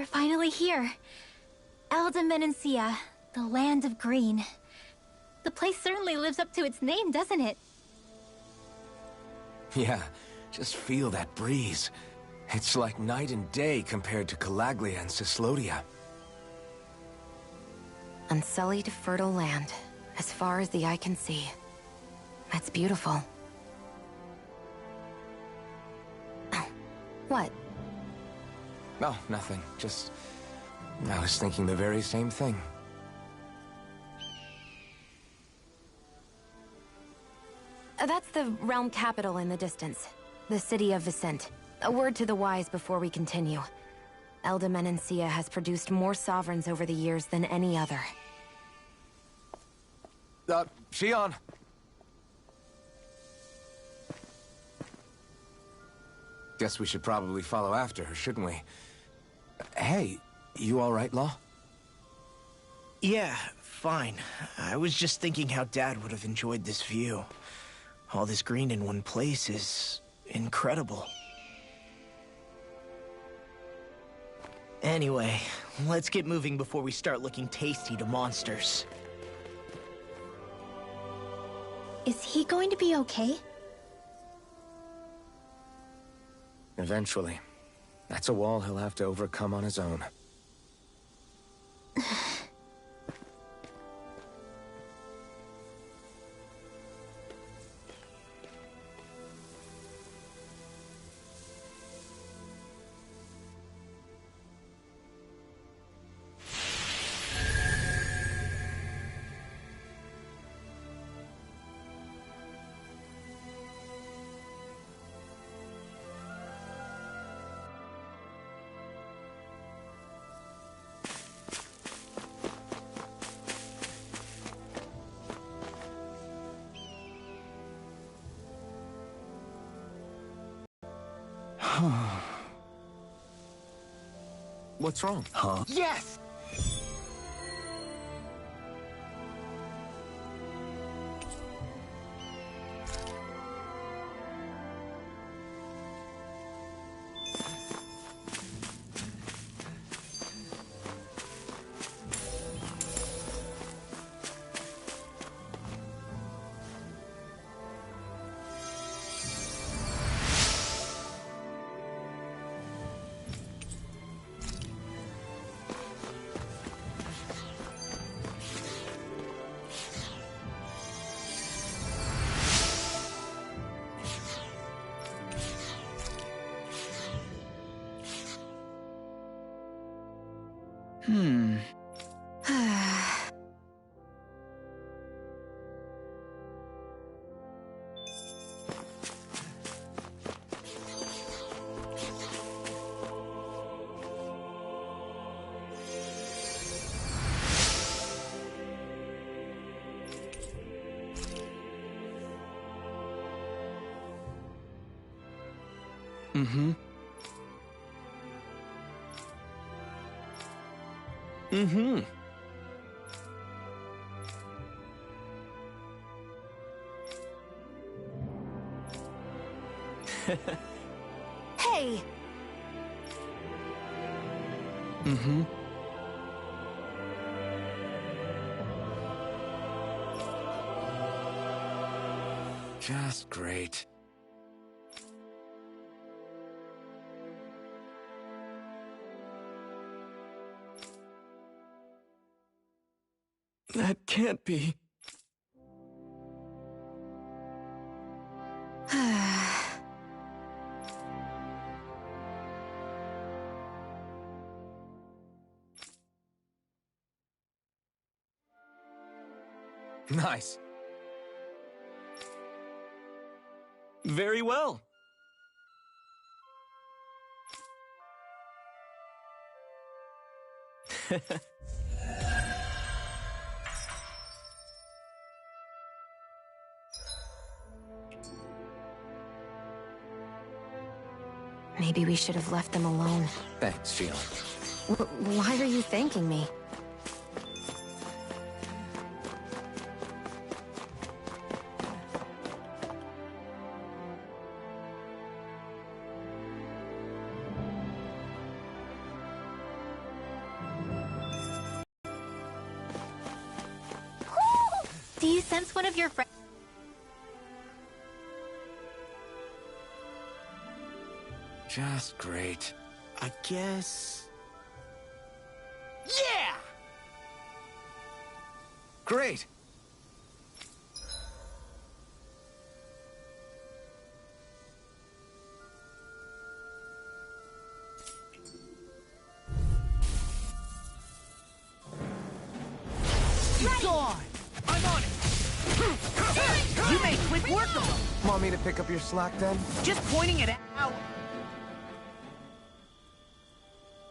We're finally here. rmcinnis, the land of green. The place certainly lives up to its name, doesn't it? Yeah, just feel that breeze. It's like night and day compared to Calaglia and Cislodia. Unsullied, fertile land, as far as the eye can see. That's beautiful. Oh, what? Oh, nothing. Just... I was thinking the very same thing. That's the realm capital in the distance. The city of Vicent. A word to the wise before we continue. rmcinnis has produced more sovereigns over the years than any other. Shion! Guess we should probably follow after her, shouldn't we? Hey, you alright, Law? Yeah, fine. I was just thinking how Dad would have enjoyed this view. All this green in one place is... incredible. Anyway, let's get moving before we start looking tasty to monsters. Is he going to be okay? Eventually. That's a wall he'll have to overcome on his own. What's wrong? Huh? Yes! Mm-hmm. Mm-hmm. Hey! Mm-hmm. Just great. That can't be. Nice. Very well. Maybe we should have left them alone. Thanks, Shion. Why are you thanking me? Do you sense one of your friends? Just great. I guess... Yeah! Great! It's on! I'm on it! You made quick work of them! Want me to pick up your slack then? Just pointing it out!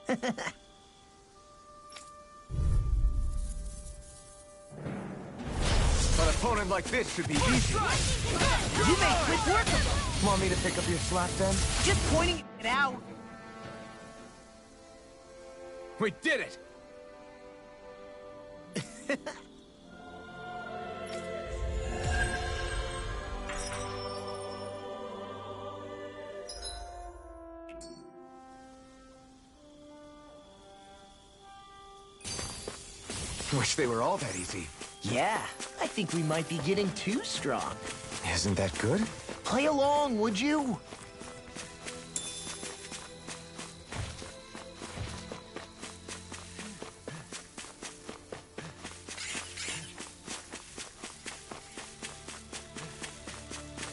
An opponent like this should be easy. You made quick work of them! Want me to pick up your slack then? Just pointing it out! We did it! Wish they were all that easy. Yeah, I think we might be getting too strong. Isn't that good? Play along, would you?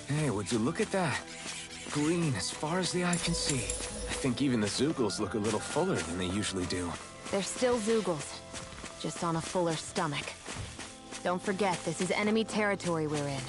Hey, would you look at that? Green as far as the eye can see. I think even the Zoogles look a little fuller than they usually do. They're still Zoogles, just on a fuller stomach. Don't forget, this is enemy territory we're in.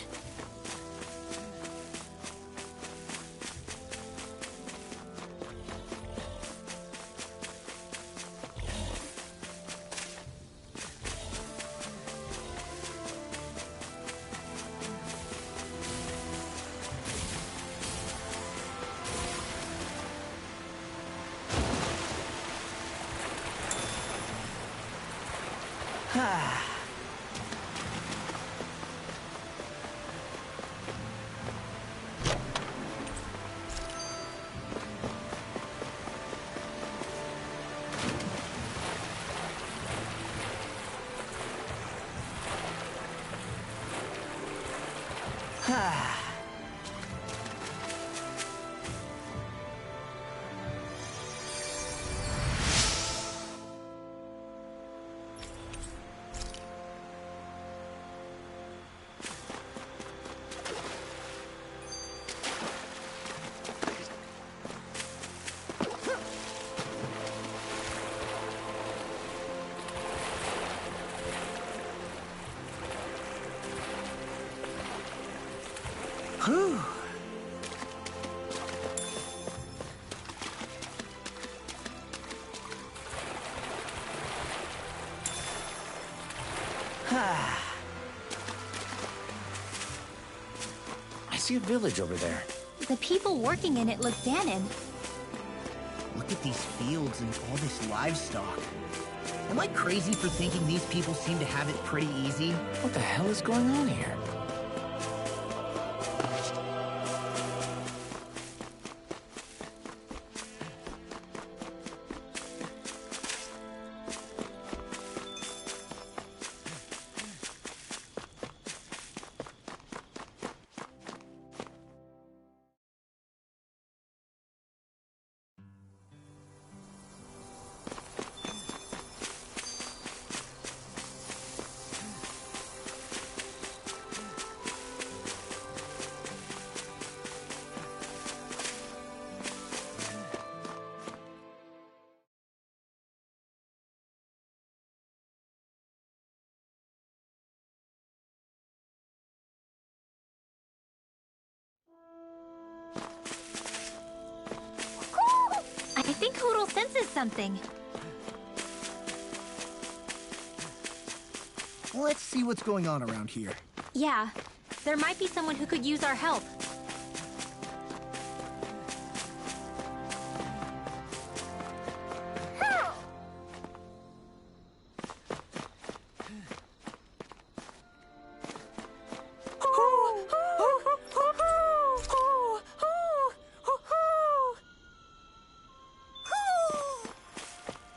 Whew. I see a village over there. The people working in it look Danon. Look at these fields and all this livestock. Am I crazy for thinking these people seem to have it pretty easy? What the hell is going on here? I think Hoodle senses something. Let's see what's going on around here. Yeah, there might be someone who could use our help.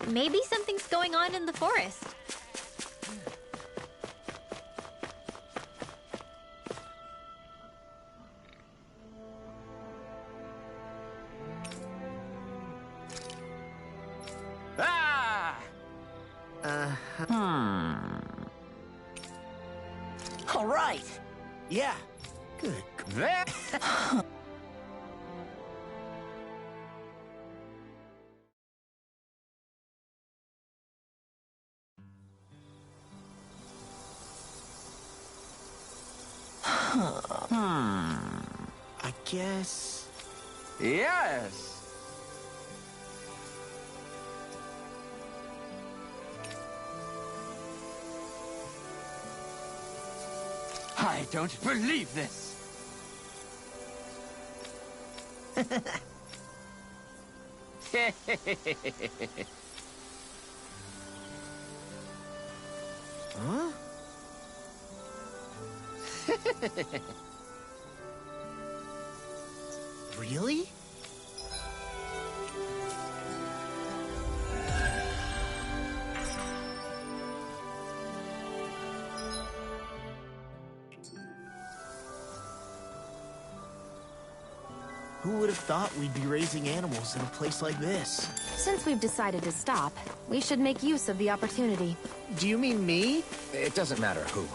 Maybe something's going on in the forest. All right. Yeah. Good. There. I guess... Yes. I don't believe this. Huh? Really? Who would have thought we'd be raising animals in a place like this? Since we've decided to stop, we should make use of the opportunity. Do you mean me? It doesn't matter who.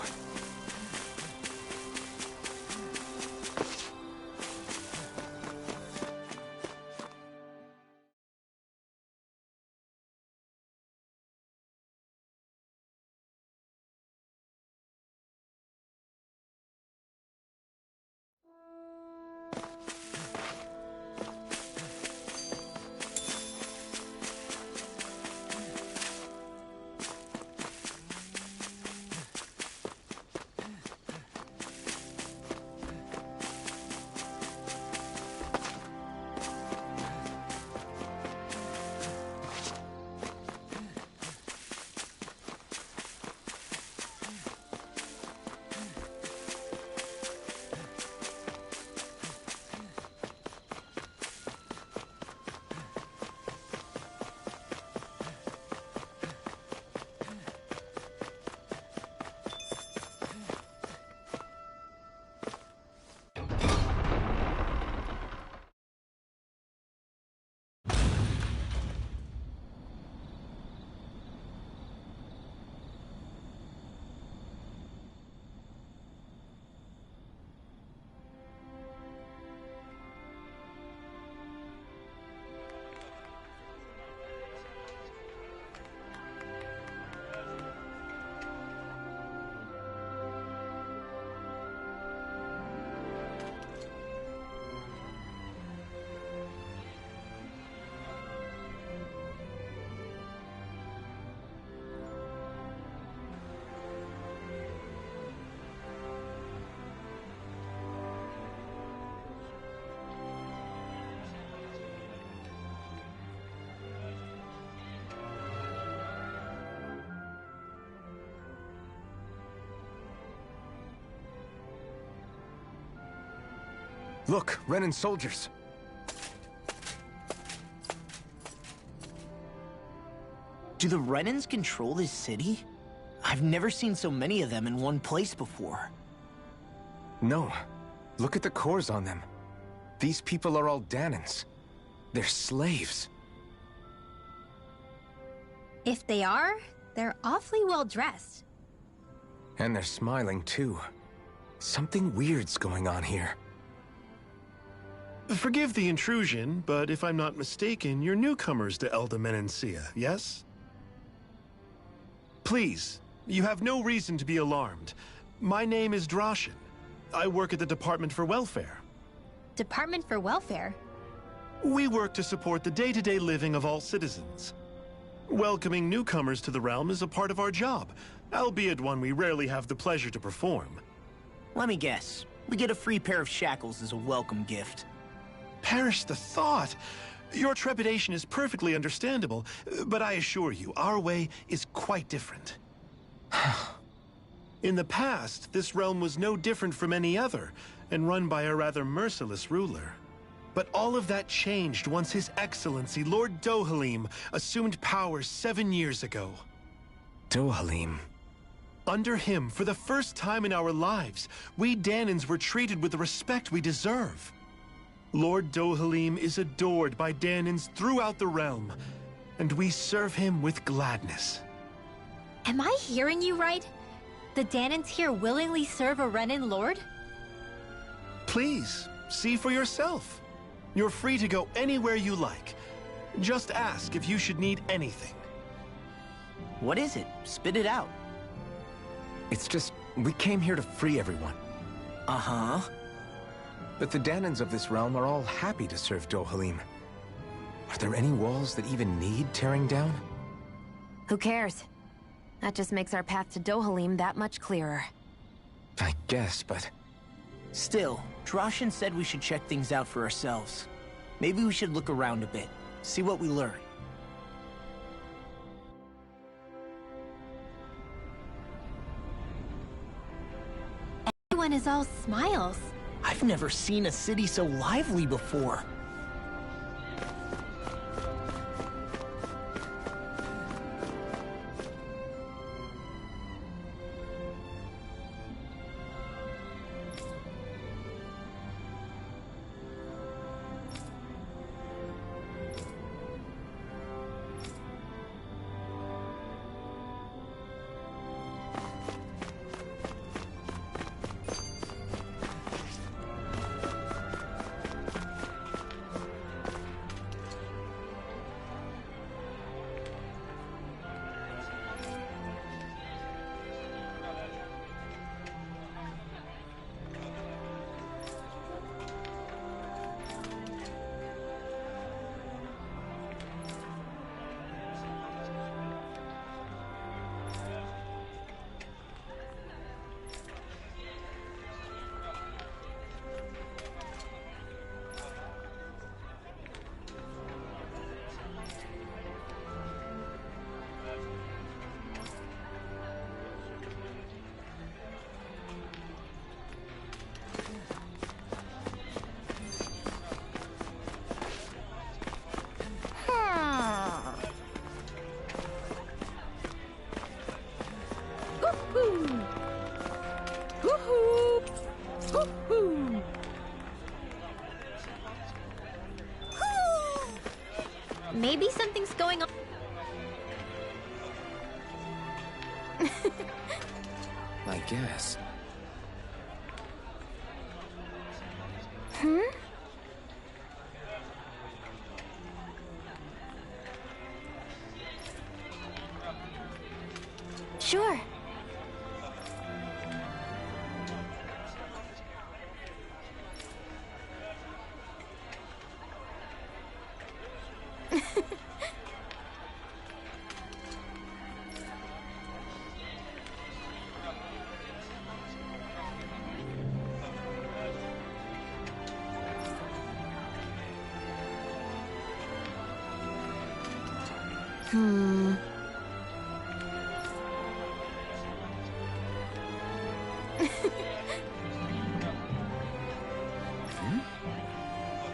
Look, Renan soldiers. Do the Renans control this city? I've never seen so many of them in one place before. No. Look at the cores on them. These people are all Danans. They're slaves. If they are, they're awfully well dressed. And they're smiling, too. Something weird's going on here. Forgive the intrusion, but if I'm not mistaken, you're newcomers to rmcinnis, yes? Please, you have no reason to be alarmed. My name is Droshin. I work at the Department for Welfare. Department for Welfare? We work to support the day-to-day living of all citizens. Welcoming newcomers to the realm is a part of our job, albeit one we rarely have the pleasure to perform. Let me guess. We get a free pair of shackles as a welcome gift. Perish the thought! Your trepidation is perfectly understandable, but I assure you, our way is quite different. In the past, this realm was no different from any other, and run by a rather merciless ruler. But all of that changed once His Excellency, Lord Dohalim, assumed power 7 years ago. Dohalim. Under him, for the first time in our lives, we Danans were treated with the respect we deserve. Lord Dohalim is adored by Danans throughout the realm, and we serve him with gladness. Am I hearing you right? The Danans here willingly serve a Renin lord? Please, see for yourself. You're free to go anywhere you like. Just ask if you should need anything. What is it? Spit it out. It's just, we came here to free everyone. Uh-huh. But the Danans of this realm are all happy to serve Dohalim. Are there any walls that even need tearing down? Who cares? That just makes our path to Dohalim that much clearer. I guess, but... Still, Droshin said we should check things out for ourselves. Maybe we should look around a bit, see what we learn. Everyone is all smiles. I've never seen a city so lively before. Maybe something's going on. I guess. Sure.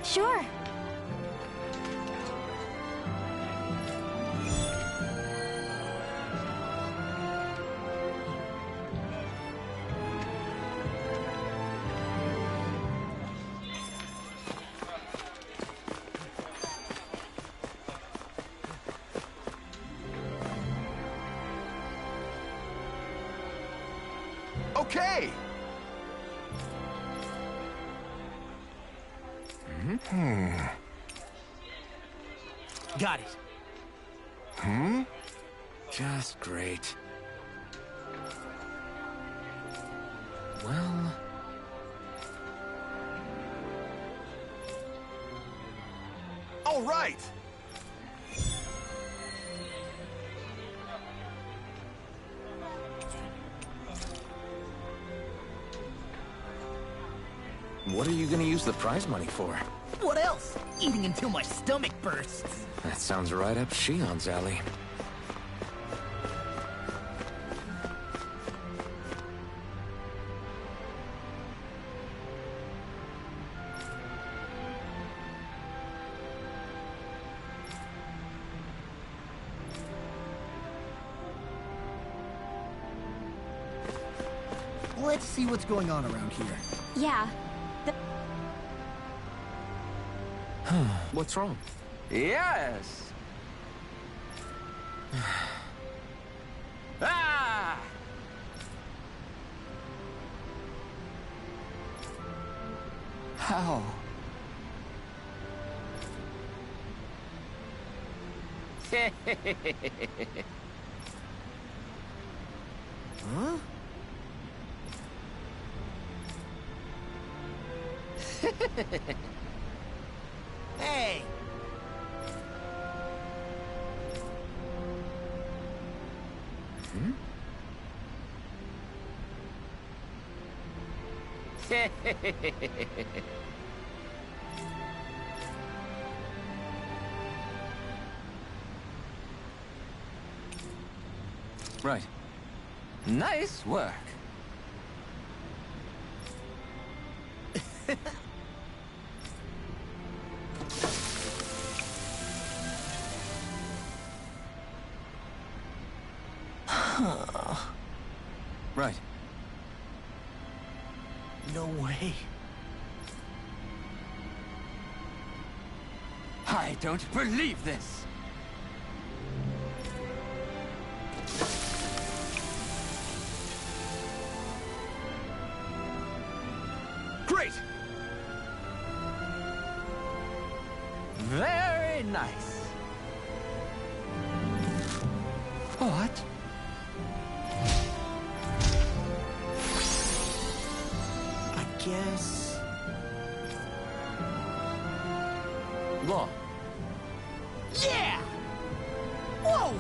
Sure. Okay! Got it. Just great. Well... All right! What are you gonna use the prize money for? What else? Eating until my stomach bursts. That sounds right up Shion's alley. Let's see what's going on around here. Yeah. What's wrong? Yes. Ah! How? Huh? Hey! Right. Nice work. Right. No way. I don't believe this. Great! Very nice. What? I guess... Law. Yeah! Whoa!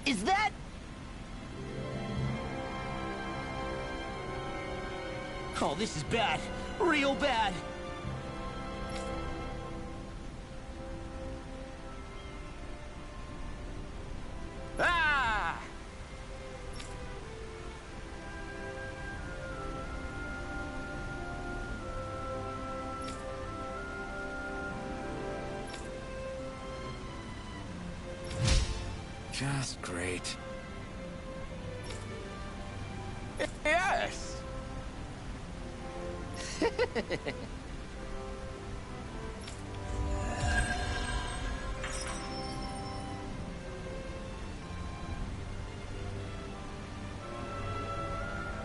Is that... Oh, this is bad. Real bad. Ah! Just great. Yes!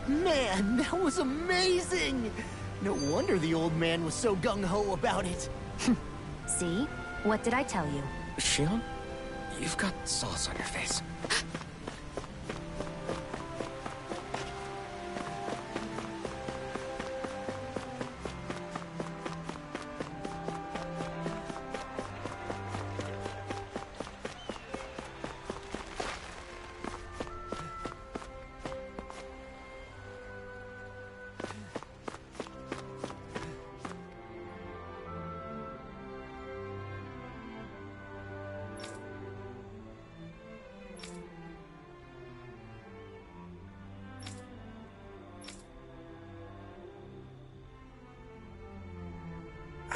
Man, that was amazing! No wonder the old man was so gung-ho about it. See? What did I tell you? Shion? You've got sauce on your face.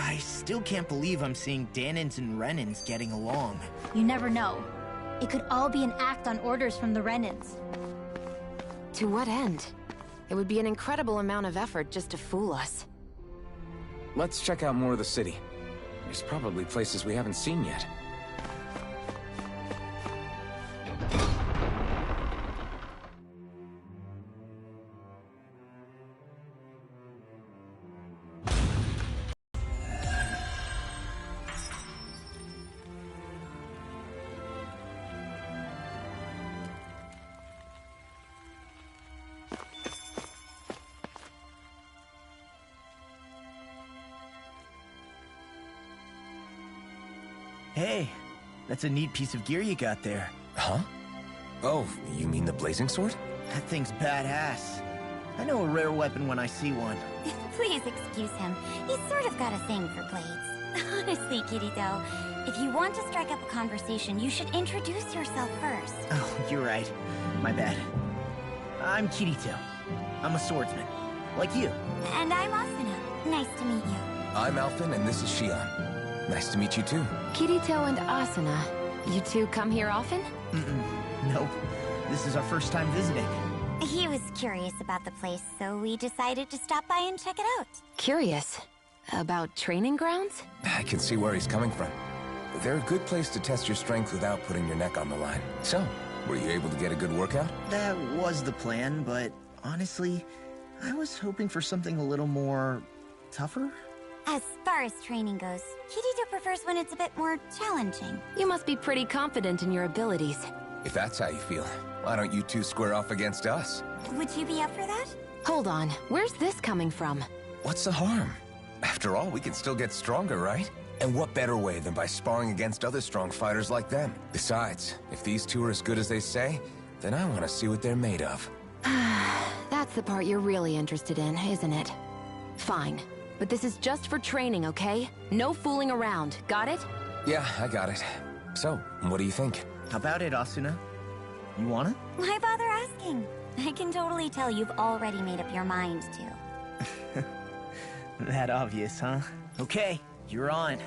I still can't believe I'm seeing Danins and Renins getting along. You never know. It could all be an act on orders from the Renins. To what end? It would be an incredible amount of effort just to fool us. Let's check out more of the city. There's probably places we haven't seen yet. Hey, that's a neat piece of gear you got there. Huh? Oh, you mean the blazing sword? That thing's badass. I know a rare weapon when I see one. Please excuse him. He's sort of got a thing for blades. Honestly, Kirito, if you want to strike up a conversation, you should introduce yourself first. Oh, you're right. My bad. I'm Kirito. I'm a swordsman. Like you. And I'm Asuna. Nice to meet you. I'm Alphen, and this is Shion. Nice to meet you too. Kirito and Asuna, you two come here often? Nope. This is our first time visiting. He was curious about the place, so we decided to stop by and check it out. Curious. About training grounds? I can see where he's coming from. They're a good place to test your strength without putting your neck on the line. So, Were you able to get a good workout? That was the plan, but honestly, I was hoping for something a little more tougher. As far as training goes, Kirito prefers when it's a bit more challenging. You must be pretty confident in your abilities. If that's how you feel, why don't you two square off against us? Would you be up for that? Hold on, where's this coming from? What's the harm? After all, we can still get stronger, right? And what better way than by sparring against other strong fighters like them? Besides, if these two are as good as they say, then I want to see what they're made of. That's the part you're really interested in, isn't it? Fine. But this is just for training, okay? No fooling around. Got it? Yeah, I got it. So, what do you think? How about it, Asuna? You wanna? Why bother asking? I can totally tell you've already made up your mind to. That obvious, huh? Okay, you're on.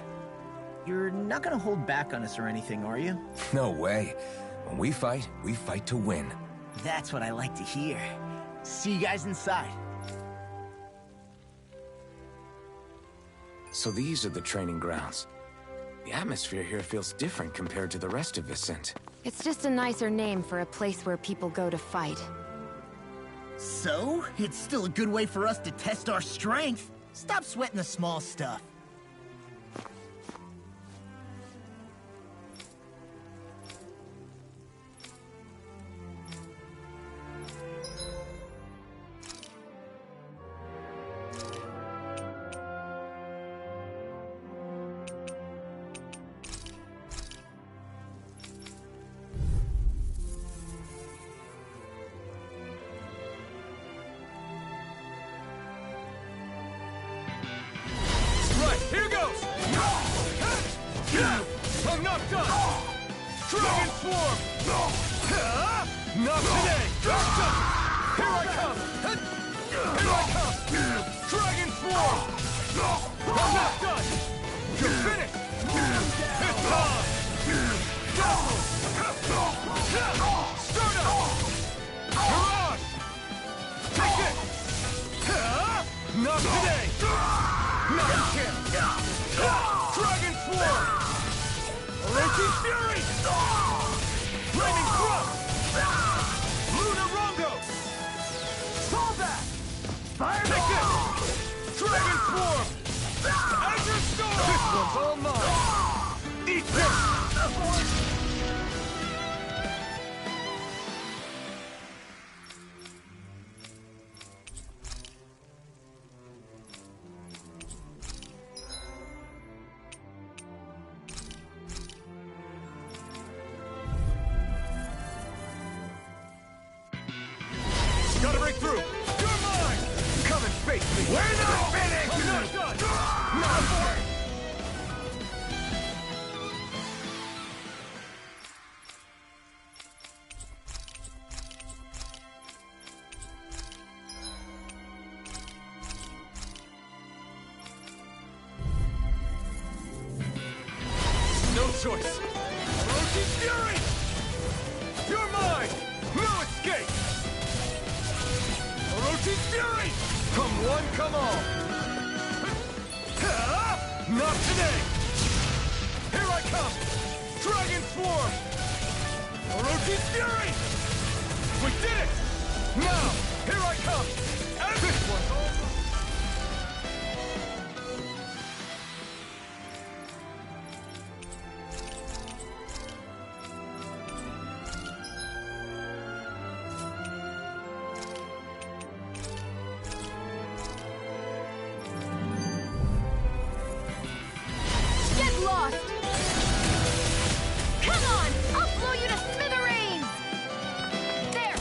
You're not gonna hold back on us or anything, are you? No way. When we fight to win. That's what I like to hear. See you guys inside. So these are the training grounds. The atmosphere here feels different compared to the rest of Vicent. It's just a nicer name for a place where people go to fight. So, it's still a good way for us to test our strength. Stop sweating the small stuff. Right, here goes! I'm not done! Dragon Swarm! Not today! Here I come! Here I come! Dragon Swarm! I'm not done! You're finished! It's time! Start up! Mirage! Take it! Not today! Not again! Dragon Swarm! Orochi's Fury! Flaming Thrust! Lunar Rongo! Fall back! Fire! Take this! Dragon Swarm! Azure Storm! This one's all mine! Eat this! Gotta break through! You're mine! Come and face me! We're not finished! I'm not done! Not for it! No choice! Orochi's Fury! You're mine! No escape! Orochi's Fury! Come one, come all! Not today! Here I come! Dragon Swarm! Orochi's Fury! We did it! Now, here I come! And this one's all mine! Get lost! Come on! I'll blow you to smithereens! There!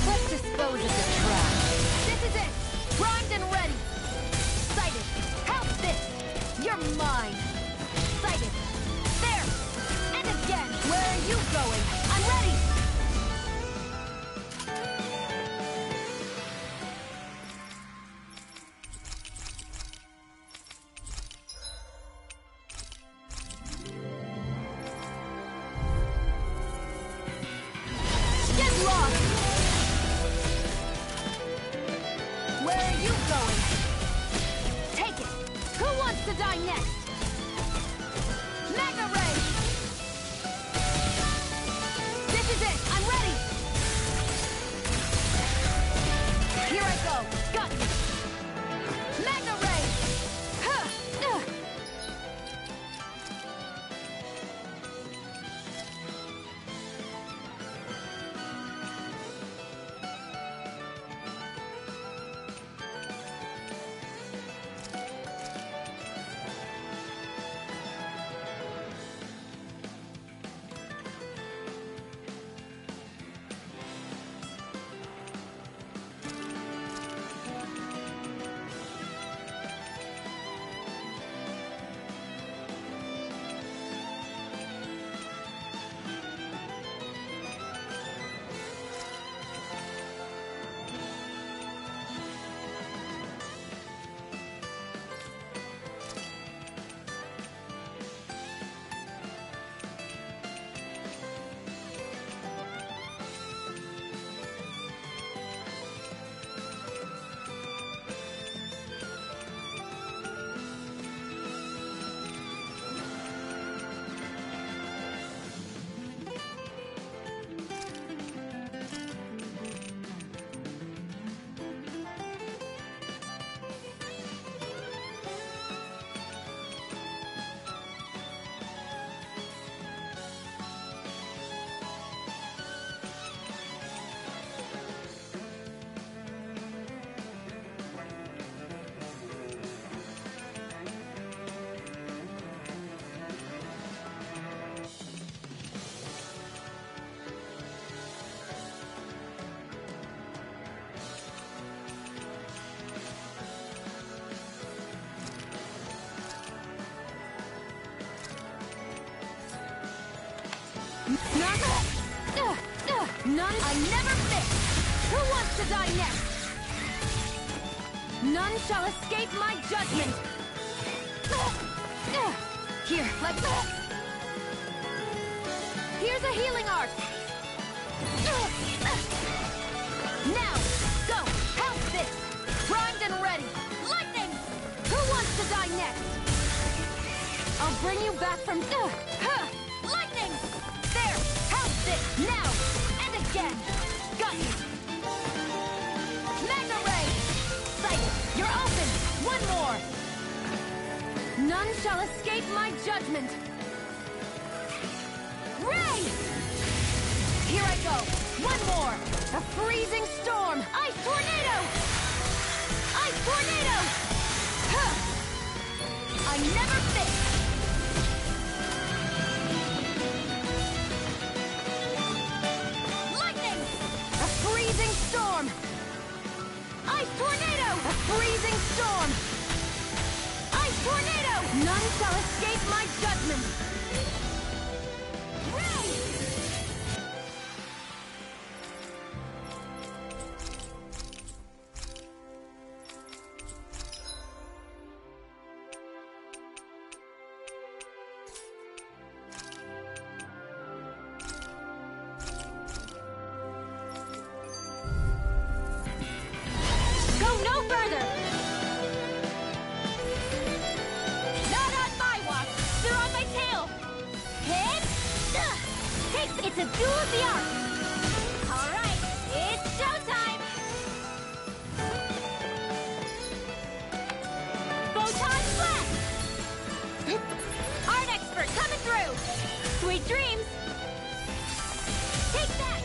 Let's dispose of the trash. This is it! Primed and ready! Sighted! How's this? You're mine! Sighted! There! And again! Where are you going? I'm ready! None. I never miss. Who wants to die next? None shall escape my judgment. Here, let's go. Here's a healing art. Now, go. Help this. Primed and ready. Lightning. Who wants to die next? I'll bring you back from... Lightning. There. Help this. Now. And again. Got you. Magna Ray. Sight. You're open. One more. None shall escape my judgment. Ray! Here I go. One more. A freezing storm. Ice tornado. Ice tornado. Huh. I never miss. Lightning. A freezing storm. Ice tornado. A freezing storm. Ice tornado! None shall escape my judgment! Ray! Go no further! It's a duel of the arts! Alright, it's showtime! Photon blast! Art expert coming through! Sweet dreams! Take that!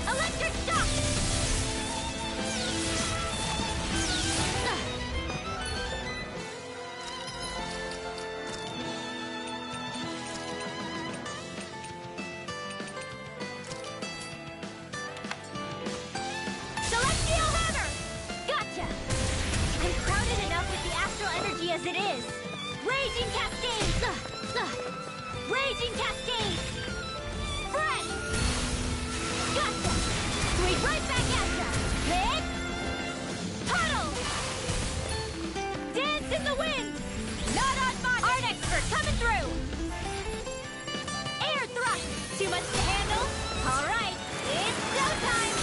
Electric shock! Celestial hammer! Gotcha! I'm crowded enough with the astral energy as it is. Raging cascade! Raging cascade! Fresh! Gotcha! Sweep right back at ya! Hit! Puddle! Dance in the wind! Not on my... Art expert coming through! Air thrust! Too much to handle? Alright, it's showtime!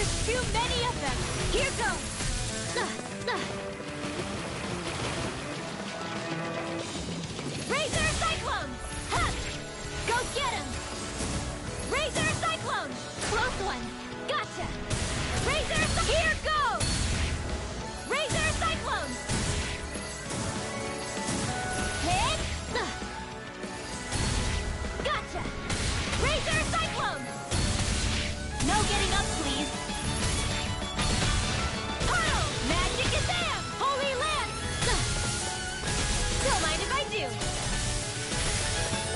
There's too many of them! Here goes! Razor Cyclone! Ha! Go get him! Razor Cyclone! Close one! Gotcha! Here goes! Razor Cyclone! Hit! Gotcha! Razor Cyclone! No getting up, please! Hurl! Magic Azam! Holy Lance! Don't mind if I do!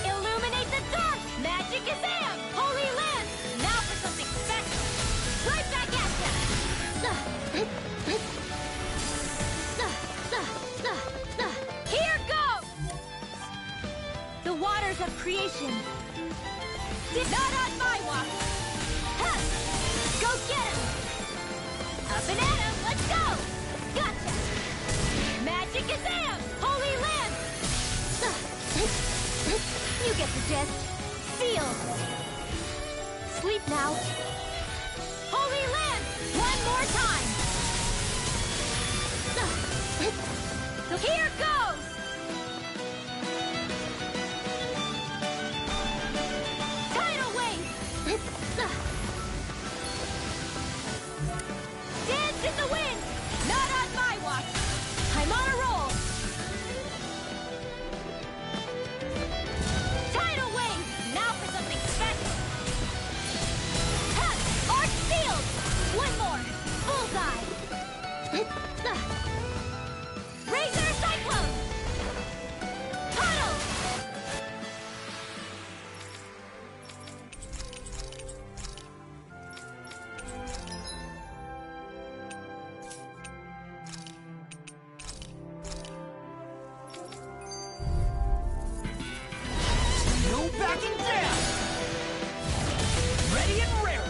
Illuminate the dark! Magic Azam! Holy Lance! Now for something special! Right back at ya! Here goes! The waters of creation! Not on my watch! Ha! Go get him! Up and at him! Let's go! Gotcha! Magic Azam! Holy Lance! You get the gist. Sealed! Sleep now. Holy Lance! One more time! Here goes! Tidal wave! Dance in the wind! Not on my watch! I'm on a roll! Tidal wave! Now for something special! Ha! Arc sealed! One more! Bullseye! Razor Cyclone! Puddle! No backing down! Ready and raring!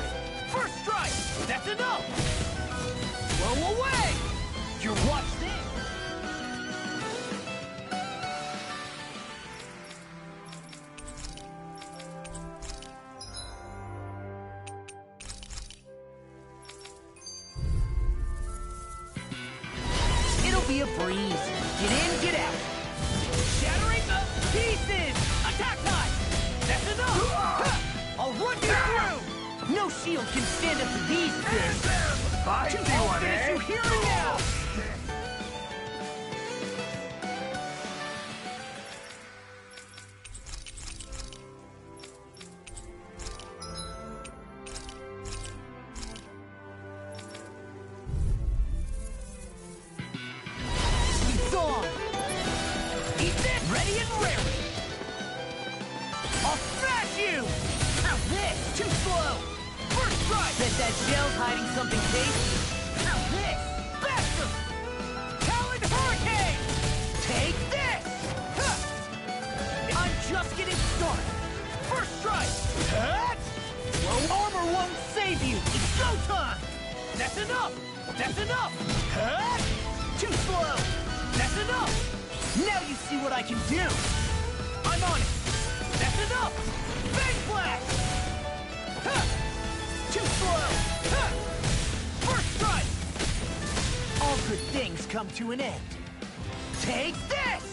First strike! That's enough! Blow away! Your watch this! It'll be a breeze. Get in, get out. Shattering the pieces! Attack time! That's enough! Ha! I'll run you through! No shield can stand up to these things! I'll finish you here and now! It's on! Eat this! Ready and raring! I'll smash you! How's this? Too slow! First strike! Bet that shell's hiding something tasty. How's this? Faster! Talon Hurricane! Take this! Huh! I'm just getting started. First strike! Hut! Slow armor won't save you! It's go time! That's enough! That's enough! Hut! Too slow! That's enough! Now you see what I can do! I'm on it! That's enough! Bang blast! Huh! Too slow! Huh! First strike! All good things come to an end. Take this!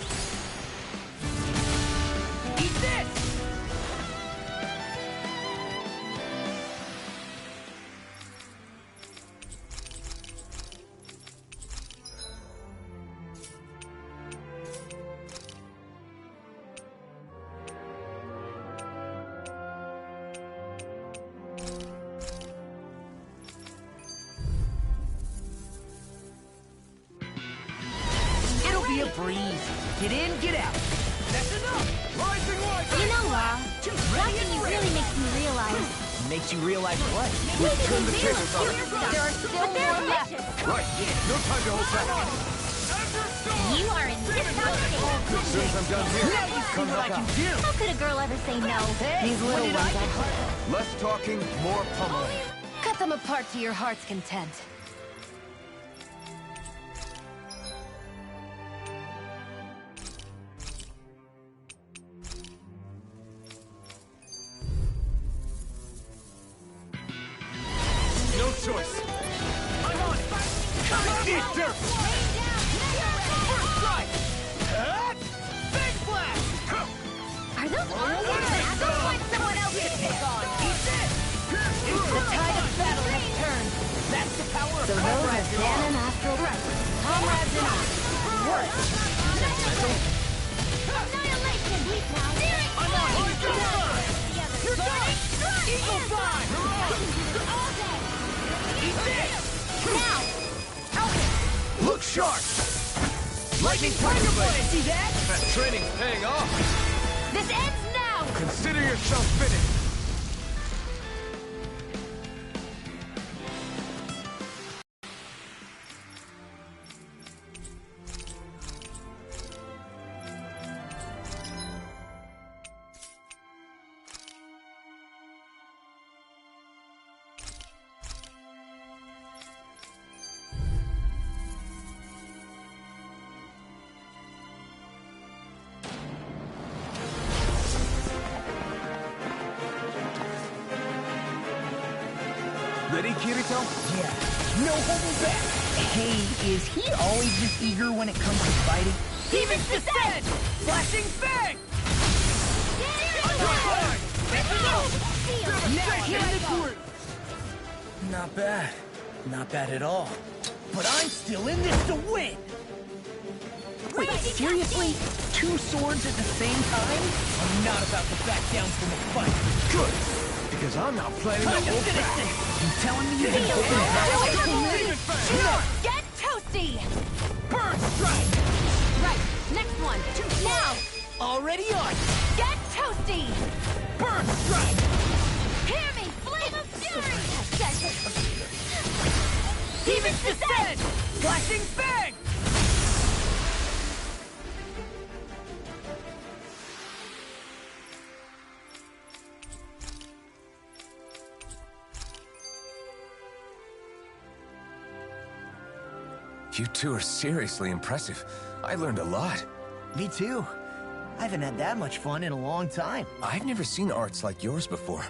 Eat this! It'll be a breeze. Get in, get out. That's enough! Rising light! You know, Law, watching you really makes me realize... Makes you realize what? Maybe turn the they tables realize on. there are still more left. Right. No time to hold back. You are in this state. As soon as I'm done here, Now you see come what I back can out. do! How could a girl ever say no? These what little did ones, I I do? hope. Less talking, more pummeling. Cut them apart to your heart's content. No choice. grabs in on. What? Sentimental? Annihilation! I'm on it! You're done! Eagle Fly! All day! Eat this! Now! Look sharp! Lightning Tiger Blade! See that? That training's paying off. This ends now! Consider yourself finished. Ready, Kirito? Yeah. No holding back! Hey, is he always this eager when it comes to fighting? Demon's Descent! Flashing Fang! Now here I go! Not bad. Not bad at all. But I'm still in this to win! Wait, seriously? 2 swords at the same time? I'm not about to back down from a fight. Good, because I'm not planning to hold back. You telling me you can open Get toasty! Burn Strike! Right, next one. Now! Already on! Get toasty! Burn Strike! Hear me! Flame of fury! Demon's Descent! Flashing Fang! You two are seriously impressive. I learned a lot. Me too. I haven't had that much fun in a long time. I've never seen arts like yours before.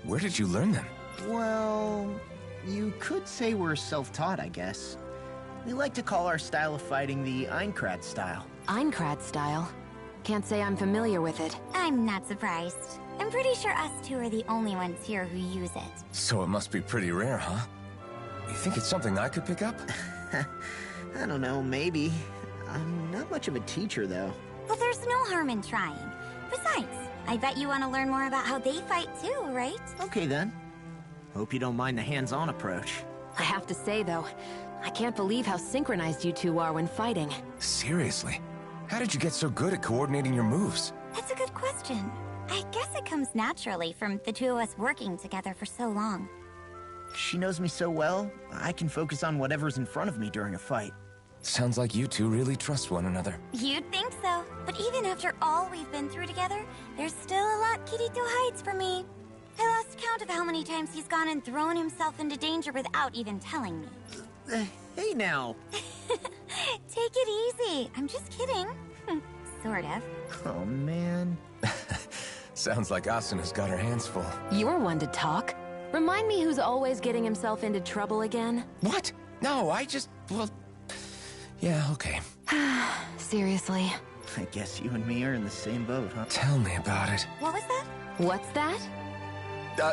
Where did you learn them? Well, you could say we're self-taught, I guess. We like to call our style of fighting the Einkrad style. Einkrad style. Can't say I'm familiar with it. I'm not surprised. I'm pretty sure us two are the only ones here who use it. So it must be pretty rare, huh? You think it's something I could pick up? I don't know, maybe. I'm not much of a teacher, though. Well, there's no harm in trying. Besides, I bet you want to learn more about how they fight too, right? Okay, then. Hope you don't mind the hands-on approach. I have to say, though, I can't believe how synchronized you two are when fighting. Seriously? How did you get so good at coordinating your moves? That's a good question. I guess it comes naturally from the two of us working together for so long. She knows me so well, I can focus on whatever's in front of me during a fight. Sounds like you two really trust one another. You'd think so. But even after all we've been through together, there's still a lot Kirito hides from me. I lost count of how many times he's gone and thrown himself into danger without even telling me. Hey now! Take it easy. I'm just kidding. Sort of. Oh, man. Sounds like Asuna's got her hands full. You're one to talk. Remind me who's always getting himself into trouble again. What? No, well... Yeah, okay. Seriously. I guess you and me are in the same boat, huh? Tell me about it. What was that? What's that?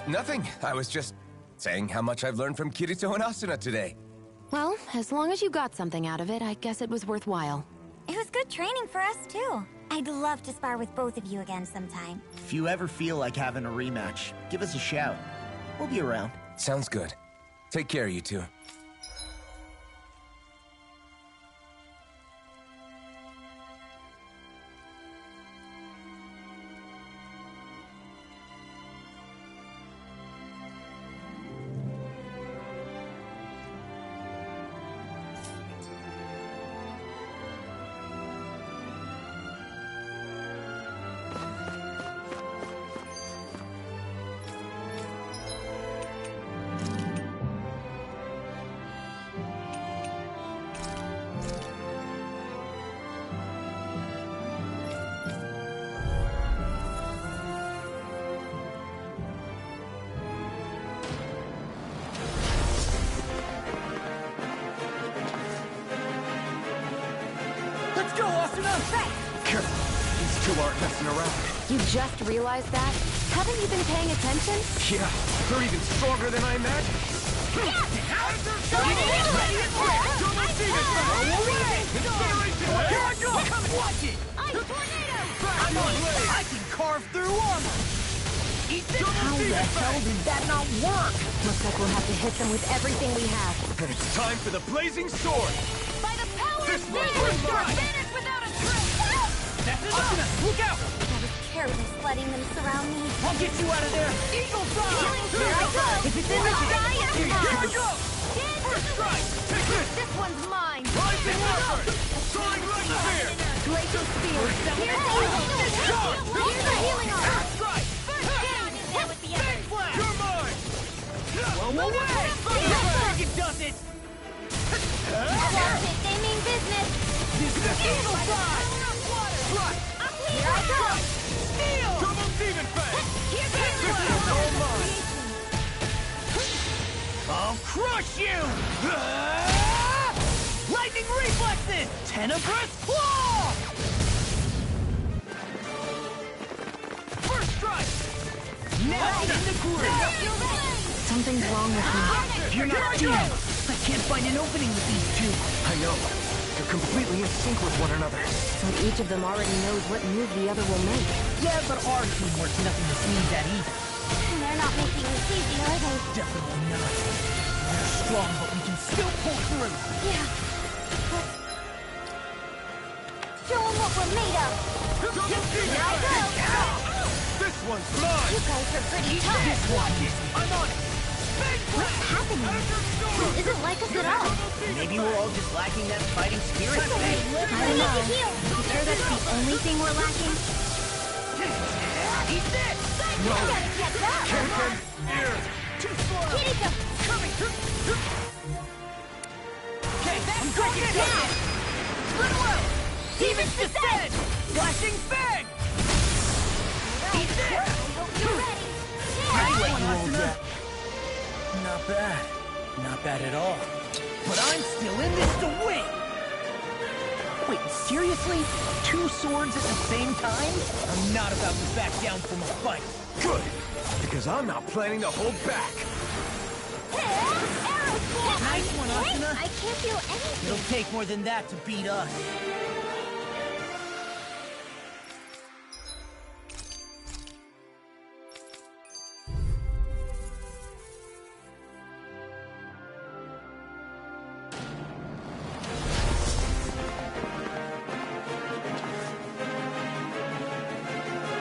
Nothing. I was just saying how much I've learned from Kirito and Asuna today. Well, as long as you got something out of it, I guess it was worthwhile. It was good training for us, too. I'd love to spar with both of you again sometime. If you ever feel like having a rematch, give us a shout. We'll be around. Sounds good. Take care, you two. Let's go, Asuna! Right! These two aren't messing around. You just realized that? Haven't you been paying attention? Yeah, they're even stronger than I imagined. I can carve through armor! How the hell did that not work? Looks like we'll have to hit them with everything we have. And it's time for the blazing sword! By the power This of one's Zeus, mine. you're banished without a trace! That's enough! Look out! I was careless letting them surround me. I'll get you out of there! Eagle Here Fire! I go! If it's in the sky, it's Here I mine. go! First strike! Take this! This one's mine! Rising effort! Soaring light spear! Glacial spear. Here's the healing arm! First strike! Get on in there with the Big others! flash! You're mine! Whoa, wait! Think it does it! Watch it, they mean business. This is Eagle Fire! Strike! Here I go. Steel! Double demon fang! Here's the This healing one's arm! all mine! I'll crush you! Lightning reflexes! Tenebrous claw! First strike! Now in the groove! Something's wrong with me. You're not dead! I can't find an opening with these two. I know. They're completely in sync with one another. So each of them already knows what move the other will make. Yeah, but our teamwork's nothing to sneeze at either. They're not making this easy, are they? Definitely not. We're strong, but we can still pull through. Yeah. Show them what we're made of. Double demon Here I fang! go. This one's mine! You guys are pretty tough. This one is I'm on it. What's happening? This isn't like us at all. Maybe we're all just lacking that fighting spirit. I don't know. You sure that's the only thing we're lacking? Eat this! You gotta catch up. Here! Too slow! Kiriko, Coming! Okay, I'm going down! Split away! Demons descend! Flashing fang! Eat this! I hope you're ready. Anyway, you old rat. Not bad. Not bad at all. But I'm still in this to win! Wait, seriously? 2 swords at the same time? I'm not about to back down from a fight. Good. Because I'm not planning to hold back. Nice one, Asuna. I can't feel anything. It'll take more than that to beat us.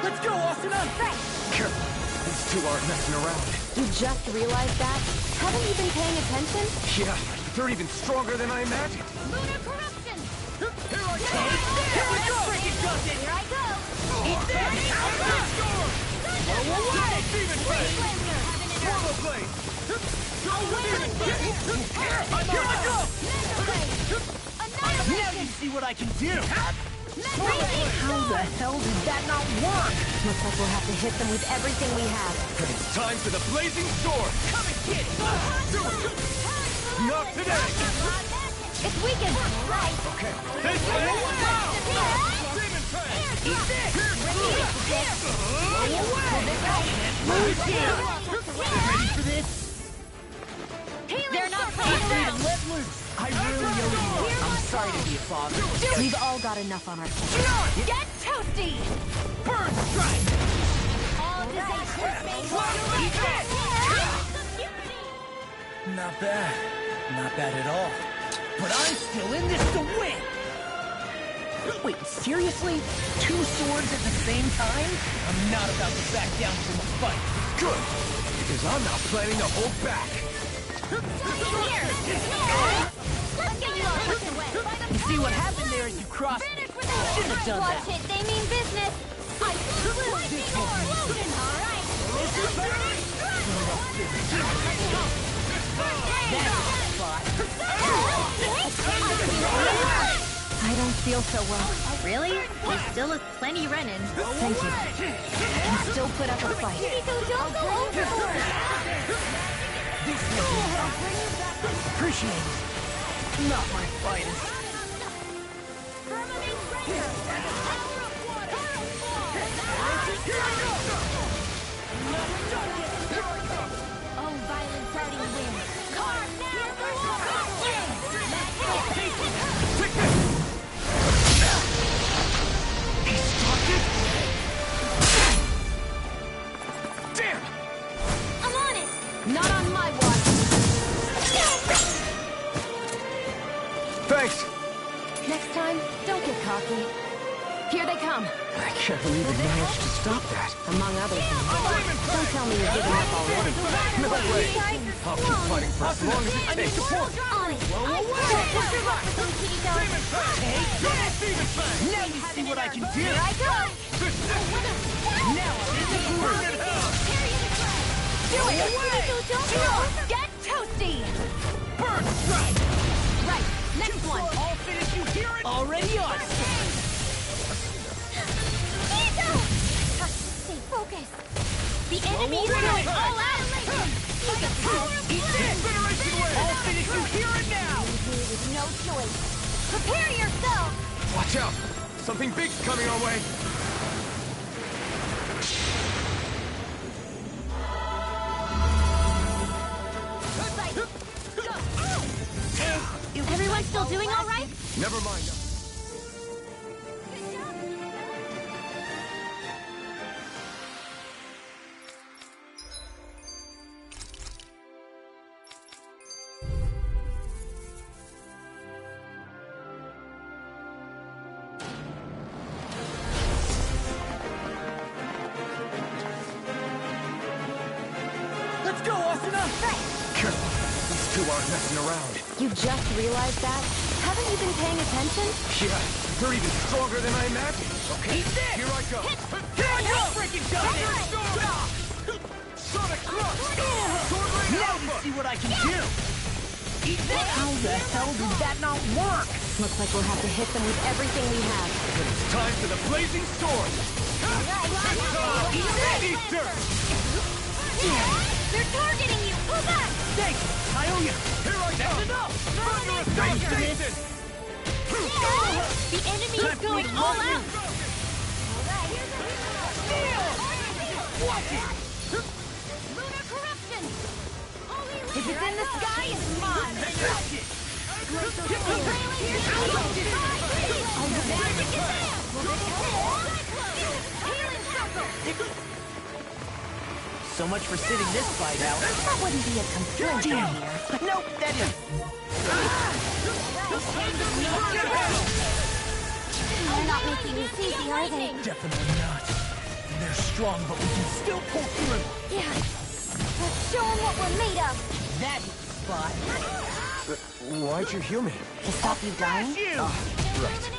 Let's go, Asuna! Careful. These two aren't messing around. You just realized that? Haven't you been paying attention? Yeah, they're even stronger than I imagined. Lunar corruption! Here I Take come! this! Here we go! Freaking does it! Here I go. Eat this! Double demon fang! Swallow blade! Here we go! Now you see what I can do! How the hell did that not work? Looks like we'll have to hit them with everything we have. And it's time for the blazing sword! Come and get it! Not today! It's weakened! Right. Okay. This way! Demon fang! Eat this! Ready for this? They're not Eat playing that around! and let loose! I really owe you. I'm sorry to be a father. We've all got enough on our plates. Get toasty! Burn strike! All disaster Eat this! Not bad. Not bad at all. But I'm still in this to win! Wait, seriously? 2 swords at the same time? I'm not about to back down from a fight. Good. Because I'm not planning to hold back. You see what happened there as you crossed me? Shouldn't have done Watch that. it, they mean business. I don't feel so well. Really? There's still plenty running. Thank you. Can still put up a fight. Appreciate it. Not my finest. Oh, violent darting wind! Not on my watch. Thanks! Next time, don't get cocky. Here they come. I can't believe they managed to stop that. Among other things. Don't tell me you're giving up already. No way! I'll keep fighting for as long as it takes. On it. Don't push your luck with them, Kirito. Now you see what I can do. Here I go. Now I'm in the groove. Do it, Kirito, don't go. Get toasty! Burn strike. Right, next one. I'll finish you here. Already on. Kirito! Stay focused. The enemy is going all out. Eat this. I'll finish you here and now. With no choice. Prepare yourself. Watch out! Something big's coming our way! Everyone still doing all right? Never mind. Let's go, Asuna. Careful. These two aren't messing around. You just realized that? Haven't you been paying attention? Yeah, they're even stronger than I imagined. Okay, Eat this. here I go. Here I go. Freaking done it. Sonic Thrust! Now you see what I can do. Eat this. How the hell did that not work? Looks like we'll have to hit them with everything we have. But it's time for the blazing sword! Eat this. Eat dirt! They're targeting you. Pull back. Thanks. I owe you. Here I That's come! enough. Ready for this? The enemy is going all out. Watch it. Lunar corruption. If it's in the sky, it's mine! Watch it. So much for sitting this fight out. That wouldn't be a complaint Damn. here. Nope, that is. They're not making you easy, are they? Definitely not. They're strong, but we can still pull through. Yeah. Let's show them what we're made of. That is the spot. Why'd you heal me? To stop you dying? Smash you! Right.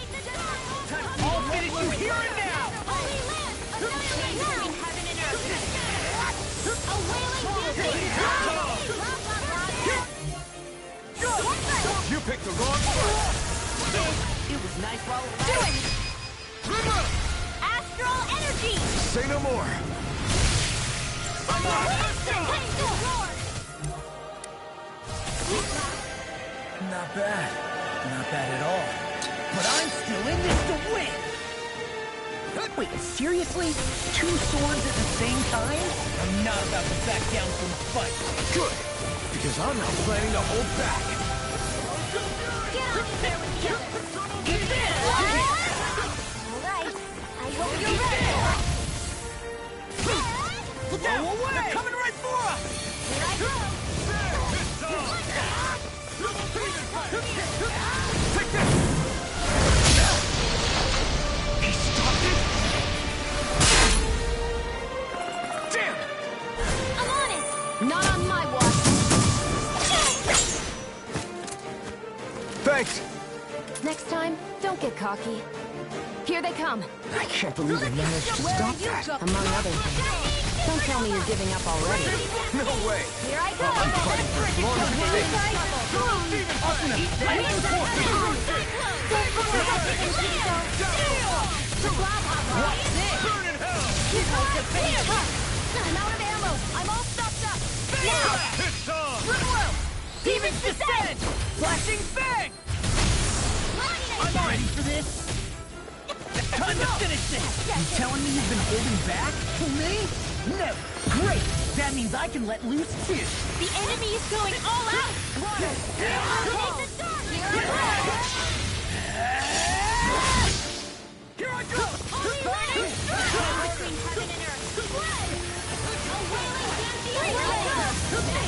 I'll finish you here and now! You picked the wrong fight! It was nice while it lasted. Astral energy! Say no more! Not bad. Not bad at all. But I'm still in this to win! Wait, seriously? 2 swords at the same time? I'm not about to back down from a fight. Good! Because I'm not planning to hold back! Get on there with the others! Get this! Alright, I hope you're ready! Look out! They're coming right for us! Here I go! Take this! He stopped it? Damn! I'm on it! Not on my watch. Thanks! Next time, don't get cocky. Here they come. I can't believe they managed to stop that. Among other things. Don't tell me you're giving up already. No way! Here I go! I'm fighting for as long as it takes. What's this? I'm out of ammo! I'm all stopped up! Now! Demon's Descent! Flashing Fang! I'm ready for this! Time to finish this! You telling me you've been holding back? For me? No! Great! That means I can let loose too! The enemy is going all out! Take the dark! Here I go! Here I go! Between heaven and earth! A wailing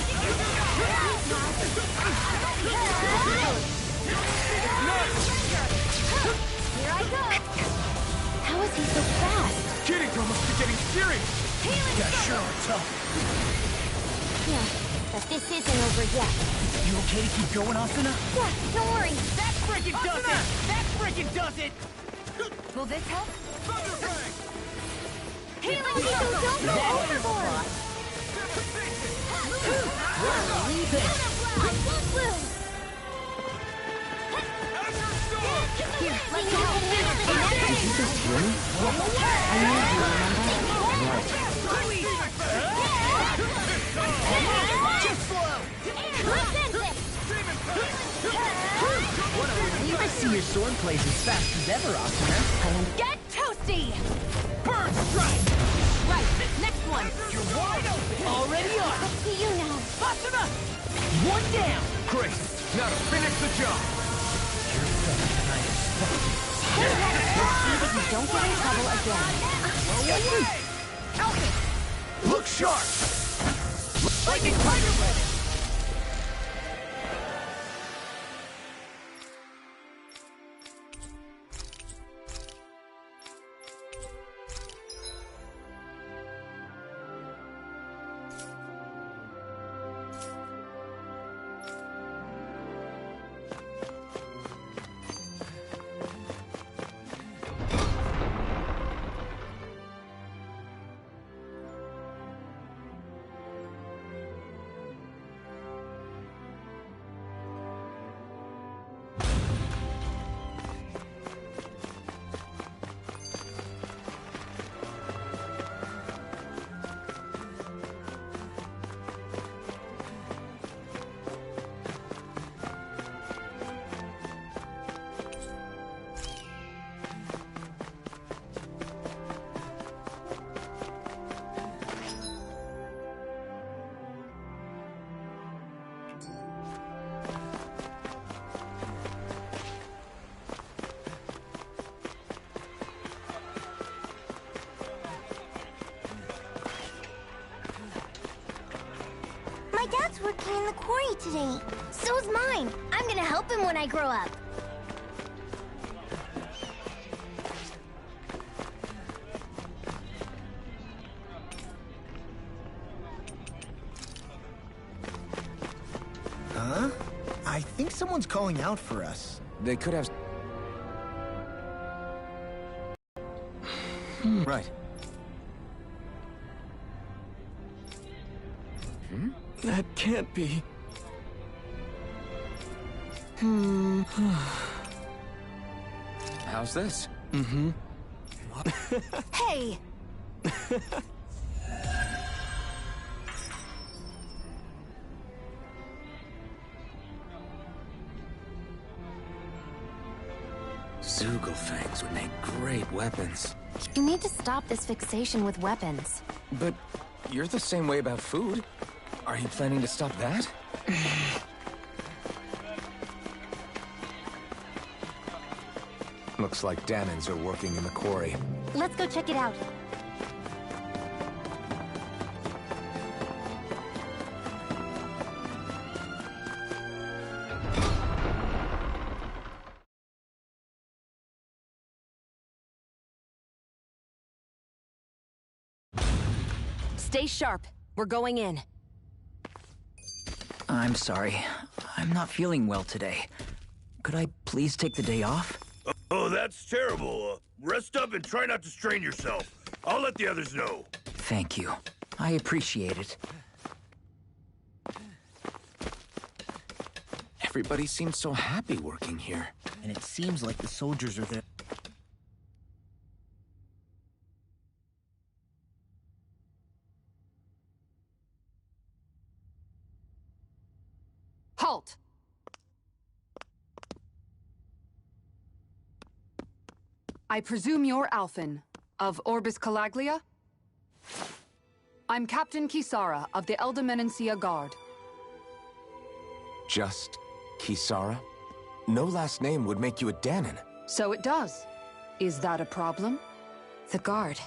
Yeah, but this isn't over yet. You okay to keep going, Asuna? Yeah, don't worry. That frickin' does it! That frickin' does it! Will this help? Healing Beetle, don't go overboard! Leave it! I won't lose! Here, let's go! Did you just hear me? I knew you, remember? Too slow! I see your sword plays as fast as ever, Asuna. Get toasty! Bird strike! Right, next one! You're wide open! Already on! Up to you now. Asuna! One down! Great. Now to finish the job. You're better than I expected. See that you don't get in trouble again. Look sharp. Lightning tiger web! My dad's working in the quarry today. So's mine. I'm gonna help him when I grow up. Huh? I think someone's calling out for us. They could have... Right. That can't be. How's this? Hey! Zoogle fangs would make great weapons. You need to stop this fixation with weapons. But you're the same way about food. Are you planning to stop that? Looks like Danans are working in the quarry. Let's go check it out. Stay sharp. We're going in. I'm sorry. I'm not feeling well today. Could I please take the day off? Oh, that's terrible. Rest up and try not to strain yourself. I'll let the others know. Thank you. I appreciate it. Everybody seems so happy working here. And it seems like the soldiers are there. Halt! I presume you're Alphen, of Orbis Calaglia? I'm Captain Kisara of the Elder Guard. Just Kisara? No last name would make you a Danan. So it does. Is that a problem? The guard.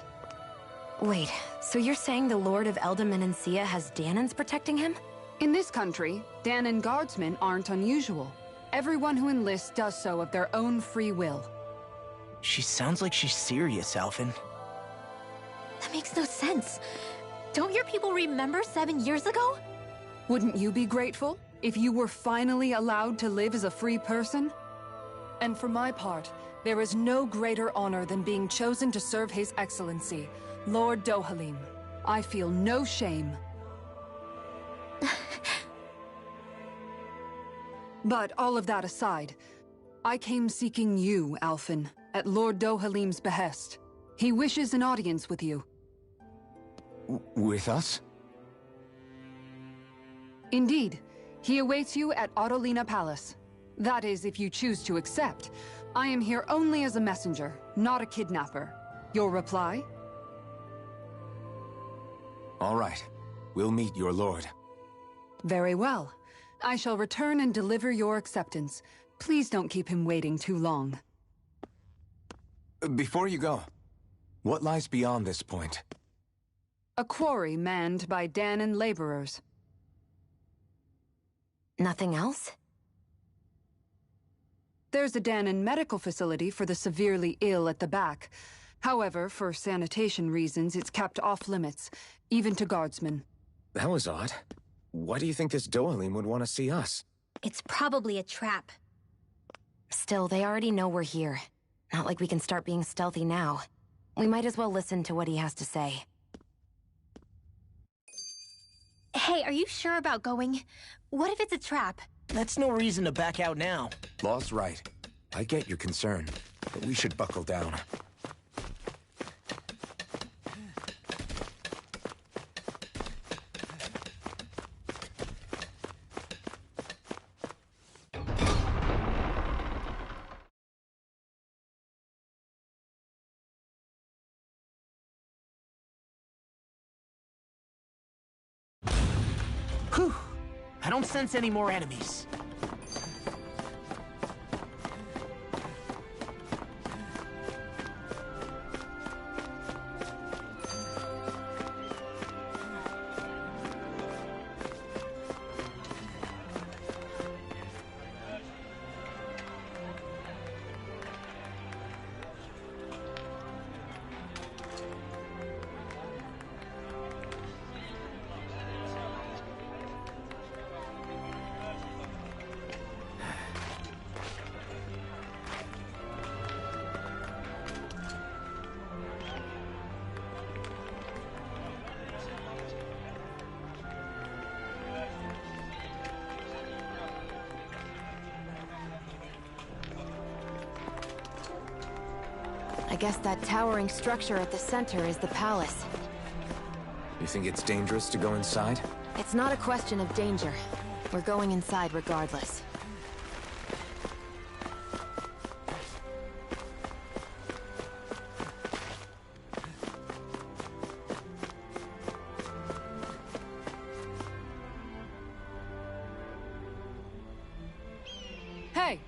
Wait, so you're saying the Lord of Elder Menancia has Danans protecting him? In this country, Danan guardsmen aren't unusual. Everyone who enlists does so of their own free will. She sounds like she's serious, Alphen. That makes no sense. Don't your people remember 7 years ago? Wouldn't you be grateful if you were finally allowed to live as a free person? And for my part, there is no greater honor than being chosen to serve His Excellency, Lord Dohalim. I feel no shame. But all of that aside, I came seeking you, Alphen, at Lord Dohalim's behest. He wishes an audience with you. With us? Indeed. He awaits you at Autolina Palace. That is, if you choose to accept. I am here only as a messenger, not a kidnapper. Your reply? All right. We'll meet your lord. Very well. I shall return and deliver your acceptance. Please don't keep him waiting too long. Before you go, what lies beyond this point? A quarry manned by Danon laborers. Nothing else? There's a Danon medical facility for the severely ill at the back. However, for sanitation reasons, it's kept off limits, even to guardsmen. That was odd. Why do you think this Dohalim would want to see us? It's probably a trap. Still, they already know we're here. Not like we can start being stealthy now. We might as well listen to what he has to say. Hey, are you sure about going? What if it's a trap? That's no reason to back out now. Law's right. I get your concern, but we should buckle down. Whew. I don't sense any more enemies. I guess that towering structure at the center is the palace. You think it's dangerous to go inside? It's not a question of danger. We're going inside regardless. Hey!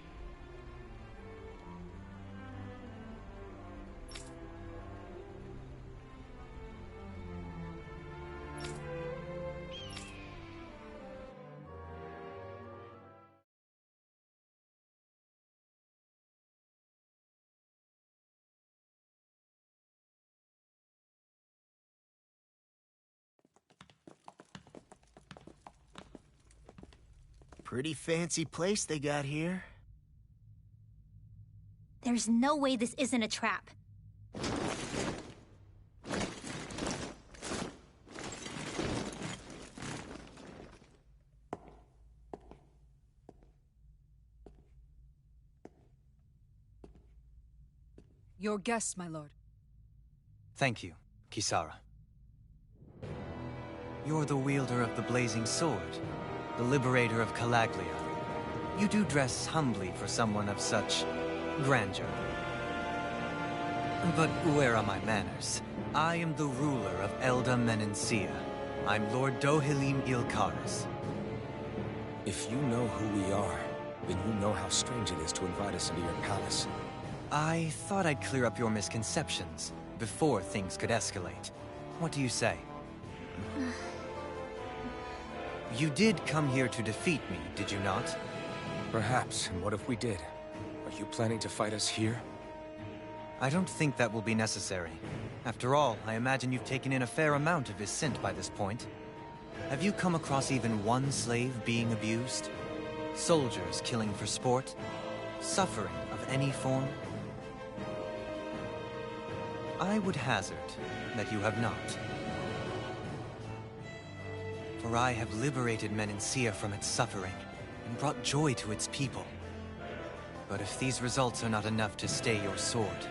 Pretty fancy place they got here. There's no way this isn't a trap. Your guest, my lord. Thank you, Kisara. You're the wielder of the blazing sword, the liberator of Calaglia. You do dress humbly for someone of such grandeur. But where are my manners? I am the ruler of Elda Menencia. I'm Lord Dohalim Ilkaris. If you know who we are, then you know how strange it is to invite us into your palace. I thought I'd clear up your misconceptions before things could escalate. What do you say? You did come here to defeat me, did you not? Perhaps, and what if we did? Are you planning to fight us here? I don't think that will be necessary. After all, I imagine you've taken in a fair amount of his scent by this point. Have you come across even one slave being abused? Soldiers killing for sport? Suffering of any form? I would hazard that you have not. For I have liberated Menancia from its suffering and brought joy to its people. But if these results are not enough to stay your sword...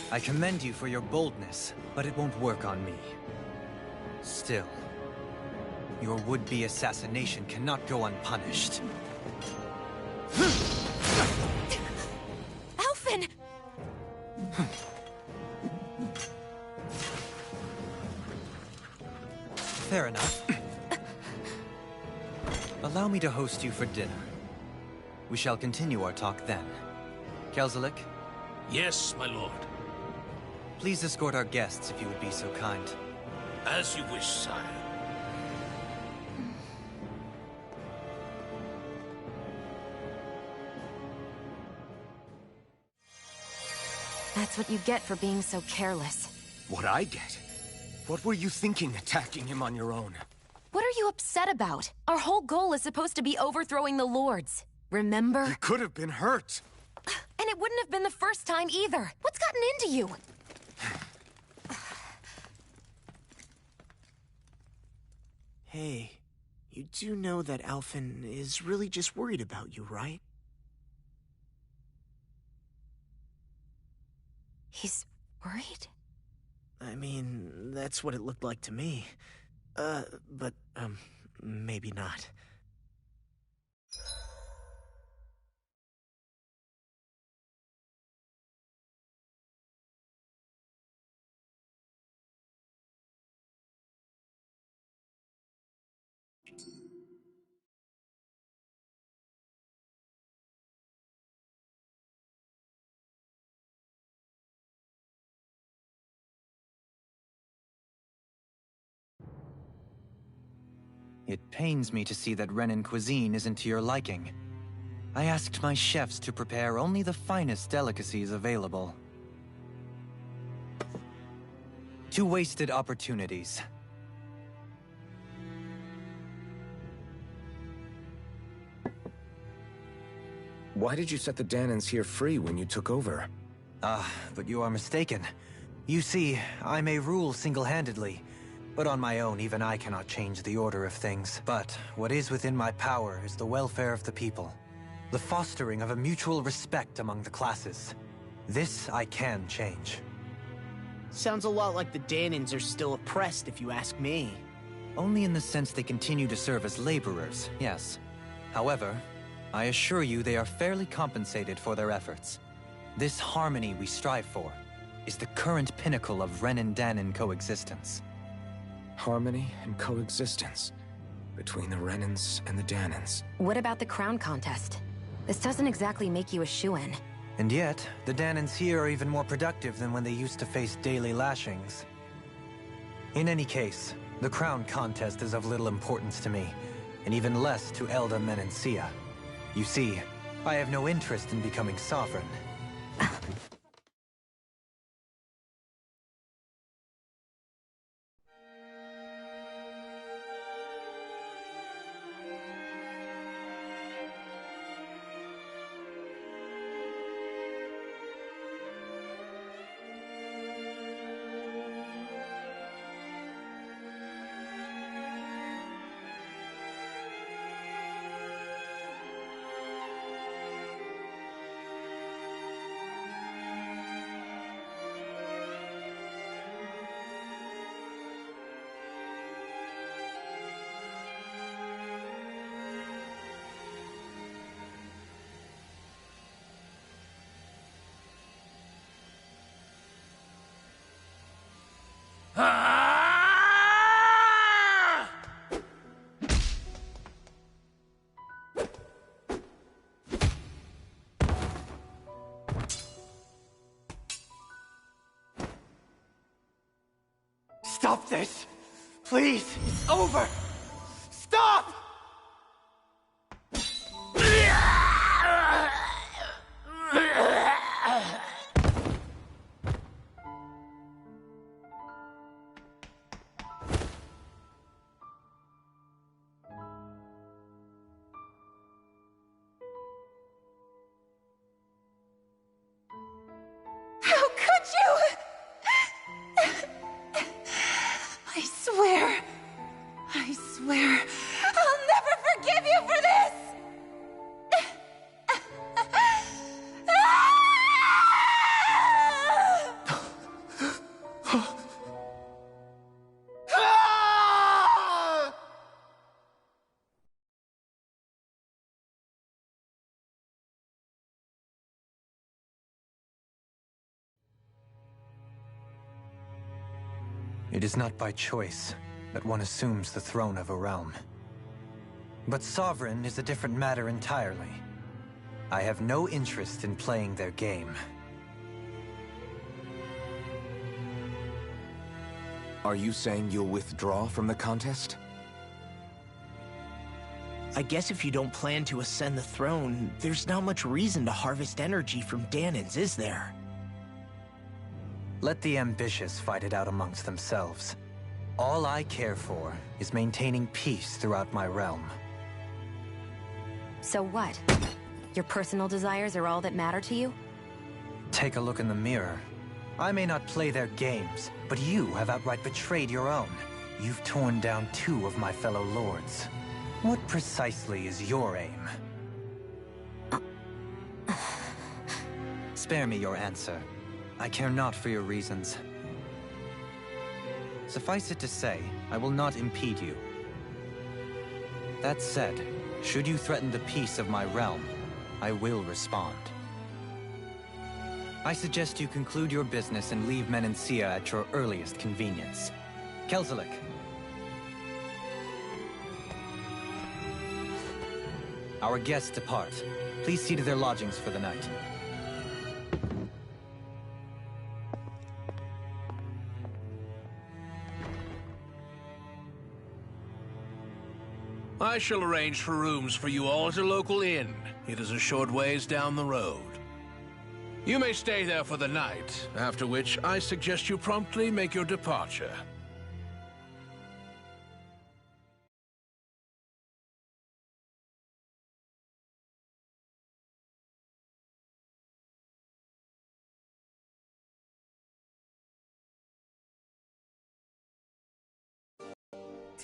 I commend you for your boldness, but it won't work on me. Still, your would-be assassination cannot go unpunished. Alphen! Fair enough. Allow me to host you for dinner. We shall continue our talk then. Kelzelik? Yes, my lord. Please escort our guests if you would be so kind. As you wish, sire. That's what you get for being so careless. What I get? What were you thinking attacking him on your own? What are you upset about? Our whole goal is supposed to be overthrowing the Lords. Remember? He could have been hurt. And it wouldn't have been the first time either. What's gotten into you? Hey, you do know that Alphen is really just worried about you, right? He's worried? I mean, that's what it looked like to me. But maybe not. It pains me to see that Renan cuisine isn't to your liking. I asked my chefs to prepare only the finest delicacies available. 2 wasted opportunities. Why did you set the Danans here free when you took over? But you are mistaken. You see, I may rule single-handedly, but on my own, even I cannot change the order of things. But what is within my power is the welfare of the people. The fostering of a mutual respect among the classes. This I can change. Sounds a lot like the Danans are still oppressed, if you ask me. Only in the sense they continue to serve as laborers, yes. However, I assure you they are fairly compensated for their efforts. This harmony we strive for is the current pinnacle of Renan-Danan coexistence. Harmony and coexistence between the Renans and the Danans. What about the crown contest? This doesn't exactly make you a shoo-in. And yet, the Danans here are even more productive than when they used to face daily lashings. In any case, the crown contest is of little importance to me, and even less to Elda Menancia. You see, I have no interest in becoming sovereign. Stop this! Please! It's over! Stop! It is not by choice that one assumes the throne of a realm. But sovereign is a different matter entirely. I have no interest in playing their game. Are you saying you'll withdraw from the contest? I guess if you don't plan to ascend the throne, there's not much reason to harvest energy from Danans, is there? Let the ambitious fight it out amongst themselves. All I care for is maintaining peace throughout my realm. So what? Your personal desires are all that matter to you? Take a look in the mirror. I may not play their games, but you have outright betrayed your own. You've torn down 2 of my fellow lords. What precisely is your aim? Spare me your answer. I care not for your reasons. Suffice it to say, I will not impede you. That said, should you threaten the peace of my realm, I will respond. I suggest you conclude your business and leave Menancia at your earliest convenience. Kelzelik. Our guests depart. Please see to their lodgings for the night. I shall arrange for rooms for you all at a local inn. It is a short ways down the road. You may stay there for the night, after which I suggest you promptly make your departure.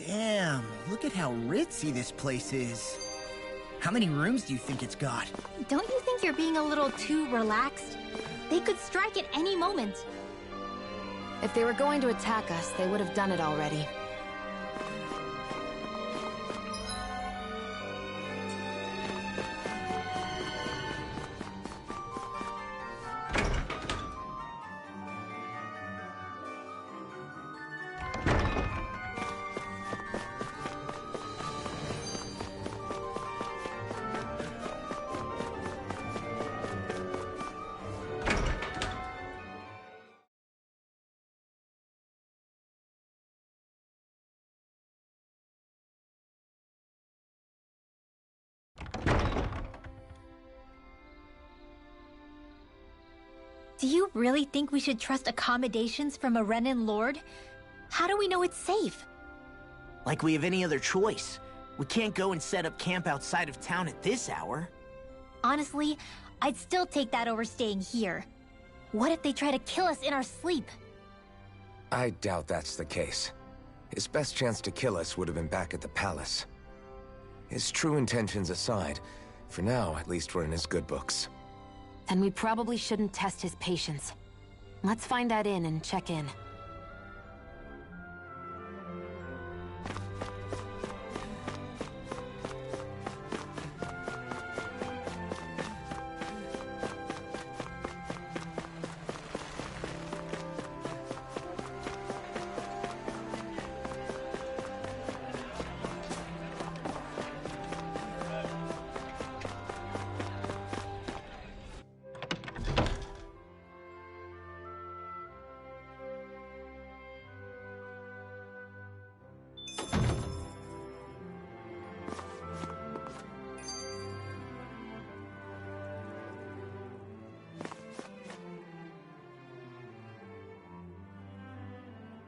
Damn, look at how ritzy this place is. How many rooms do you think it's got? Don't you think you're being a little too relaxed? They could strike at any moment. If they were going to attack us, they would have done it already. Do you really think we should trust accommodations from a Renan Lord? How do we know it's safe? Like we have any other choice. We can't go and set up camp outside of town at this hour. Honestly, I'd still take that over staying here. What if they try to kill us in our sleep? I doubt that's the case. His best chance to kill us would have been back at the palace. His true intentions aside, for now, at least we're in his good books. Then we probably shouldn't test his patience. Let's find that inn and check in.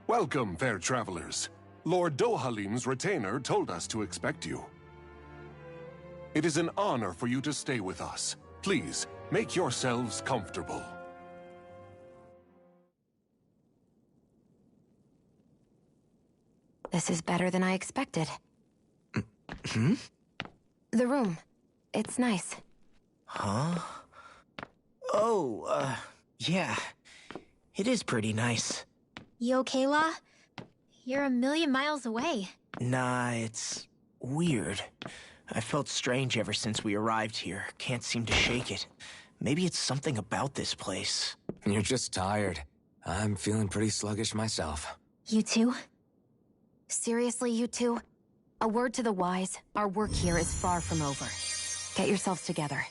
Welcome, fair travelers. Lord Dohalim's retainer told us to expect you. It is an honor for you to stay with us. Please, make yourselves comfortable. This is better than I expected. Hmm? The room. It's nice. Huh? Oh, yeah. It is pretty nice. You okay, La? You're a million miles away. Nah, it's weird. I felt strange ever since we arrived here. Can't seem to shake it. Maybe it's something about this place. You're just tired. I'm feeling pretty sluggish myself. You two? Seriously, you two? A word to the wise, our work here is far from over. Get yourselves together.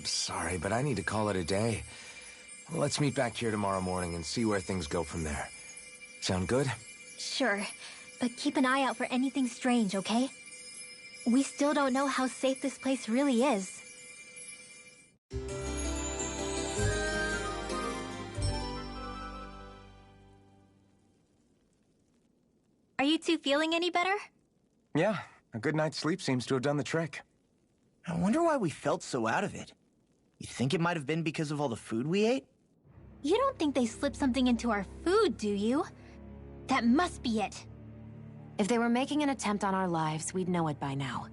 Sorry, but I need to call it a day. Let's meet back here tomorrow morning and see where things go from there. Sound good? Sure, but keep an eye out for anything strange, okay? We still don't know how safe this place really is. Are you two feeling any better? Yeah, a good night's sleep seems to have done the trick. I wonder why we felt so out of it. You think it might have been because of all the food we ate? You don't think they slipped something into our food, do you? That must be it. If they were making an attempt on our lives, we'd know it by now.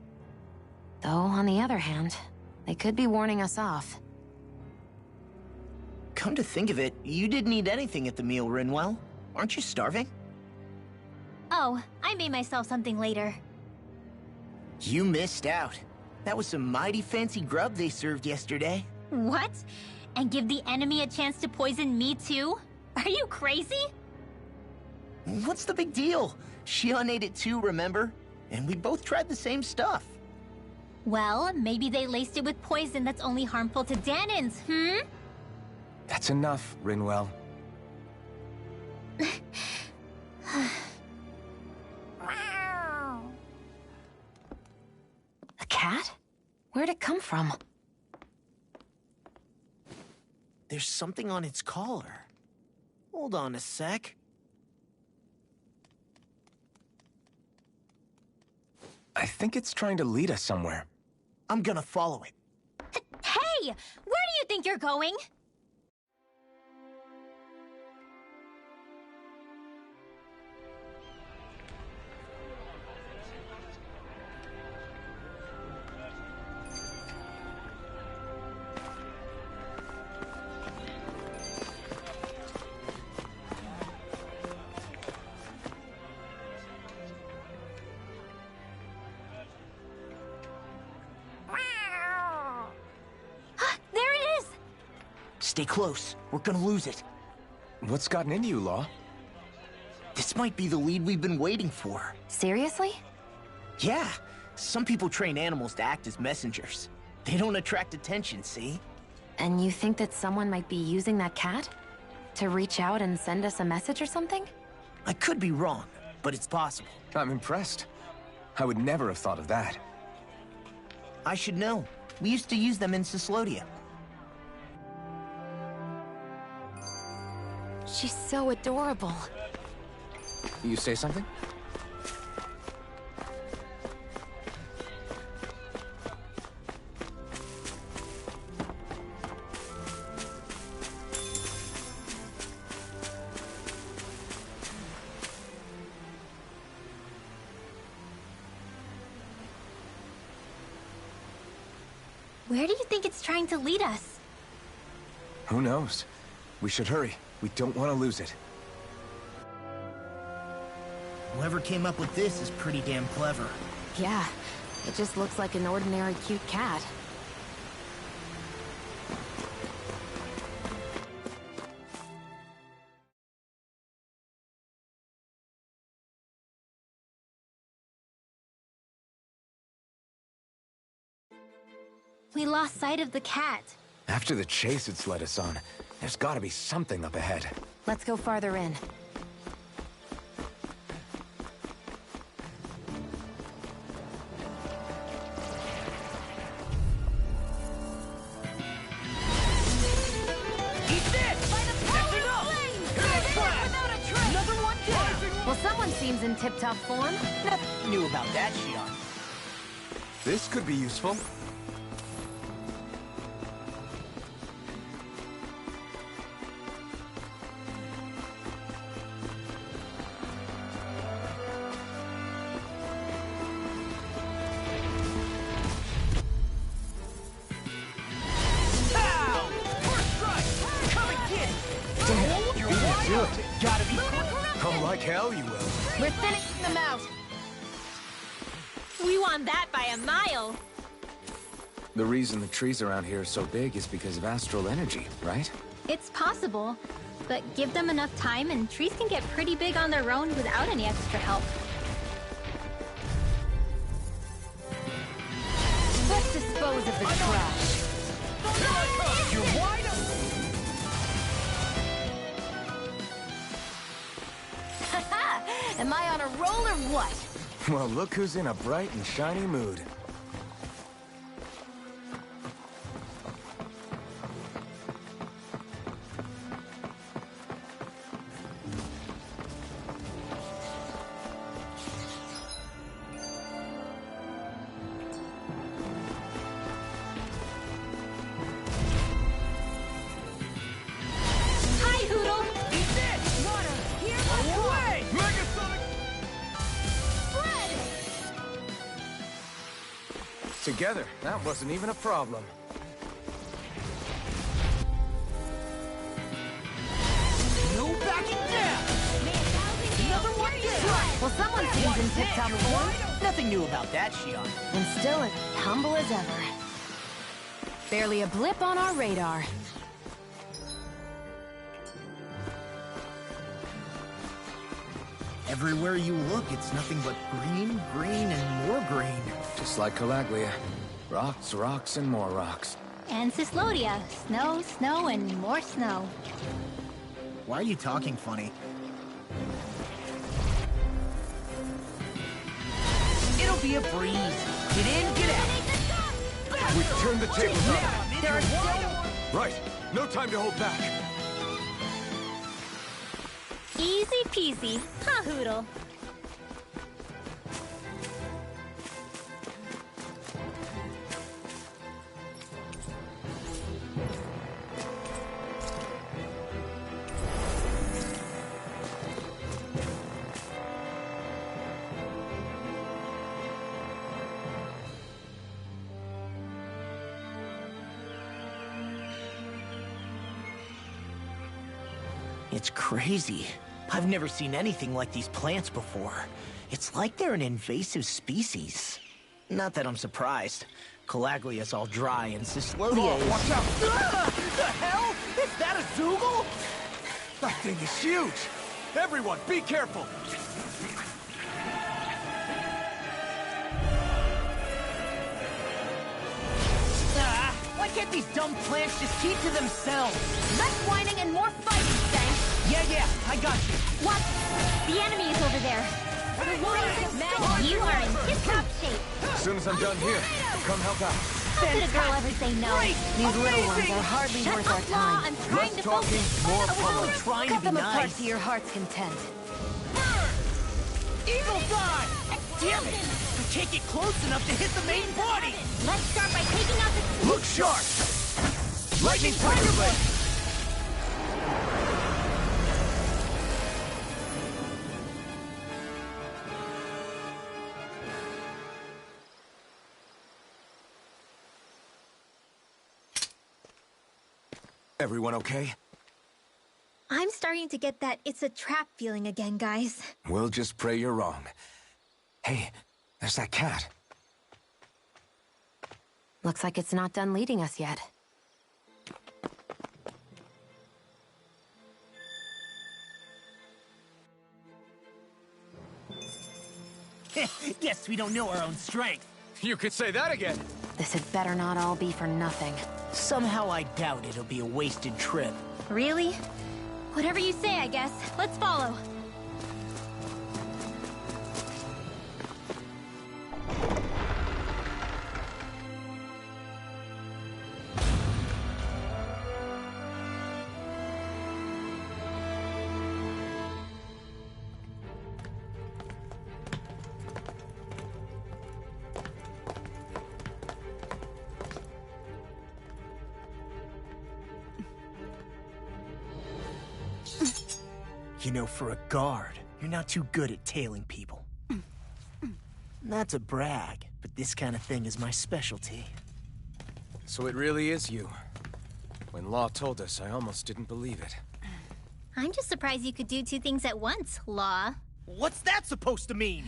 Though, on the other hand, they could be warning us off. Come to think of it, you didn't eat anything at the meal, Rinwell. Aren't you starving? Oh, I made myself something later. You missed out. That was some mighty fancy grub they served yesterday. What? And give the enemy a chance to poison me too? Are you crazy? What's the big deal? Shion ate it too, remember? And we both tried the same stuff. Well, maybe they laced it with poison that's only harmful to Danins, hmm? That's enough, Rinwell. A cat? Where'd it come from? There's something on its collar. Hold on a sec. I think it's trying to lead us somewhere. I'm gonna follow it. Hey! Where do you think you're going? Stay close. We're gonna lose it. What's gotten into you, Law? This might be the lead we've been waiting for. Seriously? Yeah. Some people train animals to act as messengers. They don't attract attention, see? And you think that someone might be using that cat? To reach out and send us a message or something? I could be wrong, but it's possible. I'm impressed. I would never have thought of that. I should know. We used to use them in Cyslodia. She's so adorable. You say something? Where do you think it's trying to lead us? Who knows? We should hurry. We don't want to lose it. Whoever came up with this is pretty damn clever. Yeah, it just looks like an ordinary cute cat. We lost sight of the cat. After the chase it's led us on, there's gotta be something up ahead. Let's go farther in. Well, someone seems in tip-top form. Nothing new about that, Shion. This could be useful. Gotta be Come like hell, you will. We're thinning them out. We won that by a mile. The reason the trees around here are so big is because of astral energy, right? It's possible, But give them enough time and trees can get pretty big on their own without any extra help. Let's dispose of the trash. You're wide open! Am I on a roll or what? Well, look who's in a bright and shiny mood. Hi, Hoodle! Eat this! Water! Here my way! Megasonic! Together, that wasn't even a problem. No backing down! Another one down! Well, someone seems in tip-top form. Nothing new about that, Shion. And still as humble as ever. Barely a blip on our radar. Everywhere you look, it's nothing but green, green, and more green. Just like Calaglia. Rocks, rocks, and more rocks. And Cyslodia. Snow, snow, and more snow. Why are you talking funny? It'll be a breeze. Get in, get out. We've turned the tables on them. There are still... Right. No time to hold back. Easy peasy. Huh, Hoodle? It's crazy. I've never seen anything like these plants before. It's like they're an invasive species. Not that I'm surprised. Calaglia's all dry and Cyslodia is... Watch out! Ah! The hell? Is that a Zoogle? That thing is huge. Everyone, be careful. Why can't these dumb plants just keep to themselves? Less whining and more fighting, thanks. Yeah, I got you. What? The enemy is over there. You are in tip-top shape. As soon as I'm done here, come help out. How could a girl ever say no? These little ones are hardly Shut worth our up, Law. time. I'm trying Less to talking, focus. more I'm pummeling. Trying to Cut be them apart nice. to your heart's content. Eagle Dive! Damn it! I can't get close enough to hit the main body! Let's start by taking out the... Look sharp. Lightning Tiger Blade. Everyone okay? I'm starting to get that it's a trap feeling again, guys. We'll just pray you're wrong. Hey, there's that cat. Looks like it's not done leading us yet. Guess we don't know our own strength. You could say that again. This had better not all be for nothing. Somehow I doubt it'll be a wasted trip. Really? Whatever you say, I guess. Let's follow. You know, for a guard, you're not too good at tailing people. Not to brag, but this kind of thing is my specialty. So it really is you. When Law told us, I almost didn't believe it. I'm just surprised you could do two things at once, Law. What's that supposed to mean?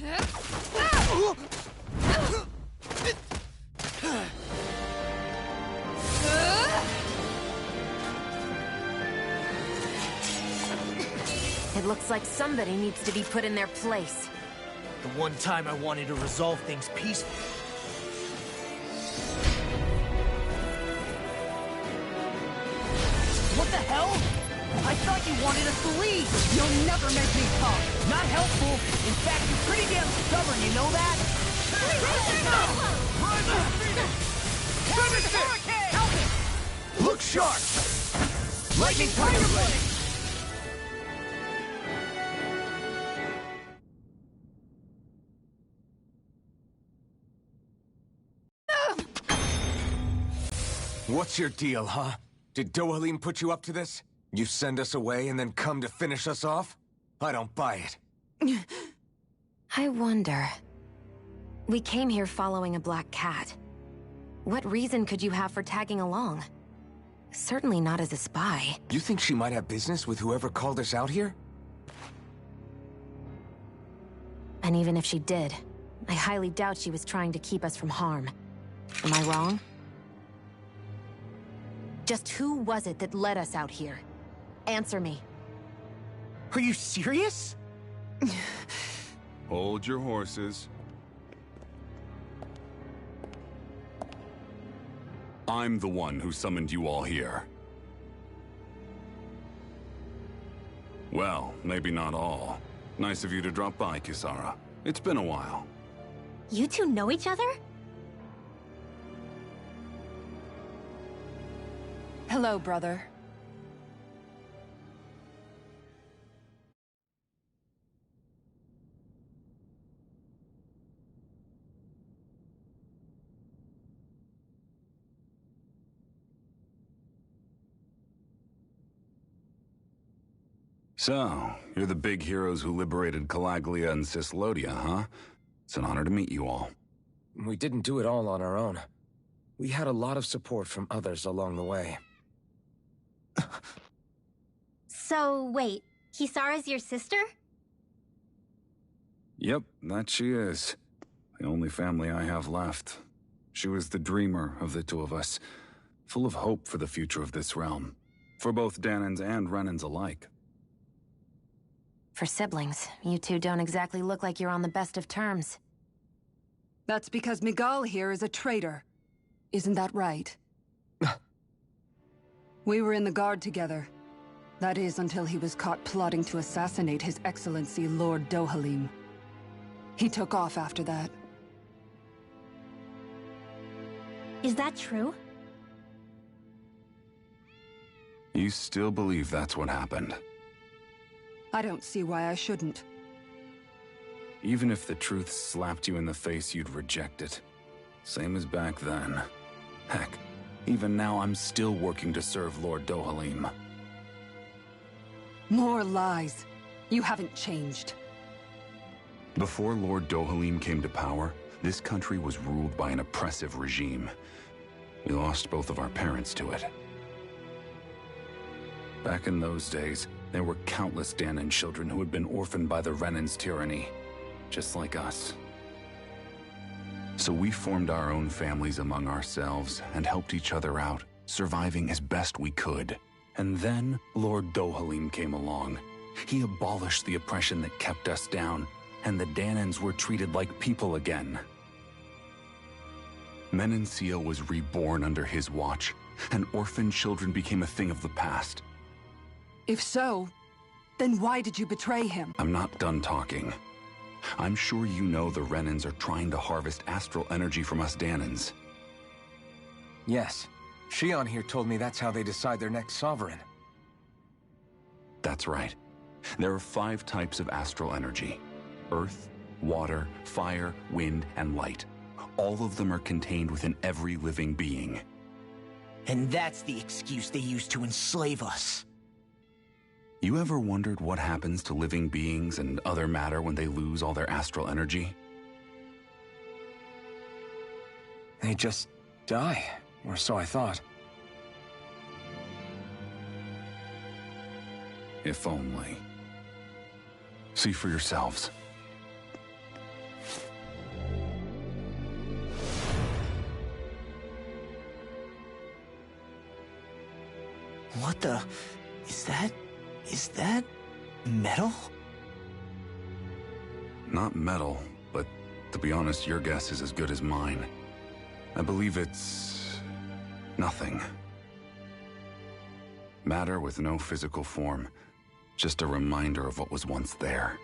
Looks like somebody needs to be put in their place. The one time I wanted to resolve things peacefully. What the hell? I thought you wanted us to leave! You'll never make me talk! Not helpful! In fact, you're pretty damn stubborn, you know that? Finish it! Help it! Look sharp! Lightning Tiger Blade! What's your deal, huh? Did Dohalim put you up to this? You send us away and then come to finish us off? I don't buy it. I wonder... We came here following a black cat. What reason could you have for tagging along? Certainly not as a spy. You think she might have business with whoever called us out here? And even if she did, I highly doubt she was trying to keep us from harm. Am I wrong? Just who was it that led us out here? Answer me. Are you serious? Hold your horses. I'm the one who summoned you all here. Well, maybe not all. Nice of you to drop by, Kisara. It's been a while. You two know each other? Hello, brother. So, you're the big heroes who liberated Calaglia and Cislodia, huh? It's an honor to meet you all. We didn't do it all on our own. We had a lot of support from others along the way. So, wait. Kisara's your sister? Yep, that she is. The only family I have left. She was the dreamer of the two of us, full of hope for the future of this realm, for both Danans and Renans alike. For siblings, you two don't exactly look like you're on the best of terms. That's because Miguel here is a traitor. Isn't that right? We were in the Guard together. That is, until he was caught plotting to assassinate His Excellency Lord Dohalim. He took off after that. Is that true? You still believe that's what happened? I don't see why I shouldn't. Even if the truth slapped you in the face, you'd reject it. Same as back then. Heck, even now I'm still working to serve Lord Dohalim. More lies. You haven't changed. Before Lord Dohalim came to power, this country was ruled by an oppressive regime. We lost both of our parents to it. Back in those days, there were countless Danan children who had been orphaned by the Renan's tyranny, just like us. So we formed our own families among ourselves and helped each other out, surviving as best we could. And then Lord Dohalim came along. He abolished the oppression that kept us down, and the Danans were treated like people again. Menancia was reborn under his watch, and orphaned children became a thing of the past. If so, then why did you betray him? I'm not done talking. I'm sure you know the Renans are trying to harvest astral energy from us Danans. Yes. Shion here told me that's how they decide their next sovereign. That's right. There are 5 types of astral energy. Earth, water, fire, wind, and light. All of them are contained within every living being. And that's the excuse they use to enslave us. You ever wondered what happens to living beings and other matter when they lose all their astral energy? They just die, or so I thought. If only. See for yourselves. What the... Is that... Metal? Not metal, but to be honest, your guess is as good as mine. I believe it's... nothing. Matter with no physical form. Just a reminder of what was once there.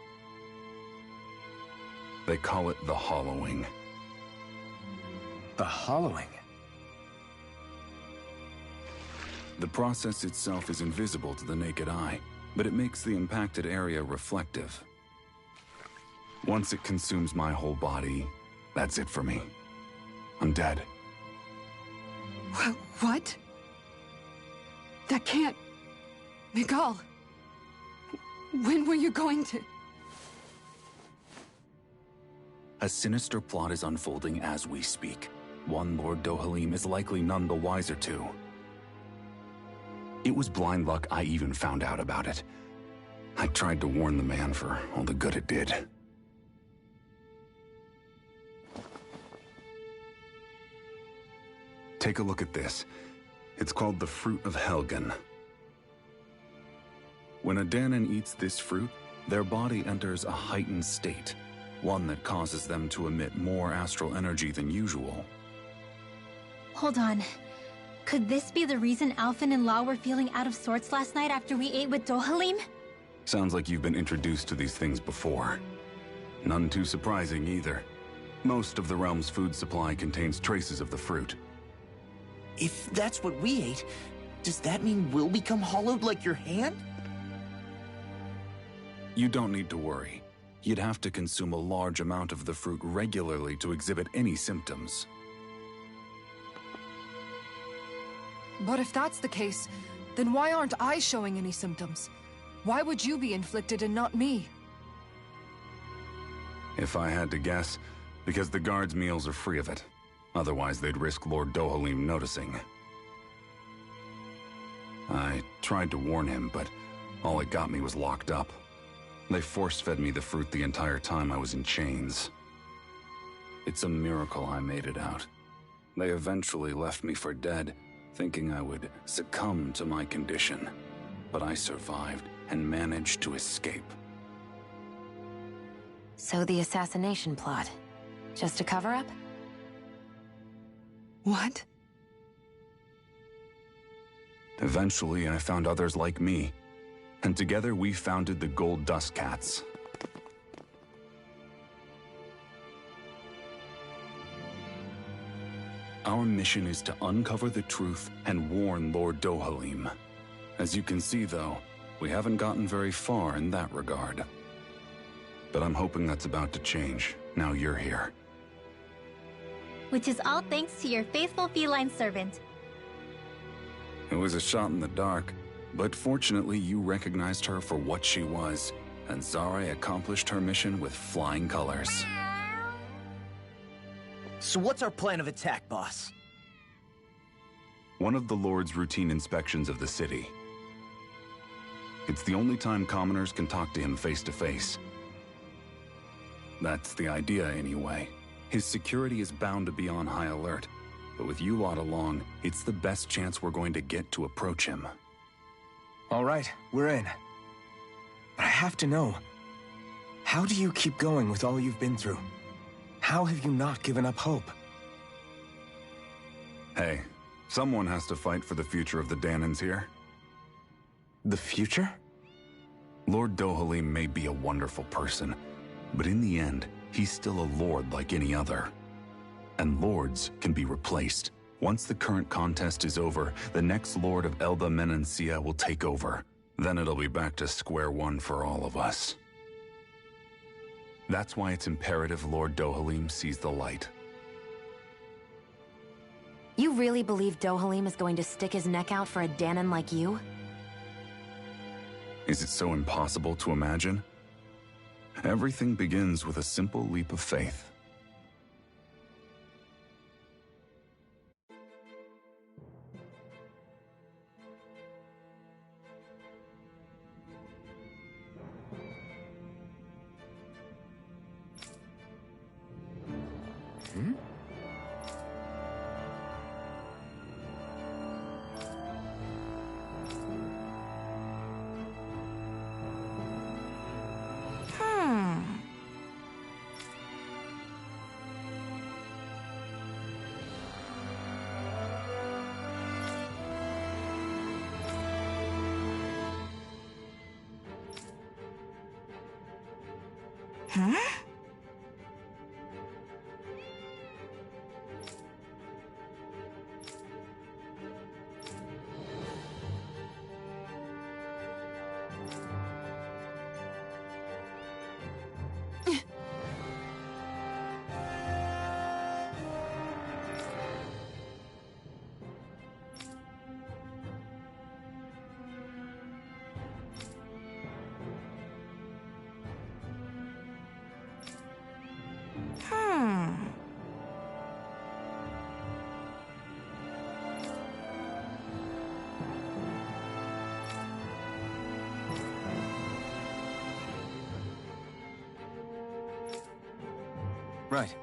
They call it the hollowing. The hollowing? The process itself is invisible to the naked eye, but it makes the impacted area reflective. Once it consumes my whole body, that's it for me. I'm dead. What? That can't... Miguel... When were you going to... A sinister plot is unfolding as we speak. One Lord Dohalim is likely none the wiser to. It was blind luck I even found out about it. I tried to warn the man for all the good it did. Take a look at this. It's called the Fruit of Helgen. When a Danon eats this fruit, their body enters a heightened state, one that causes them to emit more astral energy than usual. Hold on. Could this be the reason Alphen and Law were feeling out of sorts last night after we ate with Dohalim? Sounds like you've been introduced to these things before. None too surprising either. Most of the realm's food supply contains traces of the fruit. If that's what we ate, does that mean we'll become hollowed like your hand? You don't need to worry. You'd have to consume a large amount of the fruit regularly to exhibit any symptoms. But if that's the case, then why aren't I showing any symptoms? Why would you be inflicted and not me? If I had to guess, because the guards' meals are free of it. Otherwise, they'd risk Lord Dohalim noticing. I tried to warn him, but all it got me was locked up. They force-fed me the fruit the entire time I was in chains. It's a miracle I made it out. They eventually left me for dead, thinking I would succumb to my condition. But I survived and managed to escape. So the assassination plot, just a cover-up? What? Eventually, I found others like me, and together we founded the Gold Dust Cats. Our mission is to uncover the truth and warn Lord Dohalim. As you can see, though, we haven't gotten very far in that regard. But I'm hoping that's about to change, now you're here. Which is all thanks to your faithful feline servant. It was a shot in the dark, but fortunately you recognized her for what she was, and Zare accomplished her mission with flying colors. So what's our plan of attack, boss? One of the Lord's routine inspections of the city. It's the only time commoners can talk to him face to face. That's the idea, anyway. His security is bound to be on high alert, but with you lot along, it's the best chance we're going to get to approach him. All right, we're in. But I have to know, how do you keep going with all you've been through? How have you not given up hope? Hey, someone has to fight for the future of the Danons here. The future? Lord Dohalim may be a wonderful person, but in the end, he's still a lord like any other. And lords can be replaced. Once the current contest is over, the next lord of Elda Menancia will take over. Then it'll be back to square one for all of us. That's why it's imperative Lord Dohalim sees the light. You really believe Dohalim is going to stick his neck out for a Danon like you? Is it so impossible to imagine? Everything begins with a simple leap of faith. Huh? Right.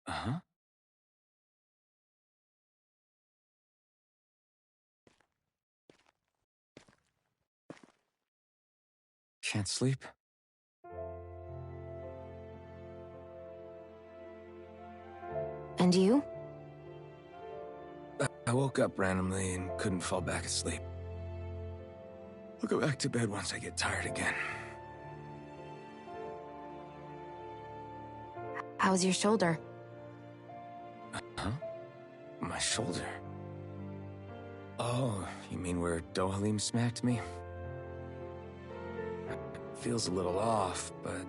Uh-huh. Can't sleep? And you? I woke up randomly and couldn't fall back asleep. I'll go back to bed once I get tired again. How's your shoulder? Huh? My shoulder? Oh, you mean where Dohalim smacked me? Feels a little off, but...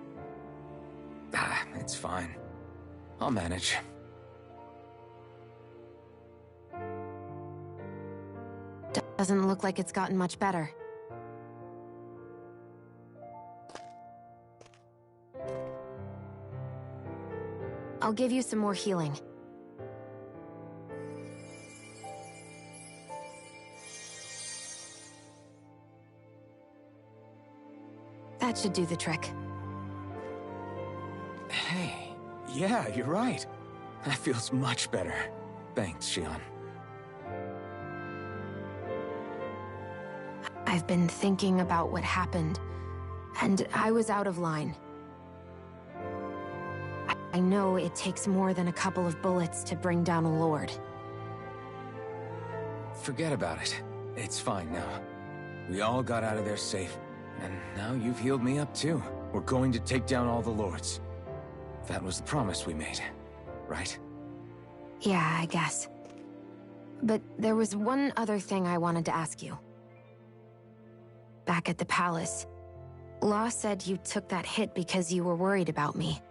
it's fine. I'll manage. Doesn't look like it's gotten much better. I'll give you some more healing. That should do the trick. Hey, yeah, you're right. That feels much better. Thanks, Xion. I've been thinking about what happened, and I was out of line. I know it takes more than a couple of bullets to bring down a lord. Forget about it. It's fine now. We all got out of there safe, and now you've healed me up too. We're going to take down all the lords. That was the promise we made, right? Yeah, I guess. But there was one other thing I wanted to ask you. Back at the palace, Law said you took that hit because you were worried about me.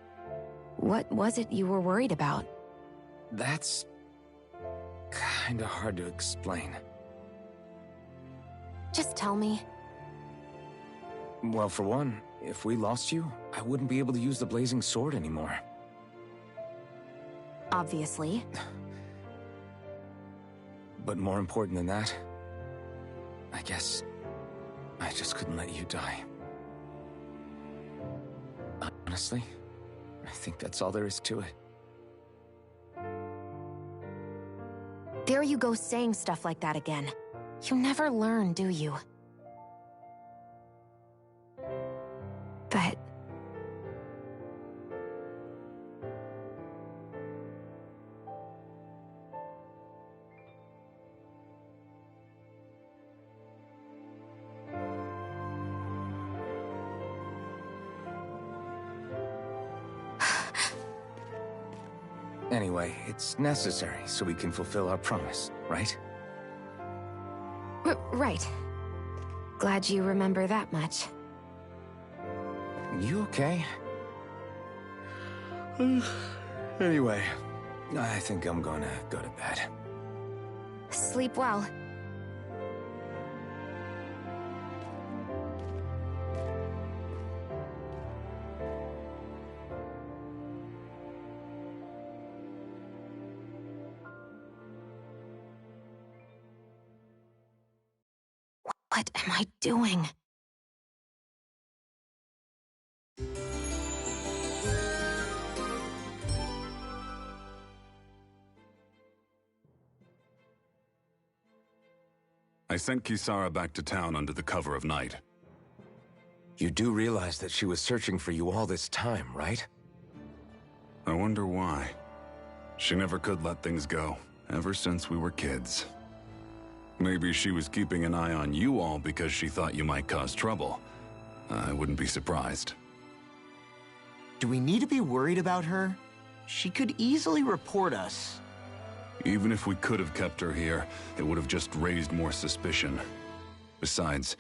What was it you were worried about? That's... kinda hard to explain. Just tell me. Well, for one, if we lost you, I wouldn't be able to use the blazing sword anymore. Obviously. But more important than that, I guess I just couldn't let you die. Honestly, I think that's all there is to it. There you go saying stuff like that again. You never learn, do you? But... Anyway, it's necessary so we can fulfill our promise, right? Right. Glad you remember that much. You okay? Anyway, I think I'm gonna go to bed. Sleep well. What am I doing? I sent Kisara back to town under the cover of night. You do realize that she was searching for you all this time, right? I wonder why. She never could let things go, ever since we were kids. Maybe she was keeping an eye on you all because she thought you might cause trouble. I wouldn't be surprised. Do we need to be worried about her? She could easily report us. Even if we could have kept her here, it would have just raised more suspicion. Besides,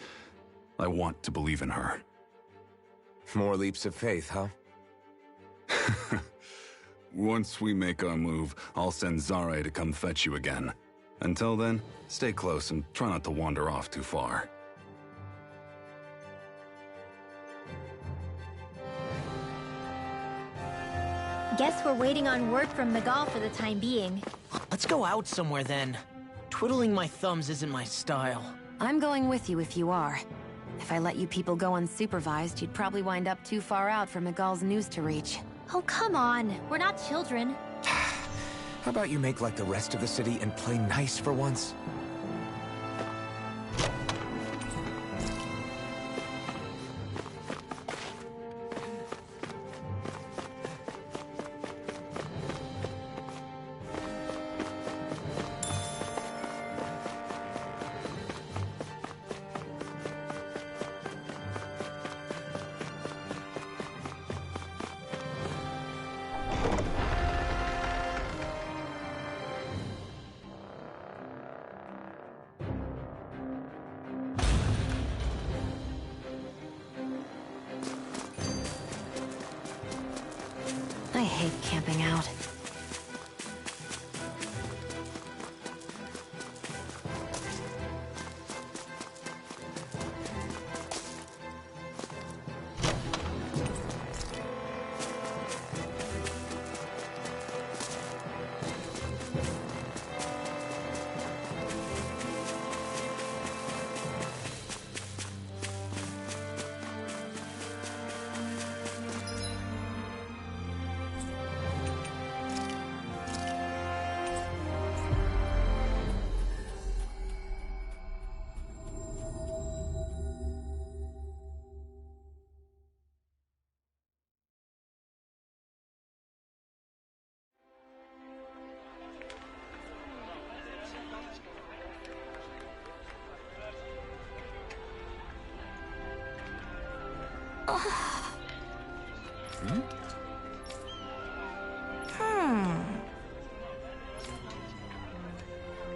I want to believe in her. More leaps of faith, huh? Once we make our move, I'll send Zare to come fetch you again. Until then, stay close and try not to wander off too far. Guess we're waiting on word from Miguel for the time being. Let's go out somewhere then. Twiddling my thumbs isn't my style. I'm going with you if you are. If I let you people go unsupervised, you'd probably wind up too far out for Miguel's news to reach. Oh, come on. We're not children. How about you make like the rest of the city and play nice for once? I hate camping out.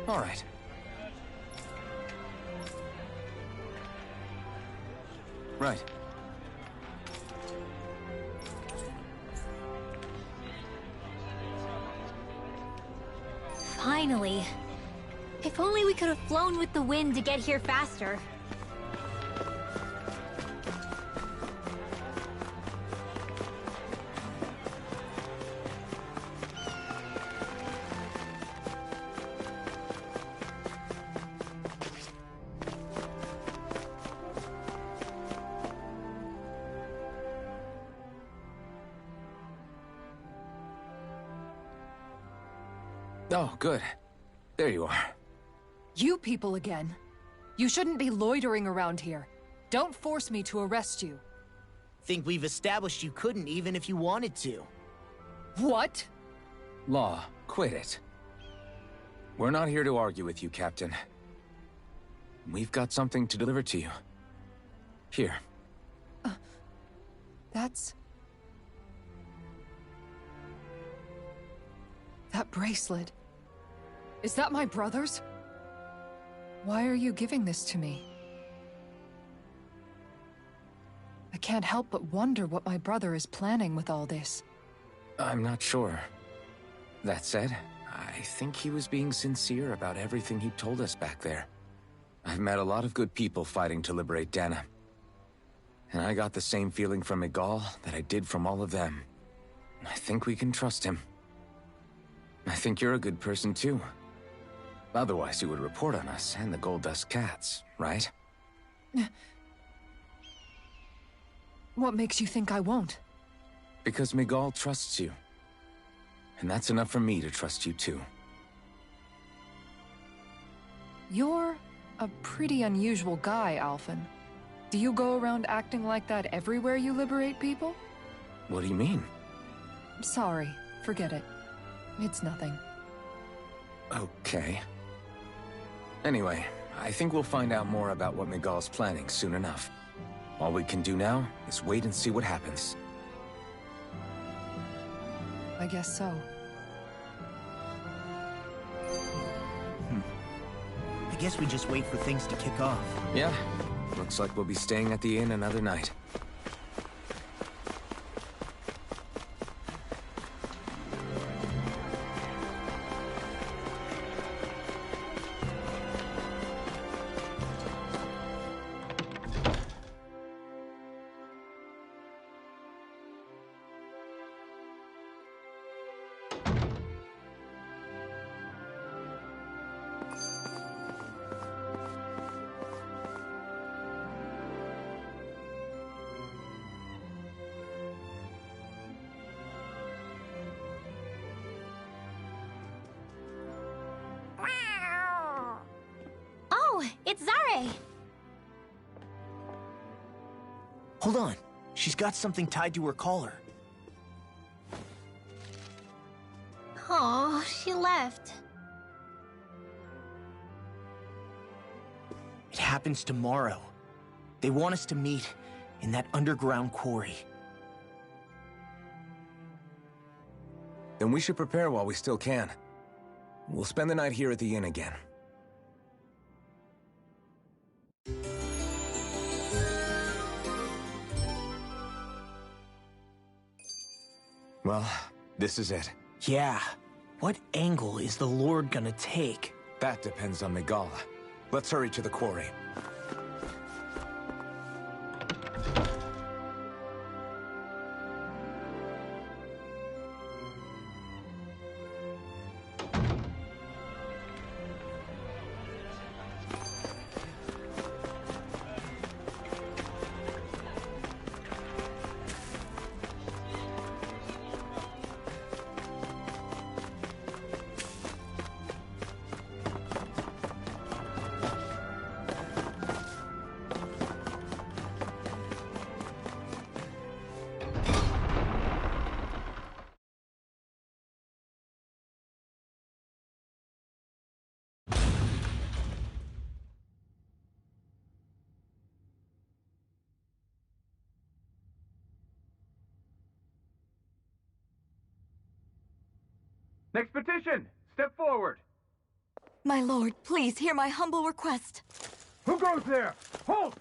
All right. Right. Finally. If only we could have flown with the wind to get here faster. Oh, good. There you are. You people again. You shouldn't be loitering around here. Don't force me to arrest you. Think we've established you couldn't even if you wanted to. What? Law, quit it. We're not here to argue with you, Captain. We've got something to deliver to you. Here. That's... That bracelet. Is that my brother's? Why are you giving this to me? I can't help but wonder what my brother is planning with all this. I'm not sure. That said, I think he was being sincere about everything he told us back there. I've met a lot of good people fighting to liberate Dana. And I got the same feeling from Miguel that I did from all of them. I think we can trust him. I think you're a good person too. Otherwise you would report on us and the Gold Dust Cats, right? What makes you think I won't? Because Miguel trusts you. And that's enough for me to trust you too. You're a pretty unusual guy, Alphen. Do you go around acting like that everywhere you liberate people? What do you mean? Sorry, forget it. It's nothing. Okay. Anyway, I think we'll find out more about what Miguel's planning soon enough. All we can do now is wait and see what happens. I guess so. I guess we just wait for things to kick off. Yeah. Looks like we'll be staying at the inn another night. It's Zare! Hold on. She's got something tied to her collar. Oh, she left. It happens tomorrow. They want us to meet in that underground quarry. Then we should prepare while we still can. We'll spend the night here at the inn again. Well, this is it. Yeah. What angle is the Lord gonna take? That depends on Miguel. Let's hurry to the quarry. Next petition! Step forward! My lord, please hear my humble request. Who goes there? Halt!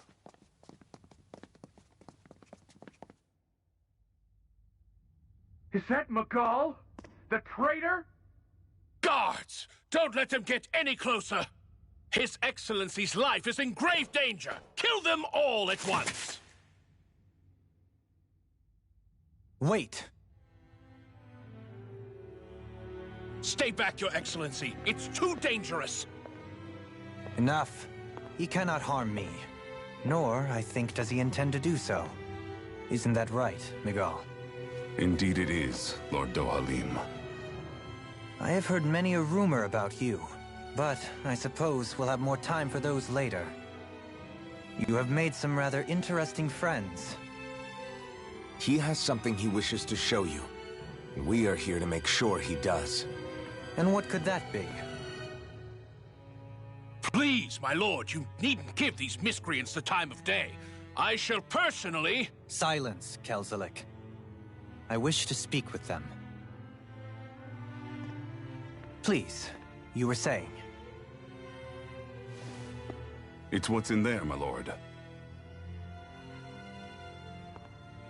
Is that Miguel? The traitor? Guards! Don't let them get any closer! His Excellency's life is in grave danger! Kill them all at once! Wait. Stay back, Your Excellency. It's too dangerous. Enough. He cannot harm me. Nor, I think, does he intend to do so. Isn't that right, Miguel? Indeed it is, Lord Dohalim. I have heard many a rumor about you, but I suppose we'll have more time for those later. You have made some rather interesting friends. He has something he wishes to show you. We are here to make sure he does. And what could that be? Please, my lord, you needn't give these miscreants the time of day. I shall personally... Silence, Kelzelik. I wish to speak with them. Please, you were saying. It's what's in there, my lord.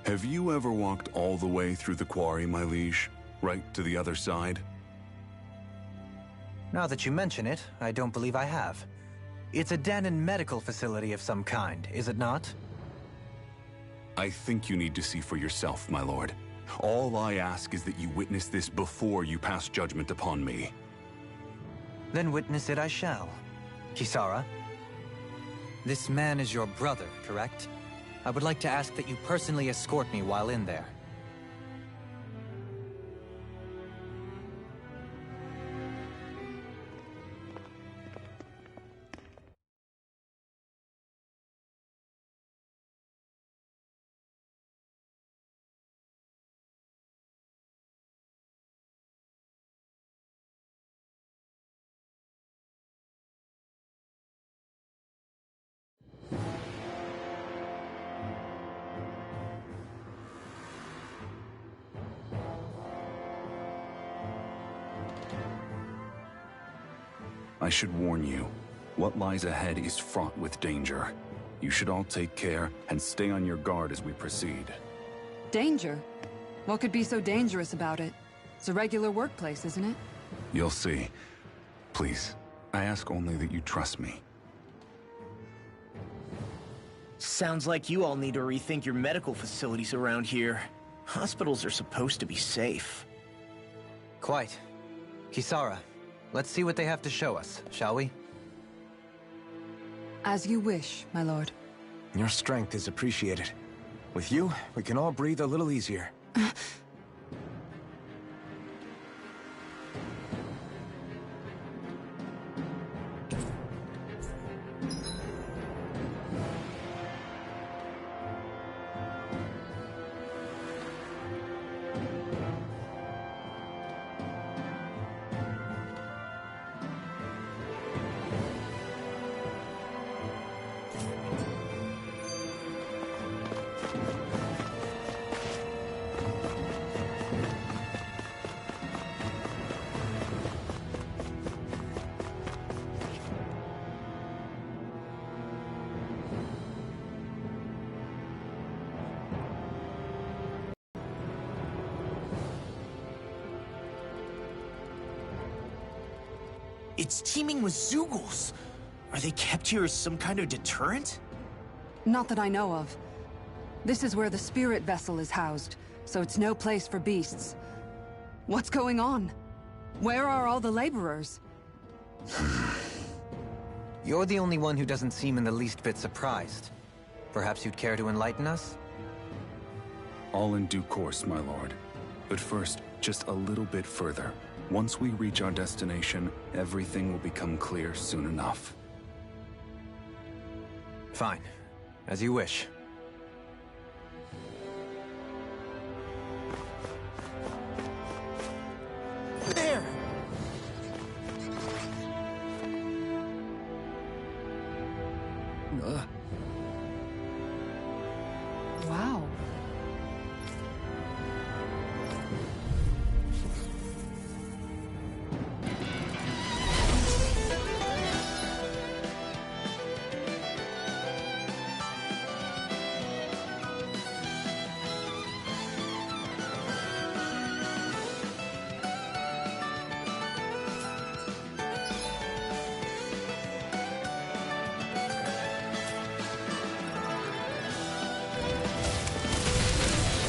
Have you ever walked all the way through the quarry, my liege? Right to the other side? Now that you mention it, I don't believe I have. It's a Danon medical facility of some kind, is it not? I think you need to see for yourself, my lord. All I ask is that you witness this before you pass judgment upon me. Then witness it I shall. Kisara? This man is your brother, correct? I would like to ask that you personally escort me while in there. I should warn you, what lies ahead is fraught with danger. You should all take care and stay on your guard as we proceed. Danger? What could be so dangerous about it? It's a regular workplace, isn't it? You'll see. Please, I ask only that you trust me. Sounds like you all need to rethink your medical facilities around here. Hospitals are supposed to be safe. Quite. Kisara, let's see what they have to show us, shall we? As you wish, my lord. Your strength is appreciated. With you, we can all breathe a little easier. It's teeming with Zeugles. Are they kept here as some kind of deterrent? Not that I know of. This is where the spirit vessel is housed, so it's no place for beasts. What's going on? Where are all the laborers? You're the only one who doesn't seem in the least bit surprised. Perhaps you'd care to enlighten us? All in due course, my lord. But first, just a little bit further. Once we reach our destination, everything will become clear soon enough. Fine. As you wish. There! Wow.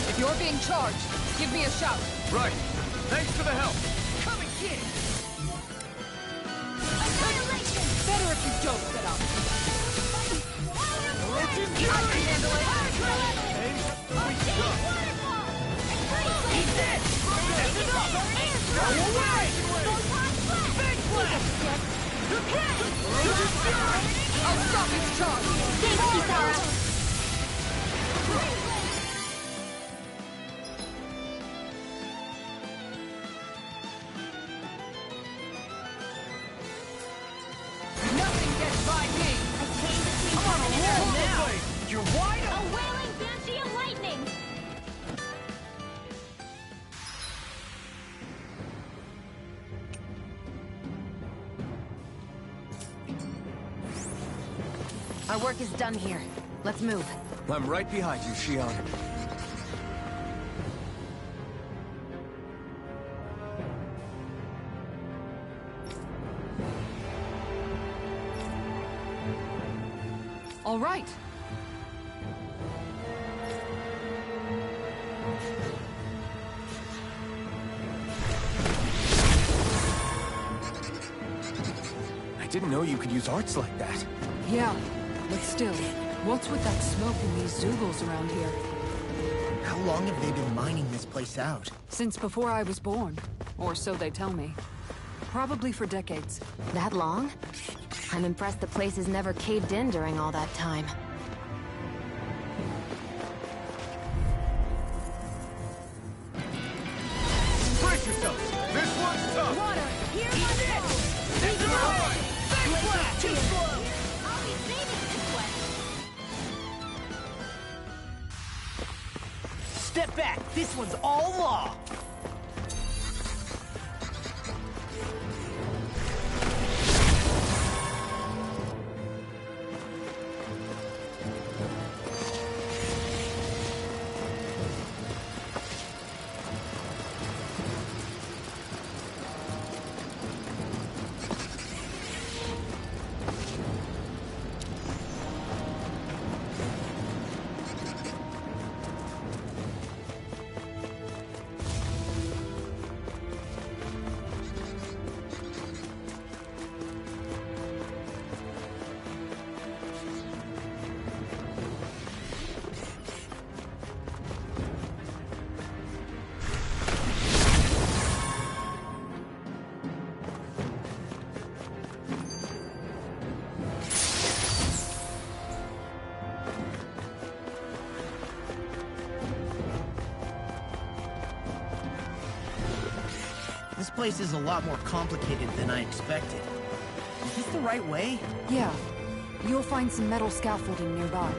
If you're being charged, give me a shout. Right. Thanks for the help. Come and get it! Annihilation! Better if you don't set up. I can handle it! Eat this! That's enough! Go away! Big blast! I'll stop his charge. Thanks, Kisara. Nothing gets by me. I came between I'm on a heaven and roll earth. now! You're wide A open! wailing banshee of lightning! Our work is done here. Let's move. I'm right behind you, Shion. All right. I didn't know you could use arts like that. Yeah, but still, what's with that smoke and these Zeugles around here? How long have they been mining this place out? Since before I was born. Or so they tell me. Probably for decades. That long? I'm impressed the place has never caved in during all that time. Brace yourselves. This one's tough. Water, hear my call! That's enough! Big blast! Too slow! I'll be saving this one! Step back! This one's all law! This place is a lot more complicated than I expected. Is this the right way? Yeah. You'll find some metal scaffolding nearby.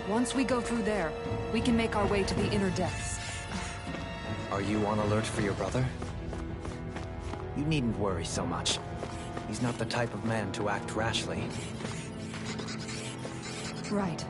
Once we go through there, we can make our way to the inner depths. Are you on alert for your brother? You needn't worry so much. He's not the type of man to act rashly. Right.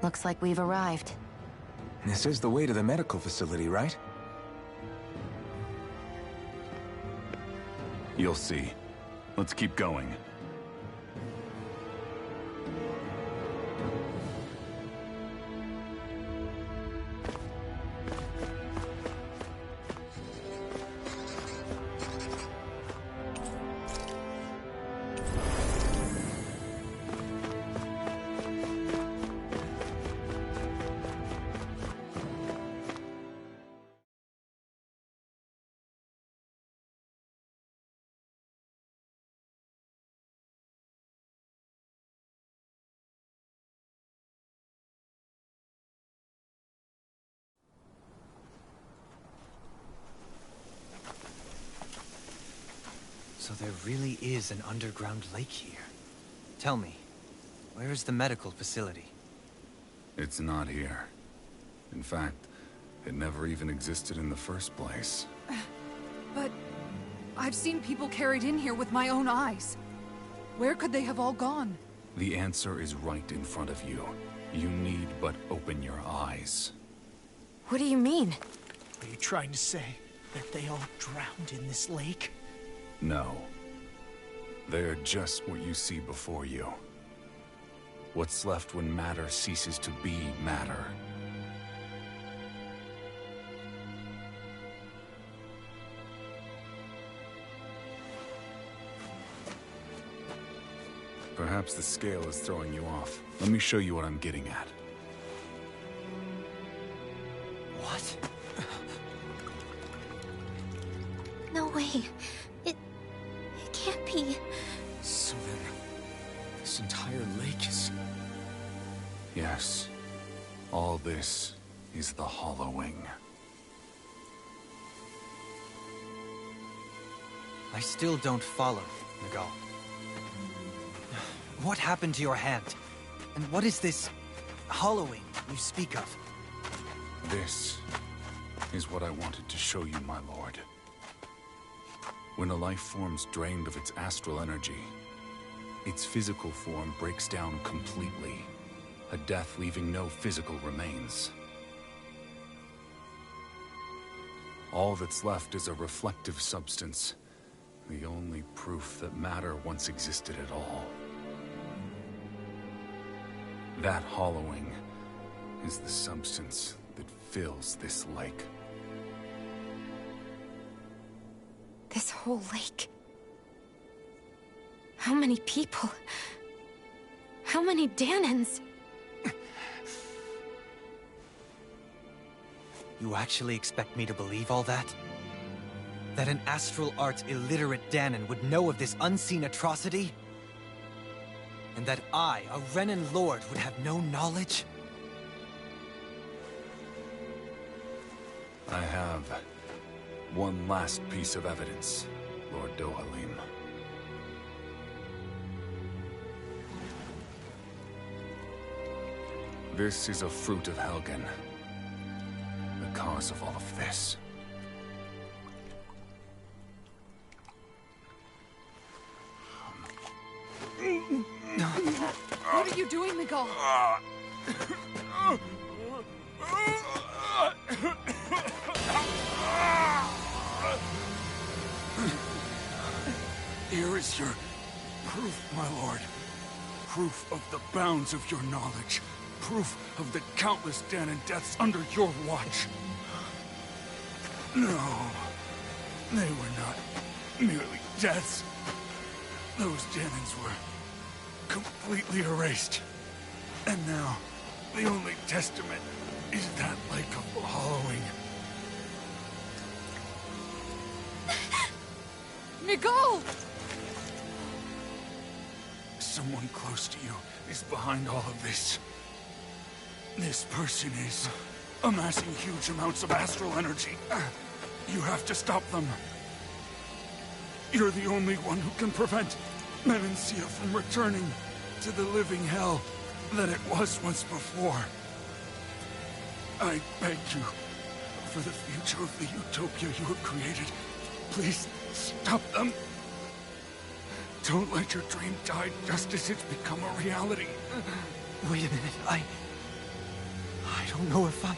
Looks like we've arrived. This is the way to the medical facility, right? You'll see. Let's keep going. So there really is an underground lake here. Tell me, where is the medical facility? It's not here. In fact, it never even existed in the first place. But I've seen people carried in here with my own eyes. Where could they have all gone? The answer is right in front of you. You need but open your eyes. What do you mean? Are you trying to say that they all drowned in this lake? No. They're just what you see before you. What's left when matter ceases to be matter. Perhaps the scale is throwing you off. Let me show you what I'm getting at. What? No way. It can't be. So then, this entire lake is... Yes. All this is the hollowing. I still don't follow, Miguel. What happened to your hand? And what is this hollowing you speak of? This is what I wanted to show you, my lord. When a life form's drained of its astral energy, its physical form breaks down completely, a death leaving no physical remains. All that's left is a reflective substance, the only proof that matter once existed at all. That hollowing is the substance that fills this lake. This whole lake. How many people? How many Danans? You actually expect me to believe all that? That an astral arts illiterate Danan would know of this unseen atrocity? And that I, a Renan lord, would have no knowledge? I have one last piece of evidence, Lord Dohalim. This is a fruit of Helgen, the cause of all of this. What are you doing, Miguel? Here is your proof, my lord. Proof of the bounds of your knowledge. Proof of the countless Danan deaths under your watch. No, they were not merely deaths. Those Danans were completely erased. And now, the only testament is that lake of hollowing. Miguel! Someone close to you is behind all of this. This person is amassing huge amounts of astral energy. You have to stop them. You're the only one who can prevent Menancia from returning to the living hell that it was once before. I beg you, for the future of the utopia you have created, please stop them. Don't let your dream die just as it's become a reality. Wait a minute, I don't know if I...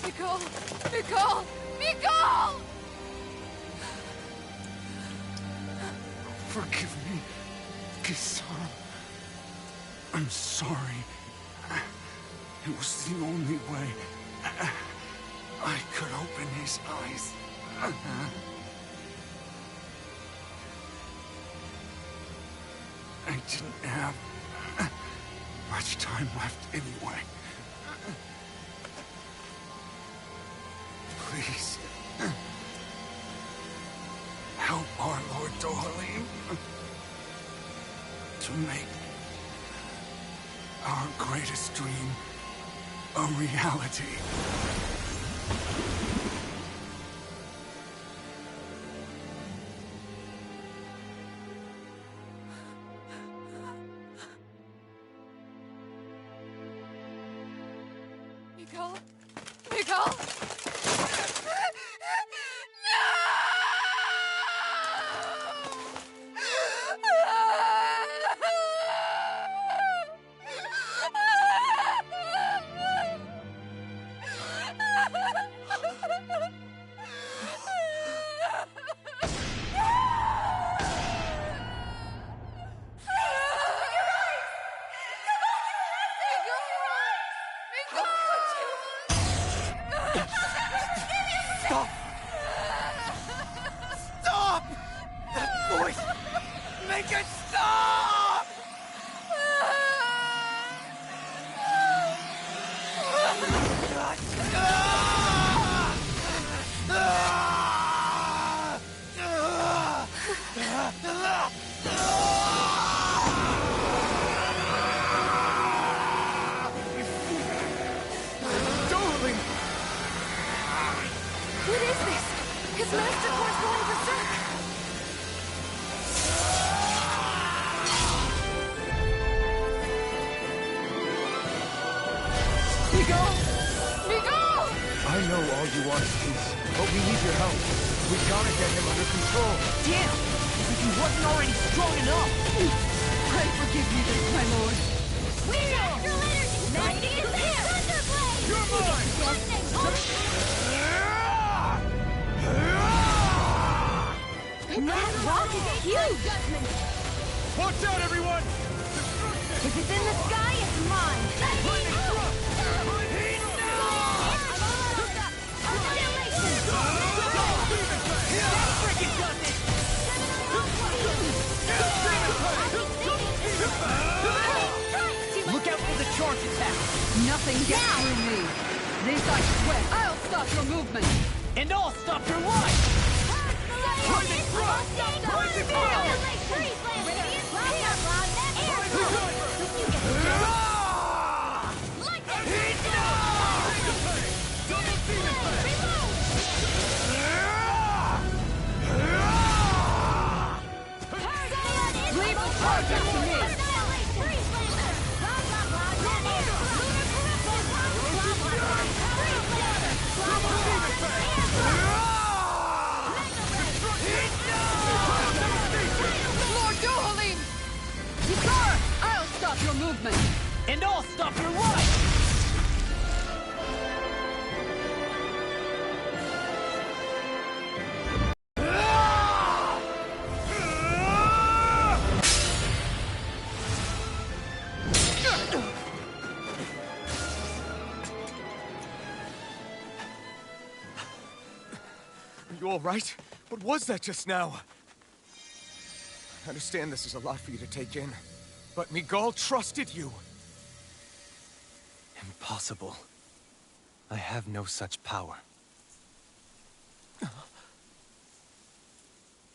Nicole! Nicole! Nicole! Forgive me, Kisara. I'm sorry. It was the only way I could open his eyes. I didn't have much time left anyway. Please, help our Lord Dohalim to make our greatest dream a reality. Nicole? Nicole? Stop! Stop! That voice! Make it stop! What is this? His master core's going berserk! Nicole! Nicole! I know all you want is peace, but we need your help. We gotta get him under control. Damn! As if he wasn't already strong enough! Pray forgive me this, my lord. We're astral energy! Lightning is here! Thunderblade! You're mine! That rock is huge! Watch out, everyone! If it's in the sky, it's mine! Look out for the charge attack! Nothing gets through me. This I swear. I'll stop your movement. And I'll stop your life! Lightning thrust! Lightning power! Leave the project to me. Lord Dohalim! Yukar! I'll stop your movement. And I'll stop your life! Are you all right? What was that just now? I understand this is a lot for you to take in, but Miguel trusted you. Impossible. I have no such power.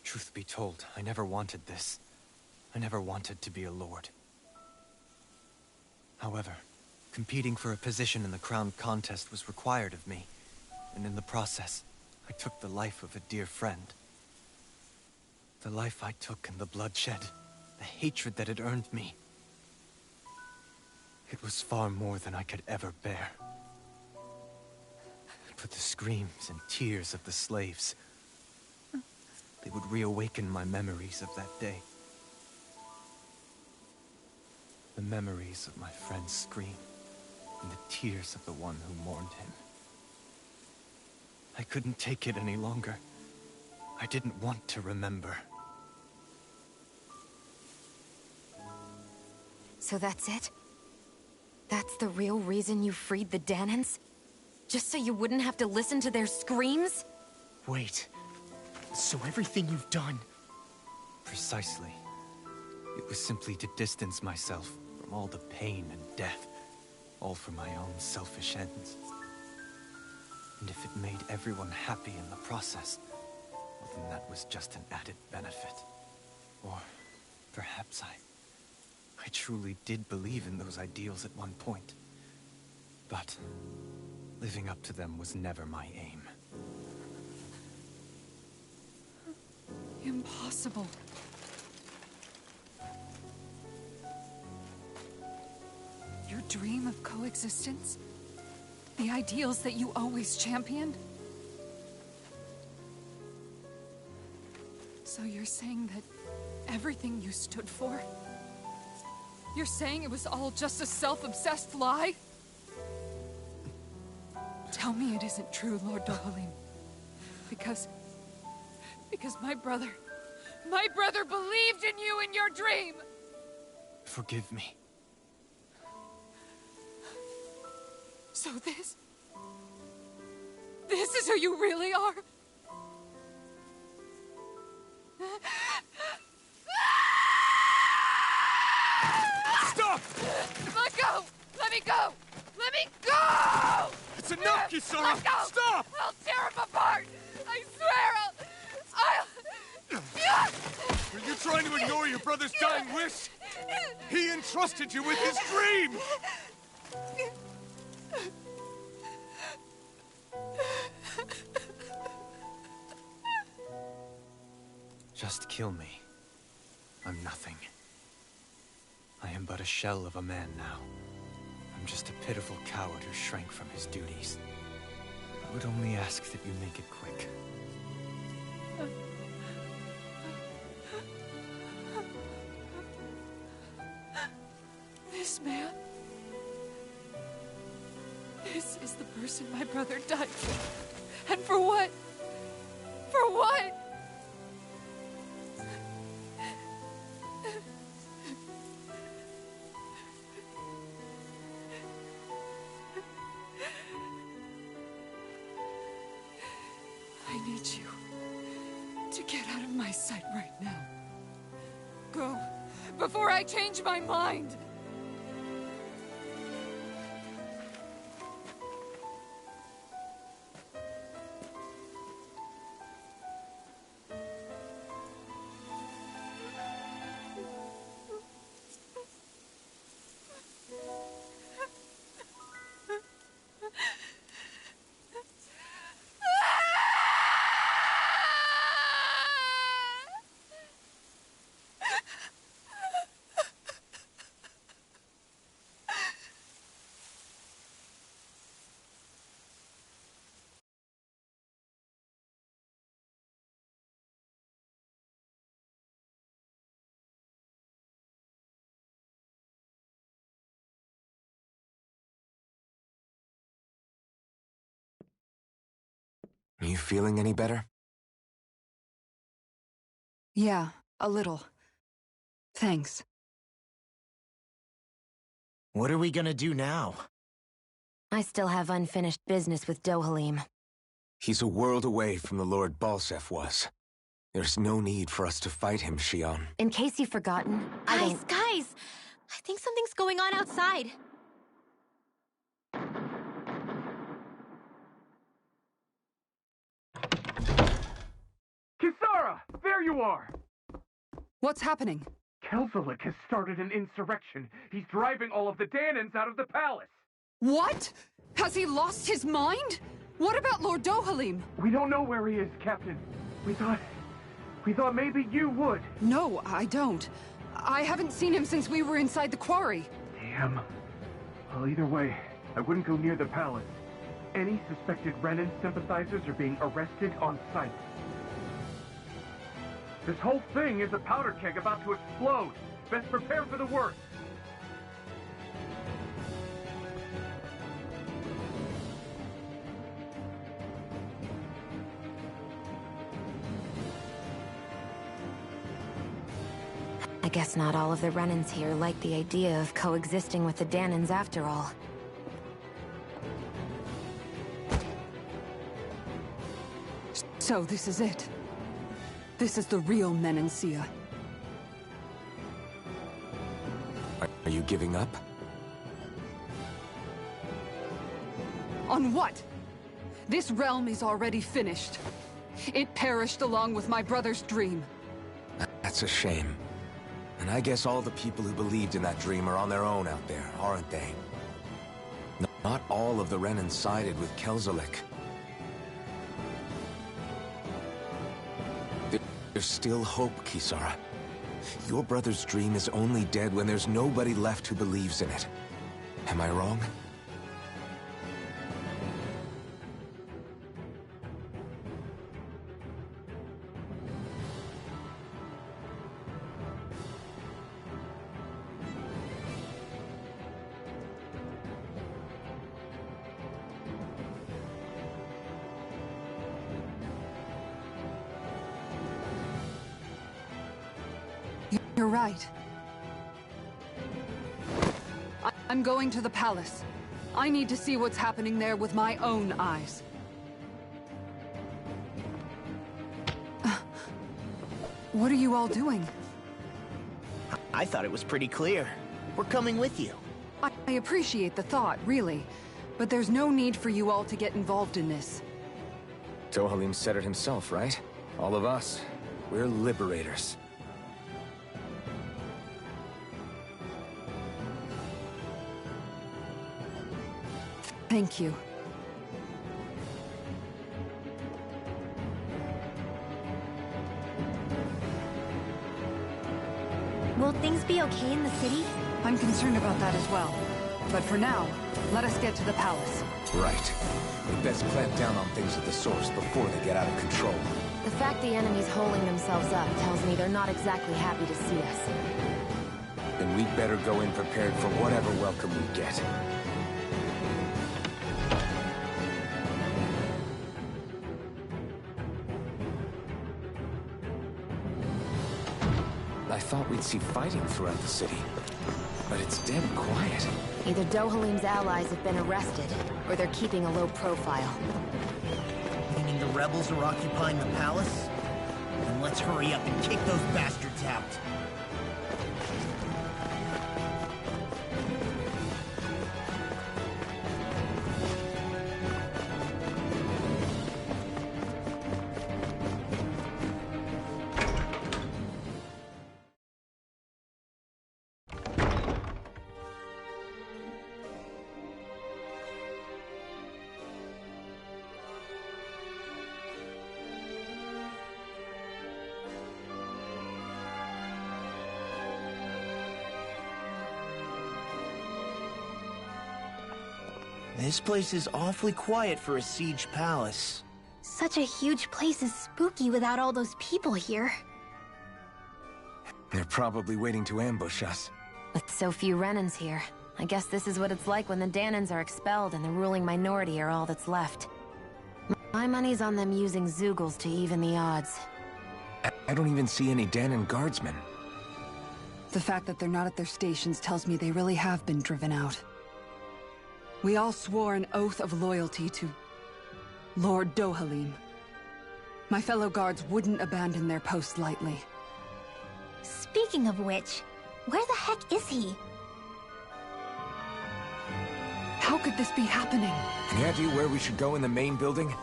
Truth be told, I never wanted this. I never wanted to be a lord. However, competing for a position in the crown contest was required of me, and in the process, I took the life of a dear friend. The life I took and the bloodshed, the hatred that it earned me. It was far more than I could ever bear. But the screams and tears of the slaves, they would reawaken my memories of that day. The memories of my friend's scream, and the tears of the one who mourned him. I couldn't take it any longer. I didn't want to remember. So that's it? That's the real reason you freed the Danans? Just so you wouldn't have to listen to their screams? Wait. So everything you've done... Precisely. It was simply to distance myself from all the pain and death. All for my own selfish ends. And if it made everyone happy in the process, well, then that was just an added benefit. Or perhaps I truly did believe in those ideals at one point. But living up to them was never my aim. Impossible. Your dream of coexistence? The ideals that you always championed? So you're saying that everything you stood for? You're saying it was all just a self-obsessed lie? Tell me it isn't true, Lord Dohalim. Because my brother believed in you in your dream! Forgive me. So this is who you really are? Stop! Let go! Let me go! Let me go! It's enough, Kisara! Let go! Stop! I'll tear him apart! I swear I'll... Are you trying to ignore your brother's dying wish? He entrusted you with his dream! Just kill me. I'm nothing. I am but a shell of a man now. I'm just a pitiful coward who shrank from his duties. I would only ask that you make it quick. This man... This is the person my brother died for. And for what? For what? I need you to get out of my sight right now. Go, before I change my mind! Are you feeling any better? Yeah, a little. Thanks. What are we gonna do now? I still have unfinished business with Dohalim. He's a world away from the Lord Balsef was. There's no need for us to fight him, Shion. In case you've forgotten, Guys! I think something's going on outside. Kisara! There you are! What's happening? Kelzelik has started an insurrection. He's driving all of the Danans out of the palace. What? Has he lost his mind? What about Lord Dohalim? We don't know where he is, Captain. We thought maybe you would. No, I don't. I haven't seen him since we were inside the quarry. Damn. Well, either way, I wouldn't go near the palace. Any suspected Renin sympathizers are being arrested on sight. This whole thing is a powder keg about to explode. Best prepare for the worst. I guess not all of the Renins here like the idea of coexisting with the Danans after all. So this is it. This is the real Menancia. Are you giving up? On what? This realm is already finished. It perished along with my brother's dream. That's a shame. And I guess all the people who believed in that dream are on their own out there, aren't they? Not all of the Renin sided with Kelzelik. There's still hope, Kisara. Your brother's dream is only dead when there's nobody left who believes in it. Am I wrong? You're right. I'm going to the palace. I need to see what's happening there with my own eyes. What are you all doing? I thought it was pretty clear. We're coming with you. I appreciate the thought, really. But there's no need for you all to get involved in this. Dohalim said it himself, right? All of us. We're liberators. Thank you. Will things be okay in the city? I'm concerned about that as well. But for now, let us get to the palace. Right. We best clamp down on things at the source before they get out of control. The fact the enemy's holding themselves up tells me they're not exactly happy to see us. Then we'd better go in prepared for whatever welcome we get. I thought we'd see fighting throughout the city, but it's dead quiet. Either Dohalim's allies have been arrested, or they're keeping a low profile. Meaning the rebels are occupying the palace? Then let's hurry up and kick those bastards out. This place is awfully quiet for a siege palace. Such a huge place is spooky without all those people here. They're probably waiting to ambush us. With so few Renins here, I guess this is what it's like when the Danans are expelled and the ruling minority are all that's left. My money's on them using Zeugles to even the odds. I don't even see any Danan guardsmen. The fact that they're not at their stations tells me they really have been driven out. We all swore an oath of loyalty to Lord Dohalim. My fellow guards wouldn't abandon their post lightly. Speaking of which, where the heck is he? How could this be happening? Any idea where we should go in the main building?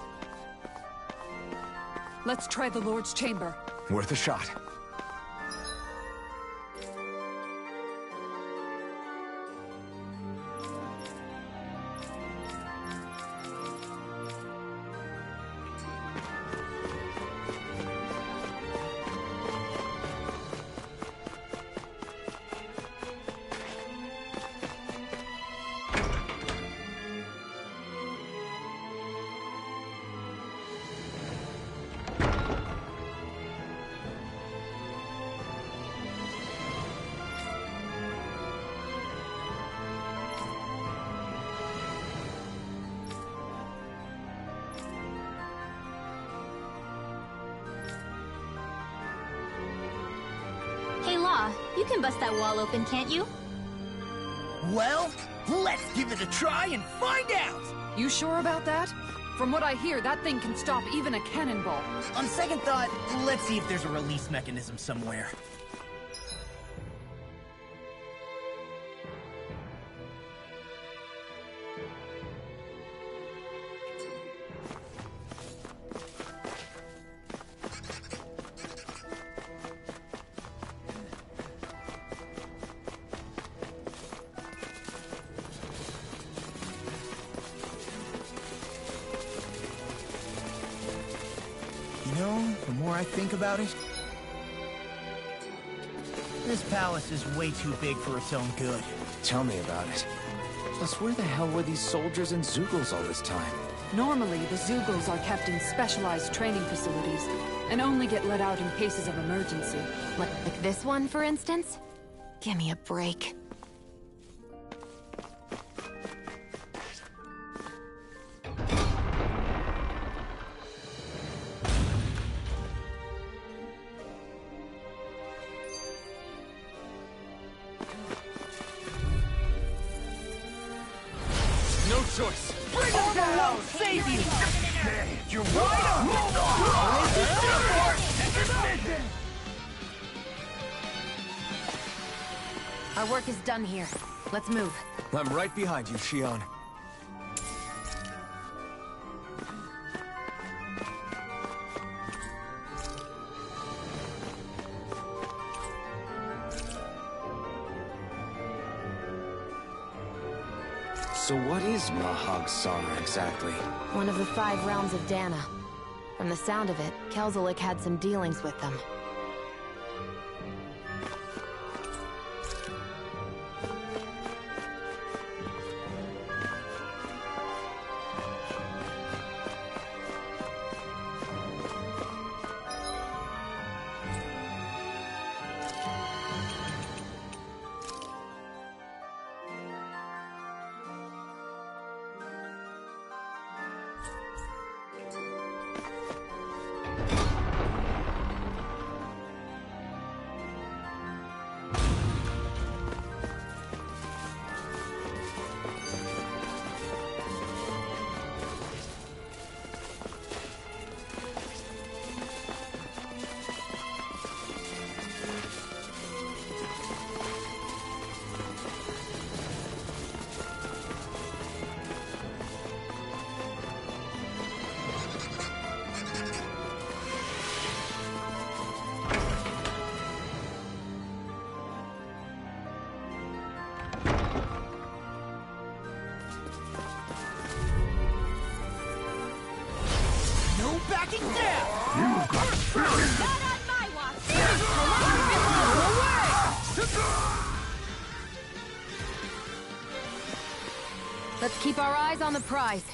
Let's try the Lord's chamber. Worth a shot. You can bust that wall open, can't you? Well, let's give it a try and find out! You sure about that? From what I hear, that thing can stop even a cannonball. On second thought, let's see if there's a release mechanism somewhere. You know, the more I think about it, this palace is way too big for its own good. Tell me about it. Plus, where the hell were these soldiers and Zeugles all this time? Normally, the Zeugles are kept in specialized training facilities, and only get let out in cases of emergency. Like this one, for instance? Give me a break. No choice. Bring on the wall, save you! You're wide Our work is done here. Let's move. I'm right behind you, Shion. So what is Mahag's Sauna exactly? One of the 5 realms of Dana. From the sound of it, Kelzelik had some dealings with them. No backing down! You've got spirit! Not on my watch! Let's keep our eyes on the prize.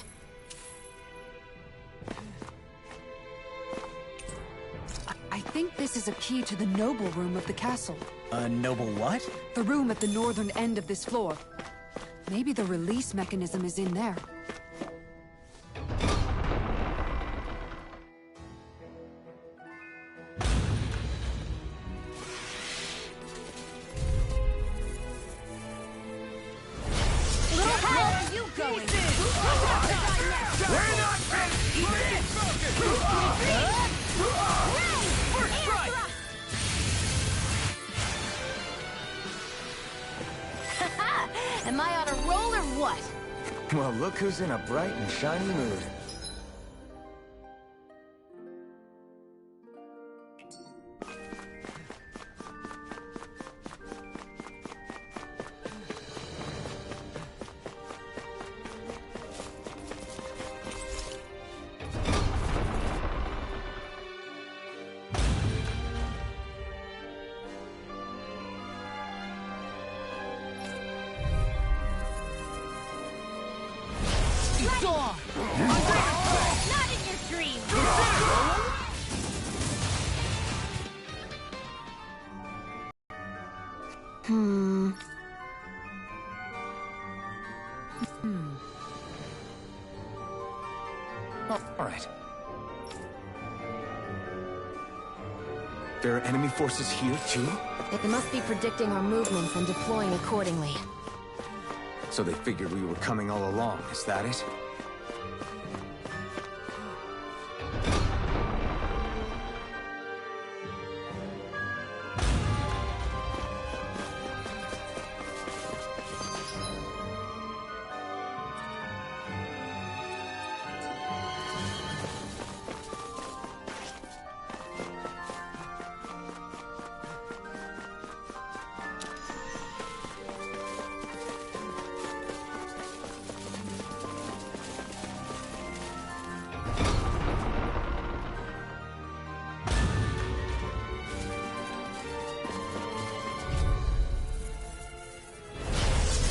I think this is a key to the noble room of the castle. A noble what? The room at the northern end of this floor. Maybe the release mechanism is in there. Am I on a roll or what? Well, look who's in a bright and shiny mood. It's on! Not in your dreams! Oh, all right. There are enemy forces here, too? They must be predicting our movements and deploying accordingly. So they figured we were coming all along, is that it?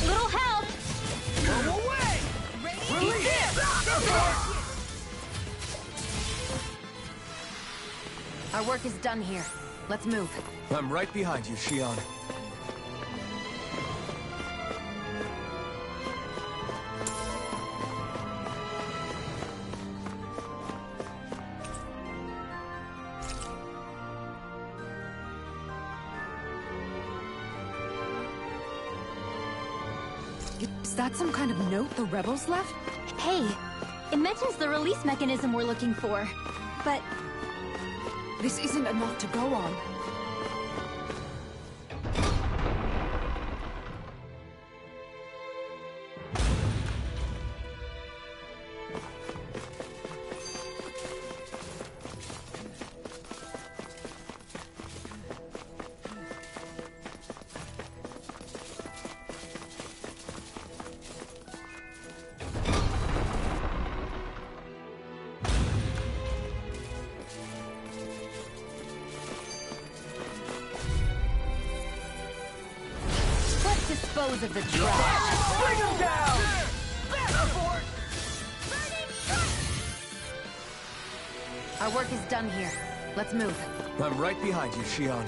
Little help! Go away! Release him! Our work is done here. Let's move. I'm right behind you, Shion. Is that some kind of note the rebels left? Hey, it mentions the release mechanism we're looking for. But This isn't enough to go on. let's dispose of the trash. Bring him down! Our work is done here. Let's move. I'm right behind you, Shion.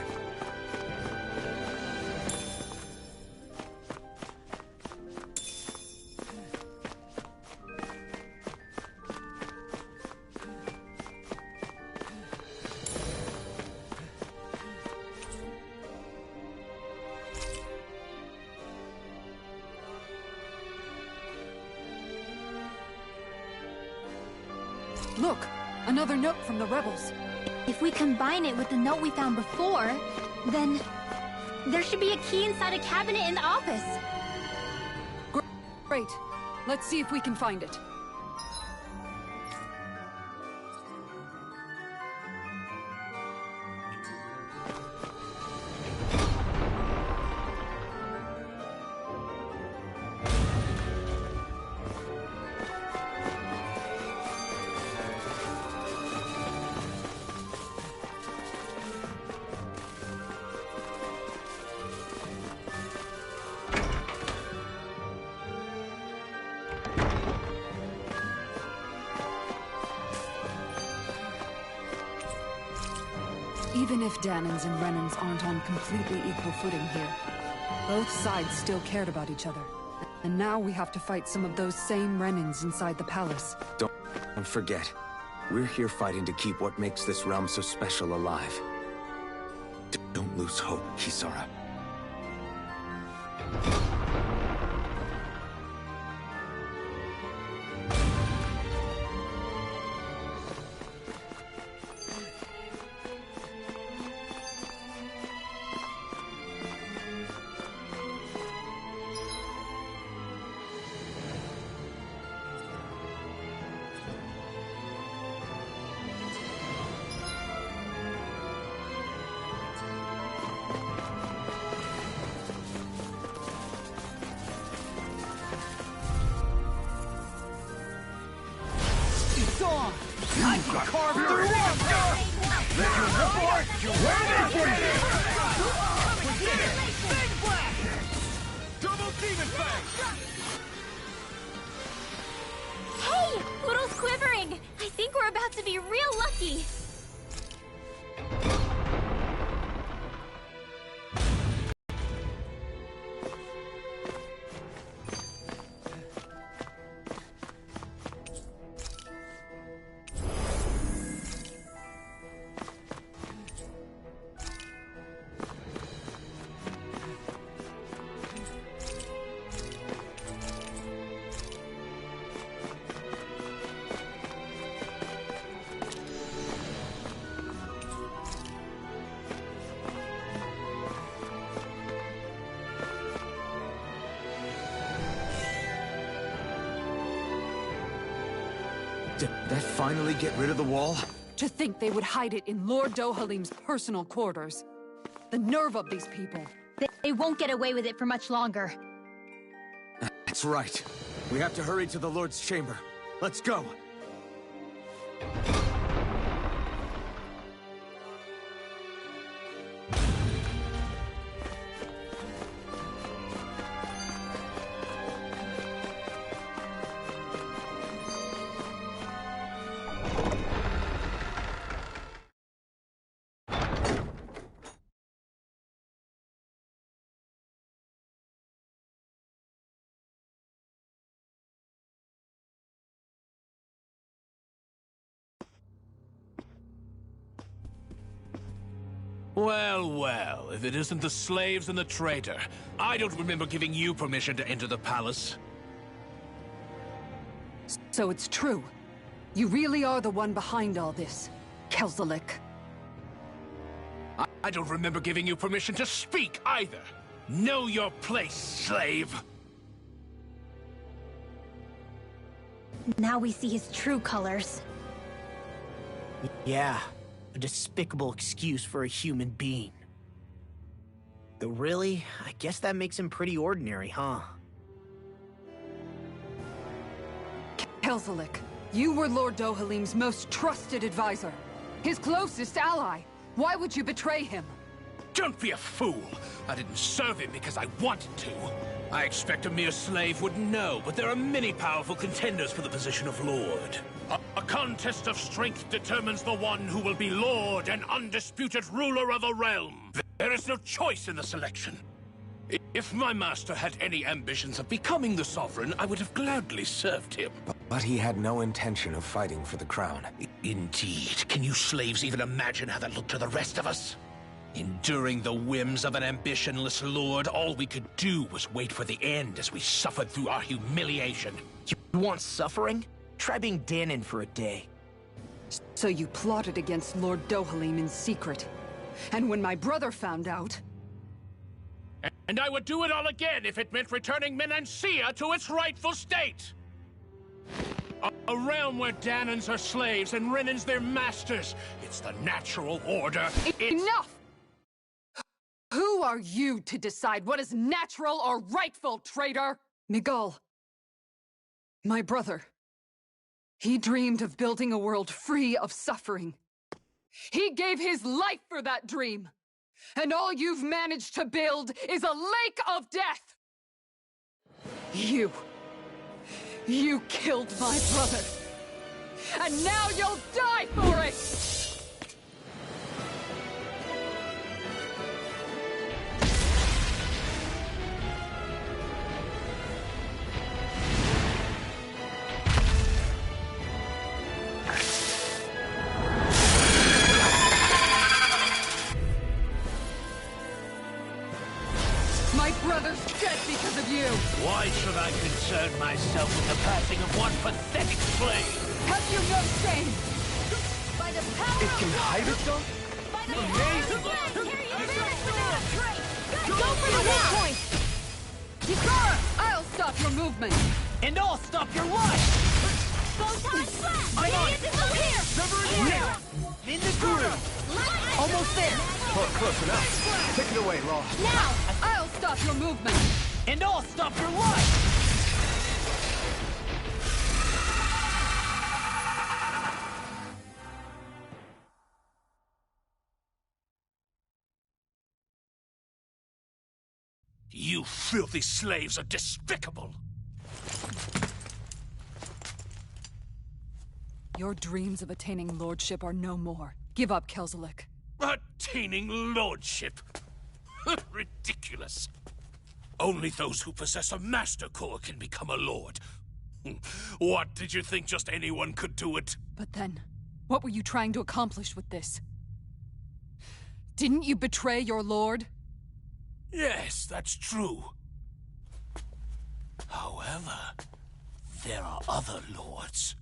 Look, another note from the rebels. If we combine it with the note we found before, then there should be a key inside a cabinet in the office. Great. Let's see if we can find it. Even if Danans and Renans aren't on completely equal footing here, both sides still cared about each other. And now we have to fight some of those same Renans inside the palace. Don't forget, we're here fighting to keep what makes this realm so special alive. Don't lose hope, Kisara. on! I can carve through them! Report! We did it! Big blast! Double demon fang! Hey! Poodle's quivering! I think we're about to be real lucky! Did that finally get rid of the wall? To think they would hide it in Lord Dohalim's personal quarters. The nerve of these people. They won't get away with it for much longer. That's right. We have to hurry to the Lord's chamber. Let's go. Well, well, if it isn't the slaves and the traitor. I don't remember giving you permission to enter the palace. So it's true. You really are the one behind all this, Kelzelik. I don't remember giving you permission to speak either. Know your place, slave. Now we see his true colors. Yeah, a despicable excuse for a human being. Though really, I guess that makes him pretty ordinary, huh? Kelzelik, you were Lord Dohalim's most trusted advisor. His closest ally. Why would you betray him? Don't be a fool. I didn't serve him because I wanted to. I expect a mere slave would know, but there are many powerful contenders for the position of Lord. A contest of strength determines the one who will be Lord and undisputed ruler of a realm. There is no choice in the selection. If my master had any ambitions of becoming the sovereign, I would have gladly served him. But he had no intention of fighting for the crown. Indeed. Can you slaves even imagine how that looked to the rest of us? Enduring the whims of an ambitionless lord, all we could do was wait for the end as we suffered through our humiliation. You want suffering? Try being Danon for a day. So you plotted against Lord Dohalim in secret. And when my brother found out... And I would do it all again if it meant returning Menancia to its rightful state! A realm where Danons are slaves and Renans their masters. It's the natural order. Enough! Who are you to decide what is natural or rightful, traitor? Miguel. My brother. He dreamed of building a world free of suffering. He gave his life for that dream. And all you've managed to build is a lake of death! You killed my brother. And now you'll die for it! My brother's dead because of you! Why should I concern myself with the passing of one pathetic slave? Have you no shame? By the power It can hide itself? By the power Go for the weak point! Kisara! I'll stop your movement! And I'll stop your life! Photon blast! I'm on it! Over here! Now! In the groove! Almost there! Close enough. Take it away, Law. Now! I'll stop your movement! And I'll stop your life! You filthy slaves are despicable! Your dreams of attaining lordship are no more. Give up, Kelzelik. Attaining lordship? Ridiculous. Only those who possess a master core can become a lord. What, did you think just anyone could do it? But then, what were you trying to accomplish with this? Didn't you betray your lord? Yes, that's true. However, there are other lords.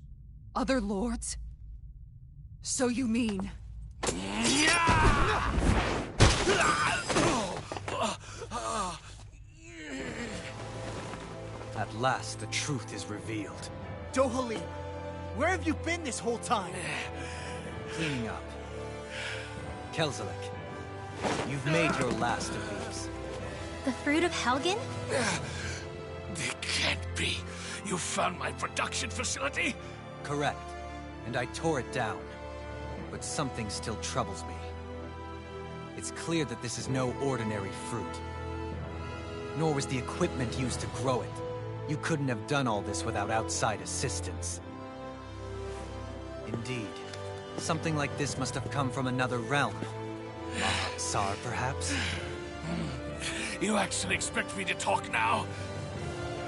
Other lords? So you mean... At last, the truth is revealed. Dohalim, Where have you been this whole time? Cleaning up. Kelzelik, you've made your last of these. The fruit of Helgen? It can't be. You found my production facility? Correct. And I tore it down. But something still troubles me. It's clear that this is no ordinary fruit. Nor was the equipment used to grow it. You couldn't have done all this without outside assistance. Indeed. Something like this must have come from another realm. Tsar, perhaps? You actually expect me to talk now?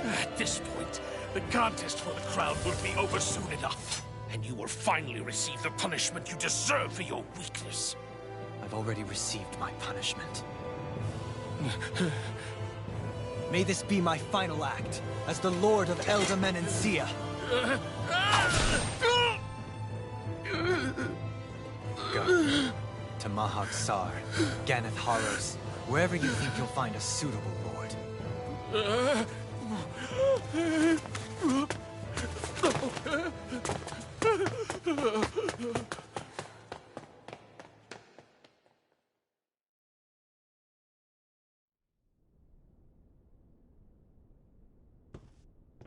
At this point, the contest for the crown will be over soon enough. And you will finally receive the punishment you deserve for your weakness. I've already received my punishment. May this be my final act, as the Lord of rmcinnis. Go. To Mahag Sar, Ganeth Haros, wherever you think you'll find a suitable lord.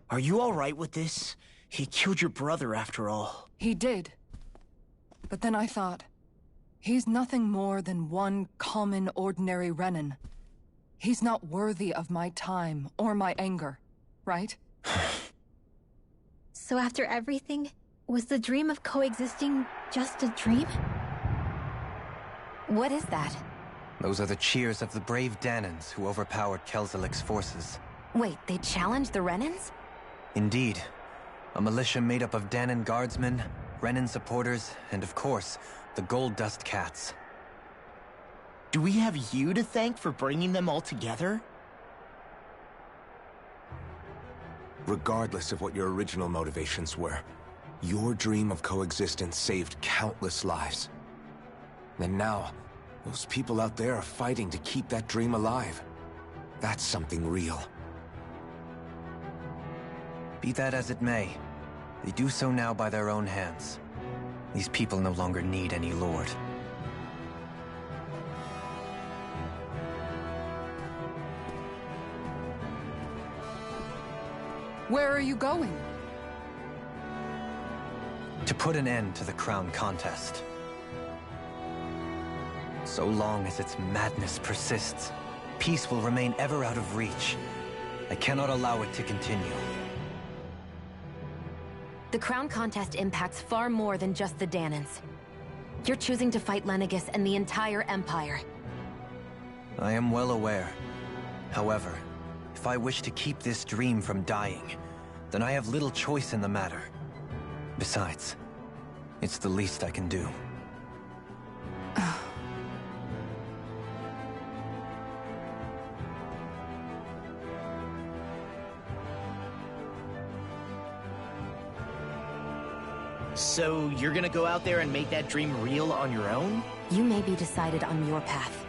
Are you all right with this? He killed your brother after all. He did. But then I thought, he's nothing more than one common, ordinary Renin. He's not worthy of my time or my anger, right? So after everything, was the dream of coexisting just a dream? What is that? Those are the cheers of the brave Danans who overpowered Kelzelik's forces. Wait, they challenged the Renins? Indeed. A militia made up of Danan guardsmen, Renin supporters, and of course, the Gold Dust Cats. Do we have you to thank for bringing them all together? Regardless of what your original motivations were, your dream of coexistence saved countless lives. And now, those people out there are fighting to keep that dream alive. That's something real. Be that as it may, they do so now by their own hands. These people no longer need any lord. Where are you going? To put an end to the crown contest. So long as its madness persists, peace will remain ever out of reach. I cannot allow it to continue. The crown contest impacts far more than just the Danans. You're choosing to fight Lenegis and the entire Empire. I am well aware. However, if I wish to keep this dream from dying, then I have little choice in the matter. Besides, it's the least I can do. So you're gonna go out there and make that dream real on your own? You may be decided on your path,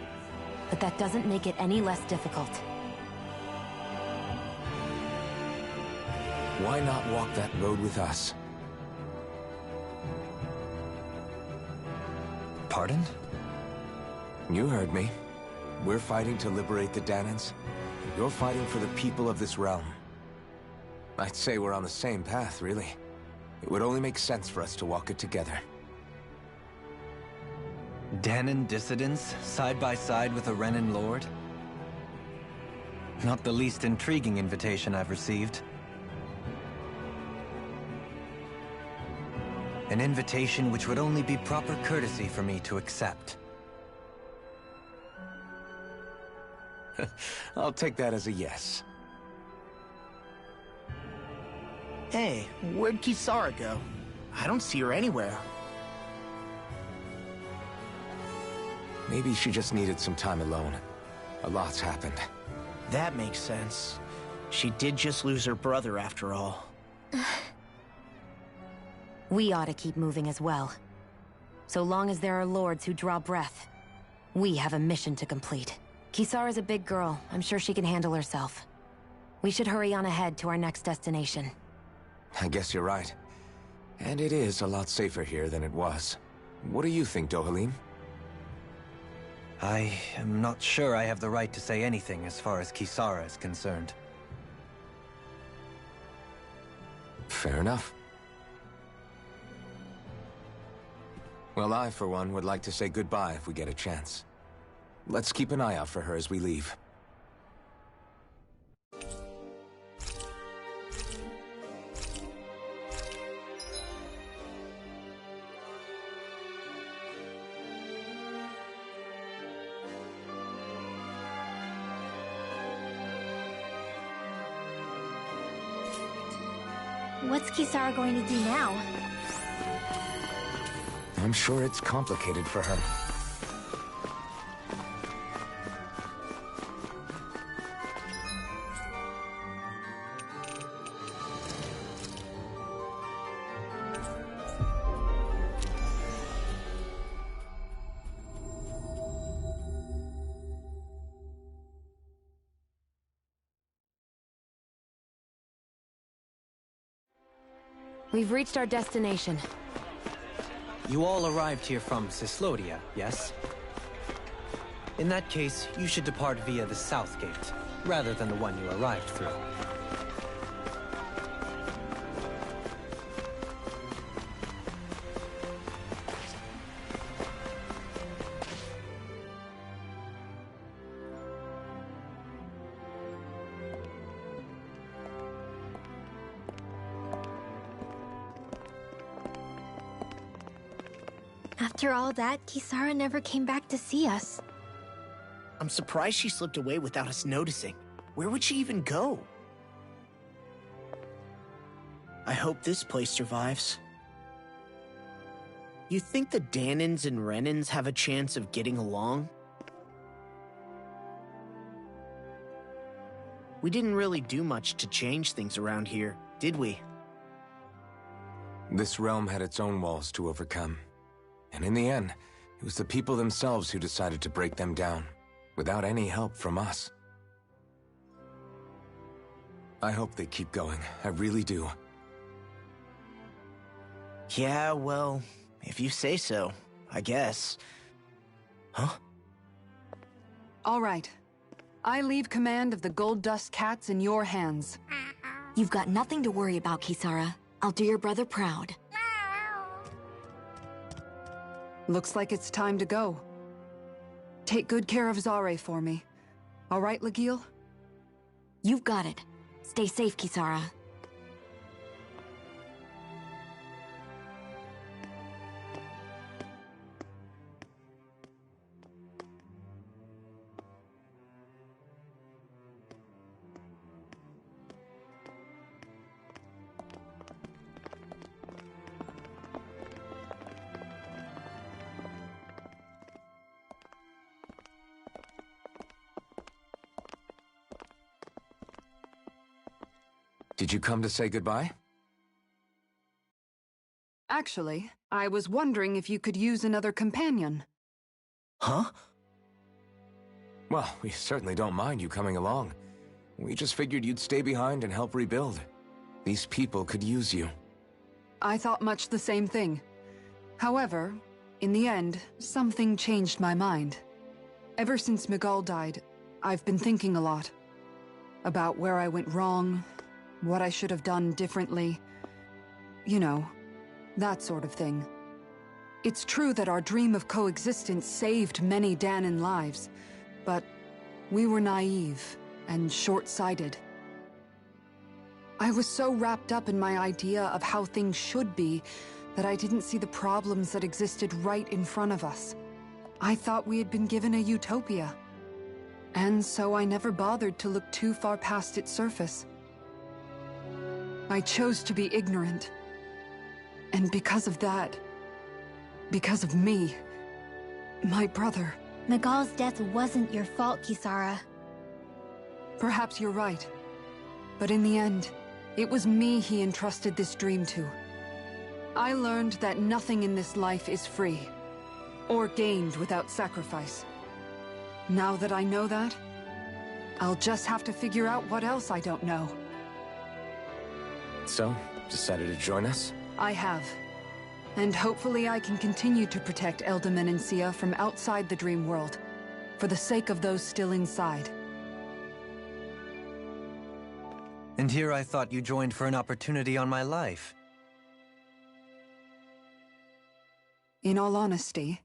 but that doesn't make it any less difficult. Why not walk that road with us? Pardon? You heard me. We're fighting to liberate the Danans. You're fighting for the people of this realm. I'd say we're on the same path, really. It would only make sense for us to walk it together. Danan dissidents, side by side with a Renin lord? Not the least intriguing invitation I've received. An invitation which would only be proper courtesy for me to accept. I'll take that as a yes. Hey, where'd Kisara go? I don't see her anywhere. Maybe she just needed some time alone. A lot's happened. That makes sense. She did just lose her brother after all. We ought to keep moving as well. So long as there are lords who draw breath, we have a mission to complete. Kisara's a big girl. I'm sure she can handle herself. We should hurry on ahead to our next destination. I guess you're right. And it is a lot safer here than it was. What do you think, Dohalim? I am not sure I have the right to say anything as far as Kisara is concerned. Fair enough. Well, I, for one, would like to say goodbye if we get a chance. Let's keep an eye out for her as we leave. What's Kisara going to do now? I'm sure it's complicated for her. We've reached our destination. You all arrived here from Cislodia, yes? In that case, you should depart via the south gate, rather than the one you arrived through. After all that, Kisara never came back to see us. I'm surprised she slipped away without us noticing. Where would she even go? I hope this place survives. You think the Danins and Renins have a chance of getting along? We didn't really do much to change things around here, did we? This realm had its own walls to overcome. And in the end, it was the people themselves who decided to break them down, without any help from us. I hope they keep going. I really do. Yeah, well, if you say so, I guess. Huh? All right. I leave command of the Gold Dust Cats in your hands. You've got nothing to worry about, Kisara. I'll do your brother proud. Looks like it's time to go. Take good care of Zare for me. All right, Legil? You've got it. Stay safe, Kisara. Did you come to say goodbye? Actually, I was wondering if you could use another companion. Huh? Well, we certainly don't mind you coming along. We just figured you'd stay behind and help rebuild. These people could use you. I thought much the same thing. However, in the end, something changed my mind. Ever since Miguel died, I've been thinking a lot. About where I went wrong, what I should have done differently. You know, that sort of thing. It's true that our dream of coexistence saved many Danan lives, but we were naive and short-sighted. I was so wrapped up in my idea of how things should be that I didn't see the problems that existed right in front of us. I thought we had been given a utopia. And so I never bothered to look too far past its surface. I chose to be ignorant. And because of that, because of me, my brother... Miguel's death wasn't your fault, Kisara. Perhaps you're right. But in the end, it was me he entrusted this dream to. I learned that nothing in this life is free, or gained without sacrifice. Now that I know that, I'll just have to figure out what else I don't know. So, decided to join us? I have. And hopefully I can continue to protect Elda Menancia from outside the dream world, for the sake of those still inside. And here I thought you joined for an opportunity on my life. In all honesty,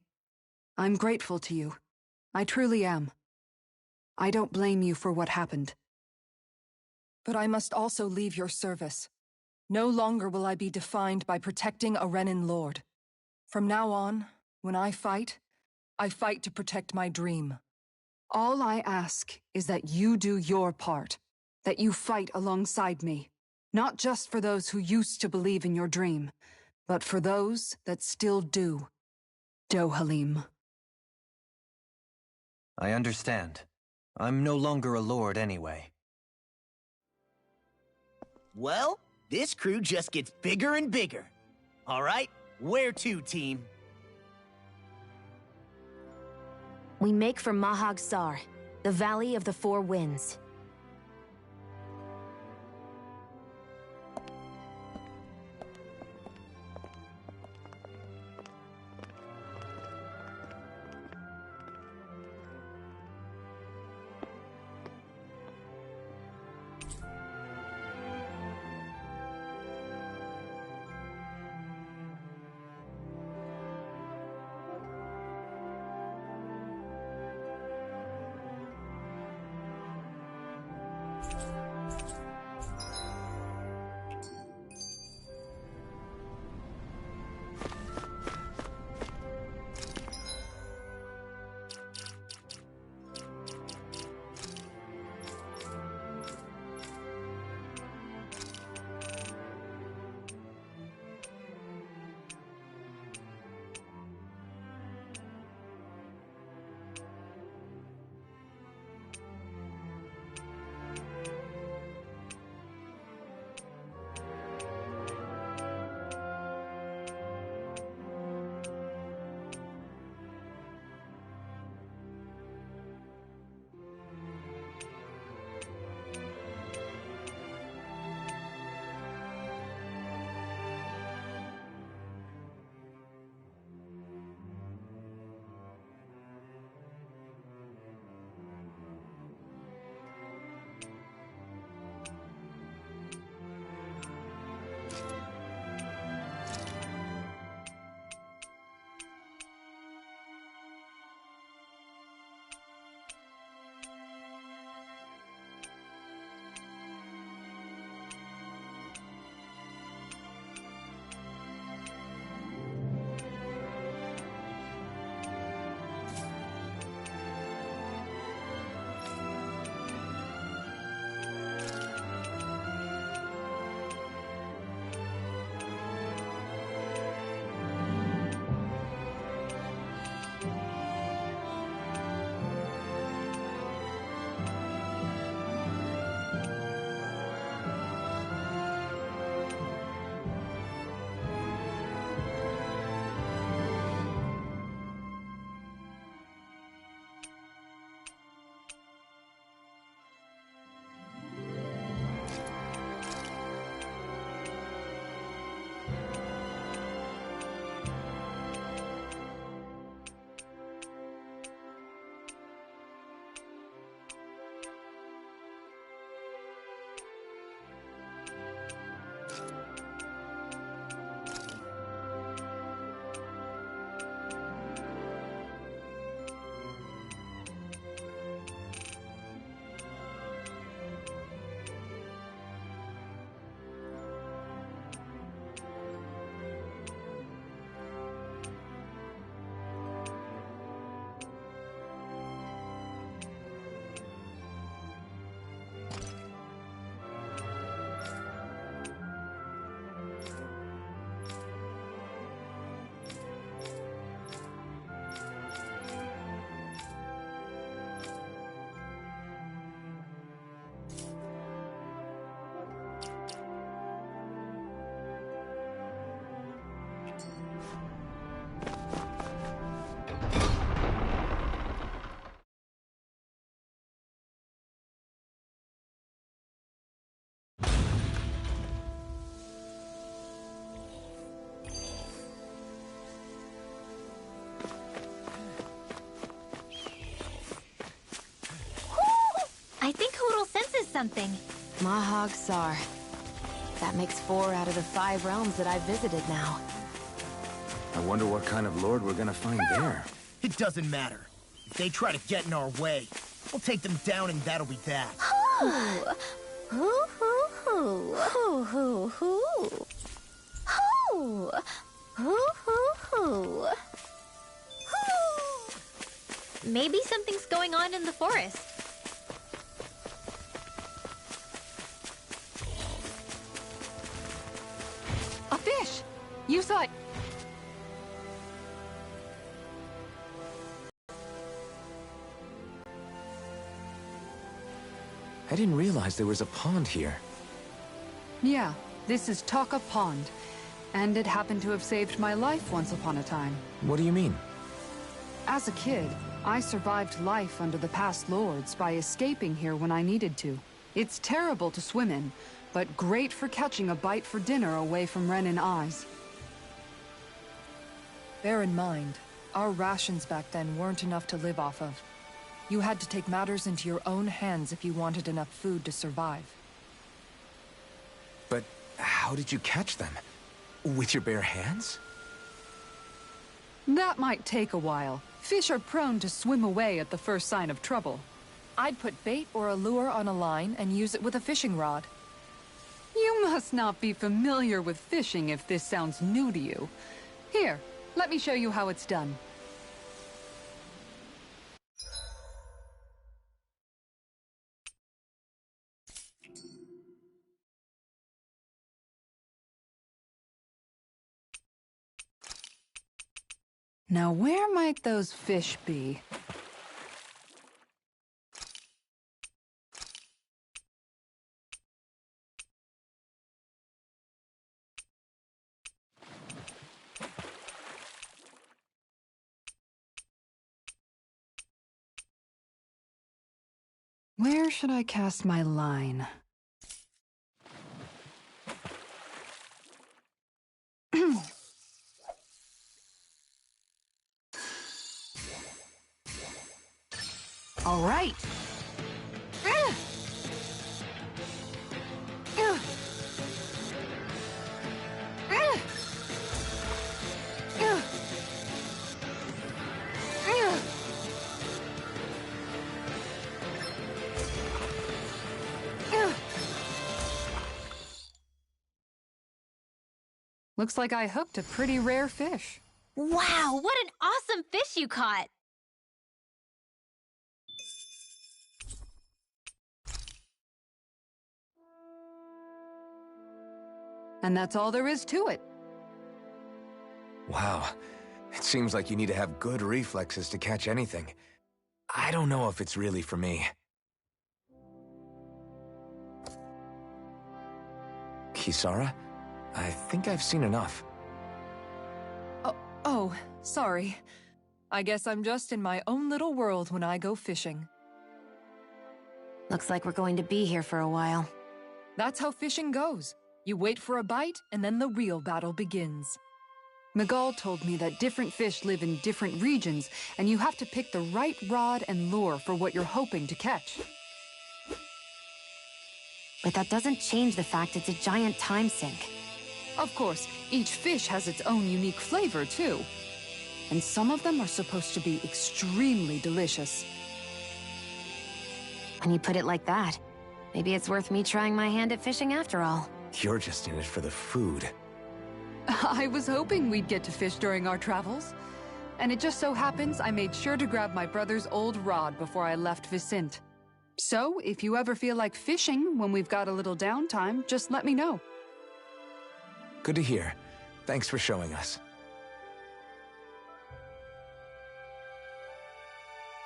I'm grateful to you. I truly am. I don't blame you for what happened. But I must also leave your service. No longer will I be defined by protecting a Renin Lord. From now on, when I fight to protect my dream. All I ask is that you do your part, that you fight alongside me, not just for those who used to believe in your dream, but for those that still do. Dohalim. I understand. I'm no longer a lord anyway. Well, this crew just gets bigger and bigger. All right, where to, team? We make for Mahag Sar, the Valley of the Four Winds. something. Mahag Sar. That makes 4 out of the 5 realms that I've visited now. I wonder what kind of lord we're gonna find there. It doesn't matter. If they try to get in our way, we'll take them down and that'll be that. Hoo hoo hoo. Hoo hoo hoo. Hoo. Hoo hoo hoo. Hoo. Maybe something's going on in the forest. A fish! You saw it. I didn't realize there was a pond here. Yeah, this is Taka Pond. And it happened to have saved my life once upon a time. What do you mean? As a kid, I survived life under the past lords by escaping here when I needed to. It's terrible to swim in, but great for catching a bite for dinner away from Ren and eyes. Bear in mind, our rations back then weren't enough to live off of. You had to take matters into your own hands if you wanted enough food to survive. But how did you catch them? With your bare hands? That might take a while. Fish are prone to swim away at the first sign of trouble. I'd put bait or a lure on a line and use it with a fishing rod. You must not be familiar with fishing if this sounds new to you. Here, let me show you how it's done. Now, where might those fish be? Where should I cast my line? All right. Looks like I hooked a pretty rare fish. Wow, what an awesome fish you caught! And that's all there is to it. Wow. It seems like you need to have good reflexes to catch anything. I don't know if it's really for me. Kisara? I think I've seen enough. Oh, sorry. I guess I'm just in my own little world when I go fishing. Looks like we're going to be here for a while. That's how fishing goes. You wait for a bite, and then the real battle begins. Miguel told me that different fish live in different regions, and you have to pick the right rod and lure for what you're hoping to catch. But that doesn't change the fact it's a giant time sink. Of course, each fish has its own unique flavor, too. And some of them are supposed to be extremely delicious. When you put it like that, maybe it's worth me trying my hand at fishing after all. You're just in it for the food. I was hoping we'd get to fish during our travels. And it just so happens I made sure to grab my brother's old rod before I left Vicente. So, if you ever feel like fishing when we've got a little downtime, just let me know. Good to hear. Thanks for showing us.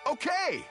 Okay!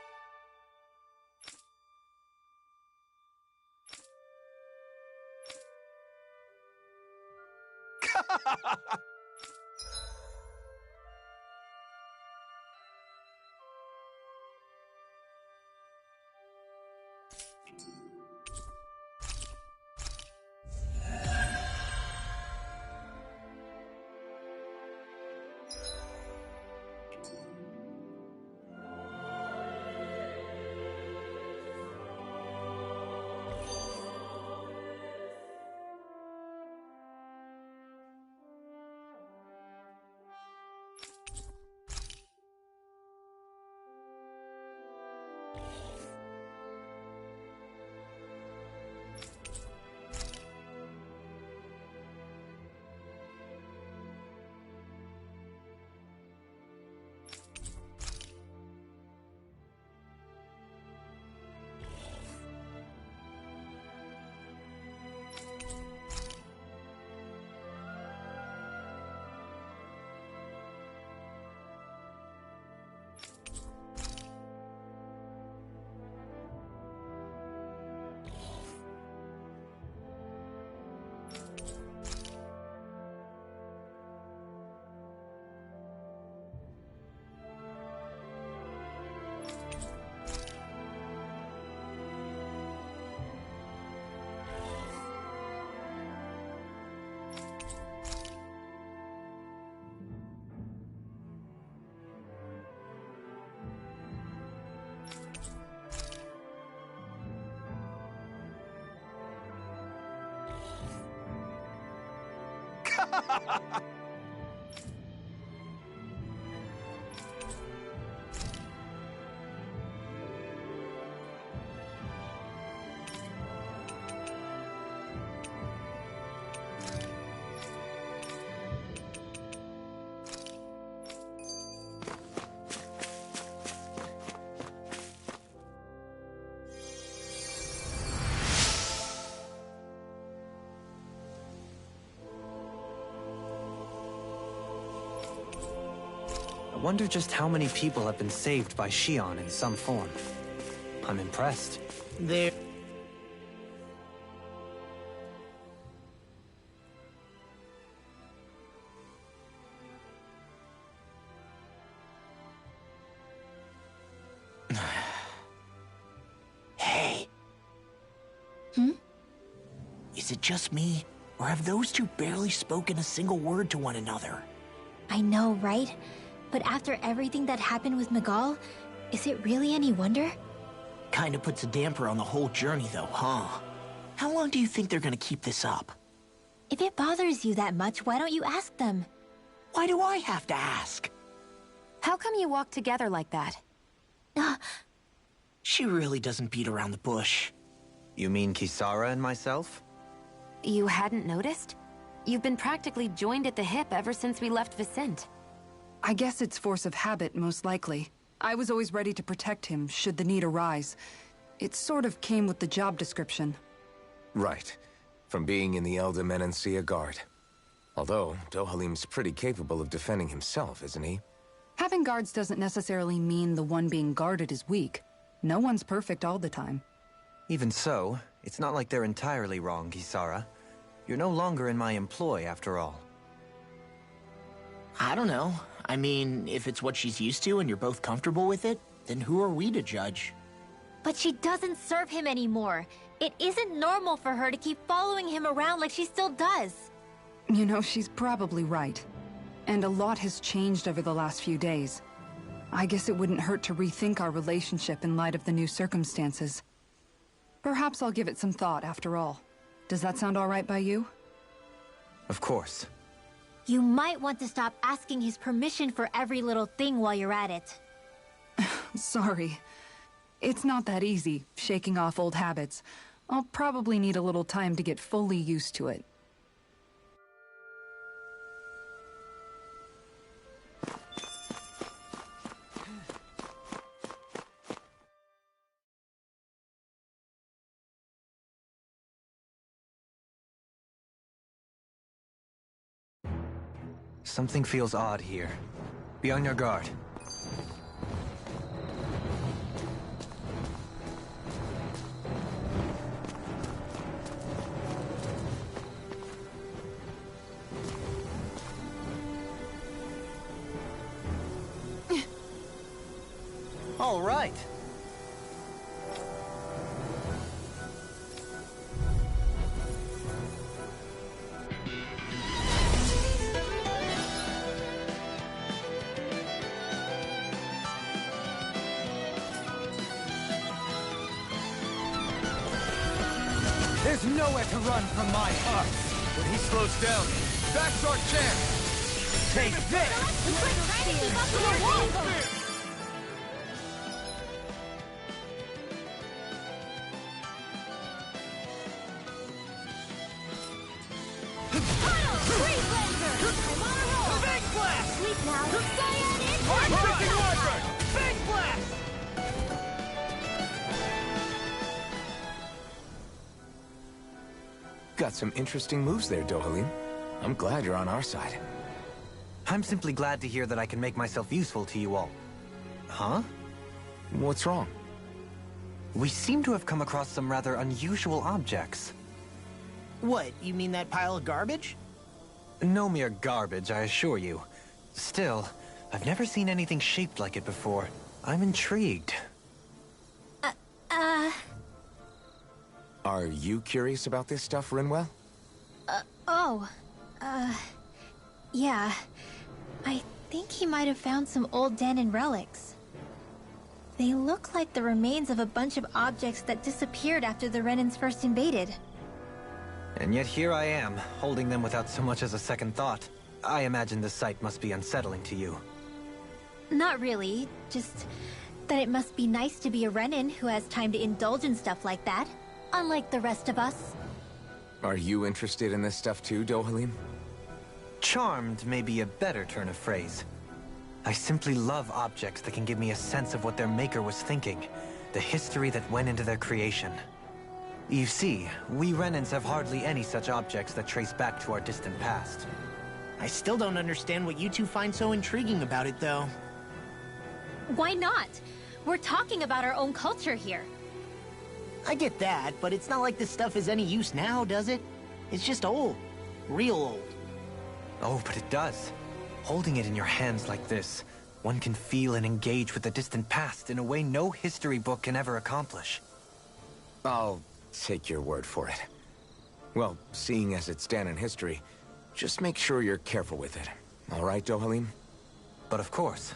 I wonder just how many people have been saved by Shion in some form. I'm impressed. There... Hey. Is it just me, or have those two barely spoken a single word to one another? I know, right? But after everything that happened with Miguel, is it really any wonder? Kinda puts a damper on the whole journey though, huh? How long do you think they're gonna keep this up? If it bothers you that much, why don't you ask them? Why do I have to ask? How come you walk together like that? She really doesn't beat around the bush. You mean Kisara and myself? You hadn't noticed? You've been practically joined at the hip ever since we left Vicente. I guess it's force of habit, most likely. I was always ready to protect him, should the need arise. It sort of came with the job description. Right. From being in the Elder Menancia Guard. Although, Dohalim's pretty capable of defending himself, isn't he? Having guards doesn't necessarily mean the one being guarded is weak. No one's perfect all the time. Even so, it's not like they're entirely wrong, Kisara. You're no longer in my employ, after all. I don't know. I mean, if it's what she's used to and you're both comfortable with it, then who are we to judge? But she doesn't serve him anymore. It isn't normal for her to keep following him around like she still does. You know, she's probably right. And a lot has changed over the last few days. I guess it wouldn't hurt to rethink our relationship in light of the new circumstances. Perhaps I'll give it some thought, after all. Does that sound all right by you? Of course. You might want to stop asking his permission for every little thing while you're at it. Sorry. It's not that easy, shaking off old habits. I'll probably need a little time to get fully used to it. Something feels odd here. Be on your guard. All right. There's nowhere to run from my heart. When he slows down, that's our chance. Take this! Got some interesting moves there, Dohalim. I'm glad you're on our side. I'm simply glad to hear that I can make myself useful to you all. Huh? What's wrong? We seem to have come across some rather unusual objects. What, you mean that pile of garbage? No mere garbage, I assure you. Still, I've never seen anything shaped like it before. I'm intrigued. Are you curious about this stuff, Rinwell? Yeah. I think he might have found some old Danon relics. They look like the remains of a bunch of objects that disappeared after the Renans first invaded. And yet here I am, holding them without so much as a second thought. I imagine the sight must be unsettling to you. Not really, just that it must be nice to be a Renin who has time to indulge in stuff like that, unlike the rest of us. Are you interested in this stuff too, Dohalim? Charmed may be a better turn of phrase. I simply love objects that can give me a sense of what their maker was thinking, the history that went into their creation. You see, we Renins have hardly any such objects that trace back to our distant past. I still don't understand what you two find so intriguing about it, though. Why not? We're talking about our own culture here. I get that, but it's not like this stuff is any use now, does it? It's just old. Real old. Oh, but it does. Holding it in your hands like this, one can feel and engage with the distant past in a way no history book can ever accomplish. I'll take your word for it. Well, seeing as it's Dan in history, just make sure you're careful with it. All right, Dohalim? But of course.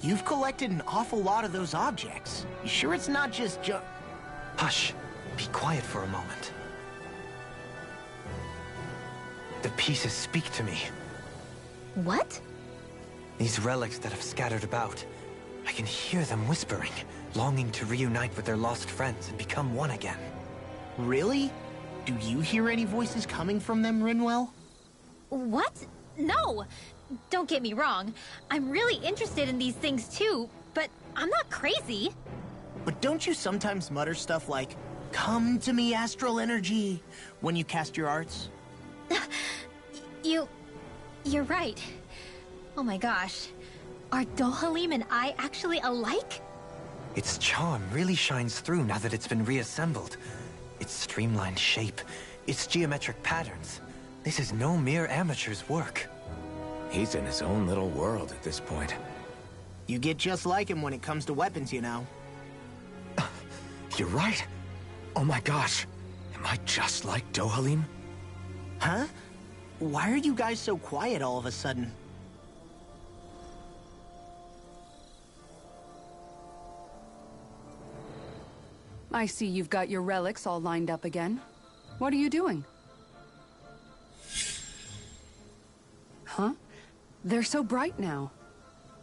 You've collected an awful lot of those objects. You sure it's not just Hush. Be quiet for a moment. The pieces speak to me. What? These relics that have scattered about. I can hear them whispering, longing to reunite with their lost friends and become one again. Really? Do you hear any voices coming from them, Rinwell? What? No! Don't get me wrong. I'm really interested in these things too, but I'm not crazy. But don't you sometimes mutter stuff like, "Come to me, astral energy," when you cast your arts? You're right. Oh my gosh. Are Dohalim and I actually alike? Its charm really shines through now that it's been reassembled. Its streamlined shape, its geometric patterns. This is no mere amateur's work. He's in his own little world at this point. You get just like him when it comes to weapons, you know. You're right. Oh my gosh. Am I just like Dohalim? Huh? Why are you guys so quiet all of a sudden? I see you've got your relics all lined up again. What are you doing? Huh? They're so bright now.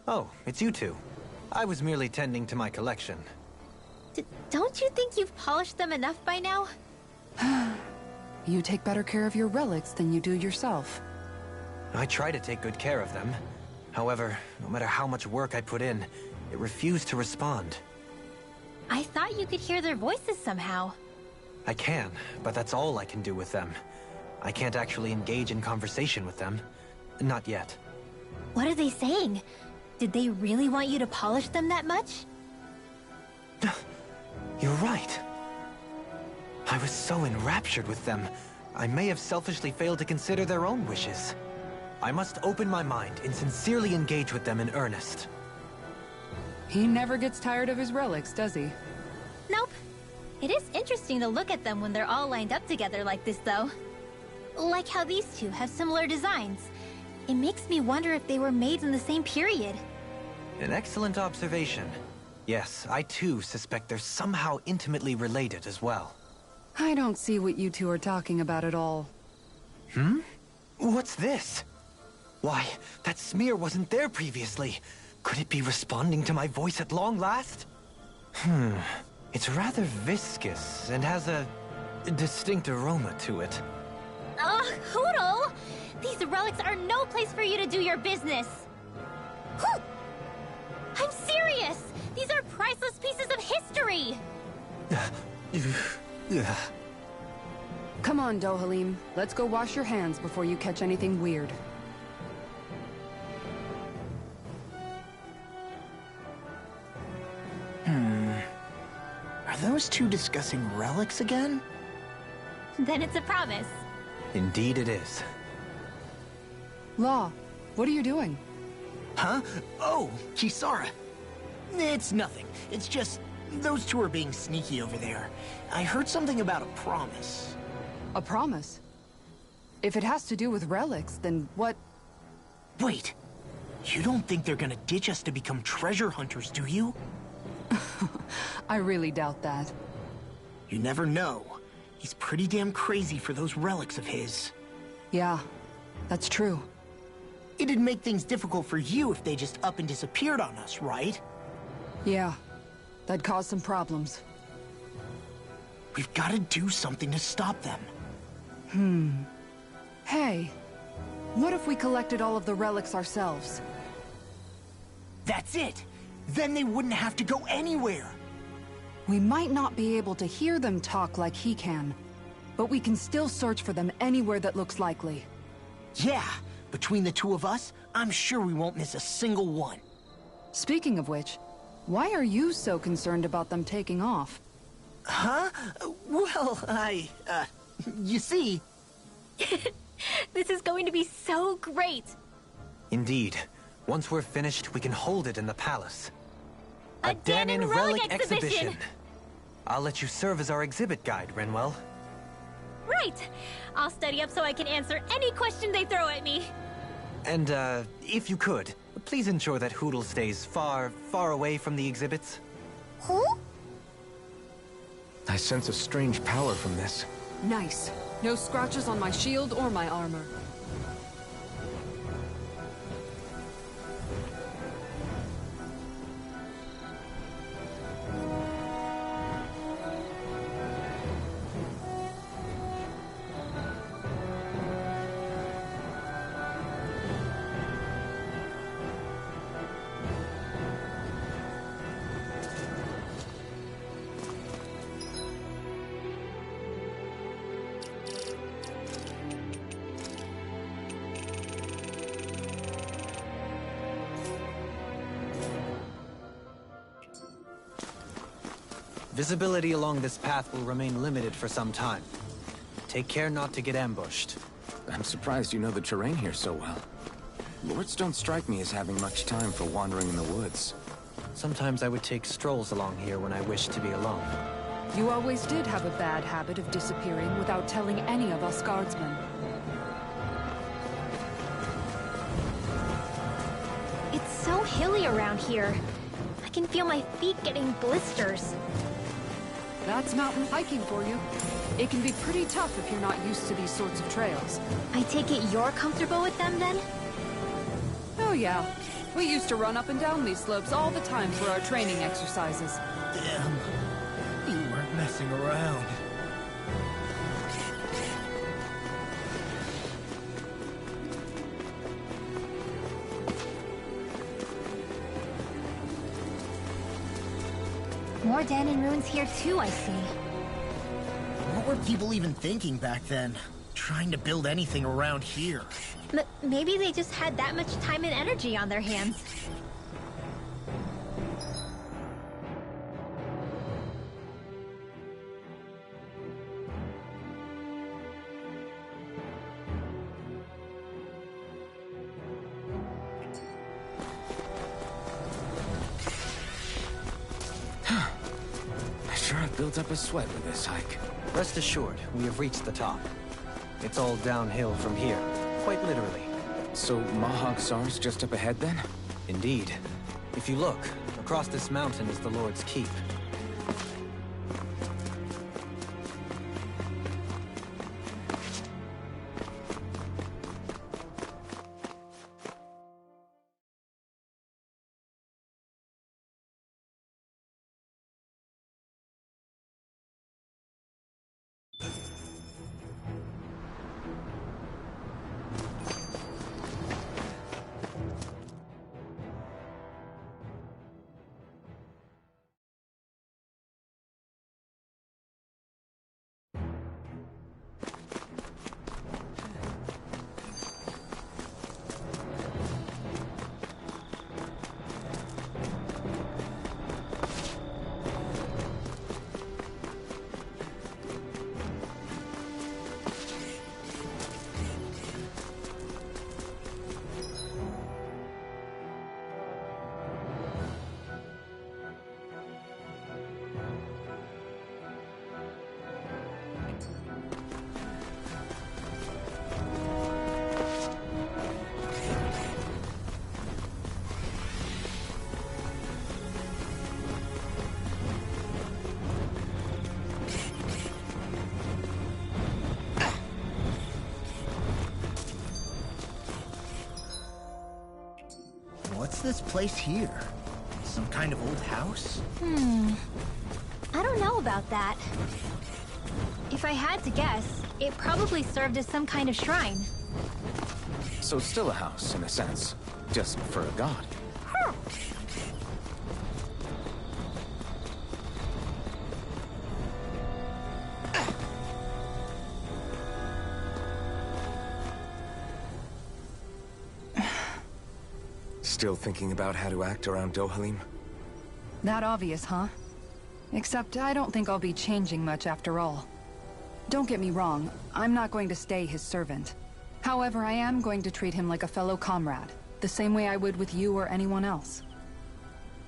Oh, it's you two. I was merely tending to my collection. Don't you think you've polished them enough by now? You take better care of your relics than you do yourself. I try to take good care of them. However, no matter how much work I put in, it refused to respond. I thought you could hear their voices somehow. I can, but that's all I can do with them. I can't actually engage in conversation with them. Not yet. What are they saying? Did they really want you to polish them that much? You're right. I was so enraptured with them, I may have selfishly failed to consider their own wishes. I must open my mind and sincerely engage with them in earnest. He never gets tired of his relics, does he? Nope. It is interesting to look at them when they're all lined up together like this, though. Like how these two have similar designs. It makes me wonder if they were made in the same period. An excellent observation. Yes, I too suspect they're somehow intimately related as well. I don't see what you two are talking about at all. Hmm? What's this? Why, that smear wasn't there previously. Could it be responding to my voice at long last? It's rather viscous and has a distinct aroma to it. Ugh, Hoodle! These relics are no place for you to do your business! Whew. I'm serious! These are priceless pieces of history! Come on, Dohalim. Let's go wash your hands before you catch anything weird. Are those two discussing relics again? Then it's a promise. Indeed it is. Law, What are you doing? Huh? Oh, Kisara. It's nothing. It's just, those two are being sneaky over there. I heard something about a promise. A promise? If it has to do with relics, then what... Wait. You don't think they're gonna ditch us to become treasure hunters, do you? I really doubt that. You never know. He's pretty damn crazy for those relics of his. Yeah, that's true. It'd make things difficult for you if they just up and disappeared on us, right? Yeah, that'd cause some problems. We've got to do something to stop them. Hey, what if we collected all of the relics ourselves? That's it! Then they wouldn't have to go anywhere! We might not be able to hear them talk like he can, but we can still search for them anywhere that looks likely. Yeah, between the two of us, I'm sure we won't miss a single one. Speaking of which, why are you so concerned about them taking off? Huh? Well, you see... This is going to be so great! Indeed. Once we're finished, we can hold it in the palace. A Danon relic exhibition! I'll let you serve as our exhibit guide, Renwell. Right! I'll study up so I can answer any question they throw at me. And, if you could, please ensure that Hootle stays far, far away from the exhibits. Who? I sense a strange power from this. Nice. No scratches on my shield or my armor. Visibility along this path will remain limited for some time. Take care not to get ambushed. I'm surprised you know the terrain here so well. Lords don't strike me as having much time for wandering in the woods. Sometimes I would take strolls along here when I wished to be alone. You always did have a bad habit of disappearing without telling any of us guardsmen. It's so hilly around here. I can feel my feet getting blisters. That's mountain hiking for you. It can be pretty tough if you're not used to these sorts of trails. I take it you're comfortable with them then? Oh yeah. We used to run up and down these slopes all the time for our training exercises. Damn. You weren't messing around. More Danon ruins here too, I see. What were people even thinking back then? Trying to build anything around here. Maybe they just had that much time and energy on their hands. Sure I've built up a sweat with this hike. Rest assured, we have reached the top. It's all downhill from here, quite literally. So Mahag Sar's just up ahead then? Indeed. If you look, across this mountain is the Lord's Keep. this place here? Some kind of old house? I don't know about that. If I had to guess, it probably served as some kind of shrine. So still a house, in a sense. Just for a god. Still thinking about how to act around Dohalim? That obvious, huh? Except I don't think I'll be changing much after all. Don't get me wrong, I'm not going to stay his servant. However, I am going to treat him like a fellow comrade, the same way I would with you or anyone else.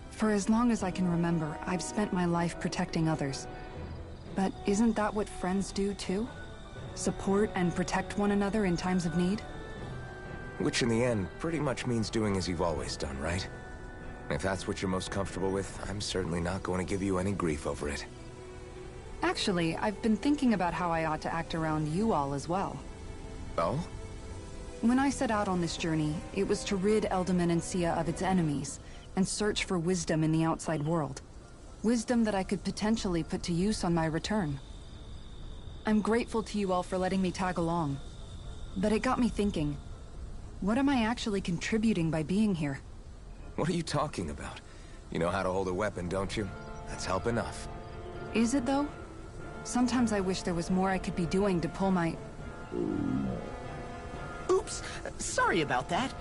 For as long as I can remember, I've spent my life protecting others. But isn't that what friends do too? Support and protect one another in times of need? Which in the end pretty much means doing as you've always done, right? If that's what you're most comfortable with, I'm certainly not going to give you any grief over it. Actually, I've been thinking about how I ought to act around you all as well. Oh? When I set out on this journey, it was to rid Eldamenencia of its enemies, and search for wisdom in the outside world. Wisdom that I could potentially put to use on my return. I'm grateful to you all for letting me tag along. But it got me thinking, what am I actually contributing by being here? What are you talking about? You know how to hold a weapon, don't you? That's help enough. Is it though? Sometimes I wish there was more I could be doing to pull my... Oops, sorry about that.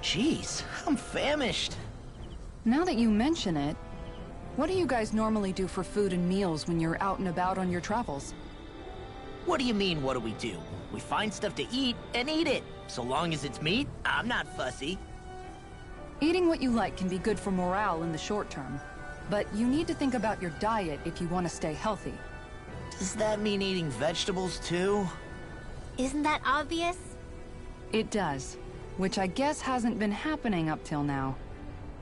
Jeez, I'm famished. Now that you mention it, what do you guys normally do for food and meals when you're out and about on your travels? What do you mean, what do we do? We find stuff to eat and eat it. So long as it's meat, I'm not fussy. Eating what you like can be good for morale in the short term, but you need to think about your diet if you want to stay healthy. Does that mean eating vegetables too? Isn't that obvious? It does, which I guess hasn't been happening up till now.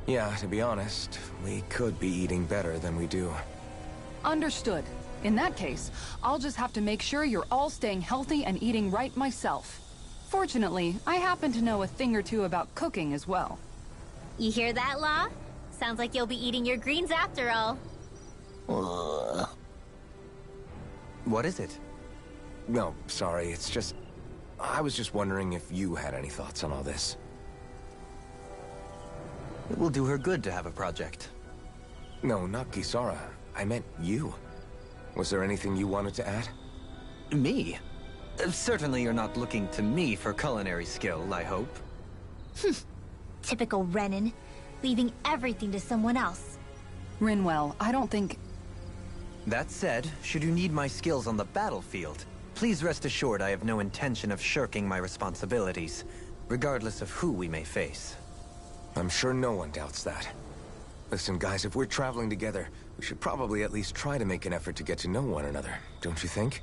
Yeah, to be honest, we could be eating better than we do. Understood. In that case, I'll just have to make sure you're all staying healthy and eating right myself. Fortunately, I happen to know a thing or two about cooking as well. You hear that, Law? Sounds like you'll be eating your greens after all. What is it? No, sorry, it's just... I was just wondering if you had any thoughts on all this. It will do her good to have a project. No, not Kisara. I meant you. Was there anything you wanted to add? Me? Certainly you're not looking to me for culinary skill, I hope. Typical Renan, leaving everything to someone else. Rinwell, I don't think... That said, should you need my skills on the battlefield, please rest assured I have no intention of shirking my responsibilities, regardless of who we may face. I'm sure no one doubts that. Listen, guys, if we're traveling together, we should probably at least try to make an effort to get to know one another, don't you think?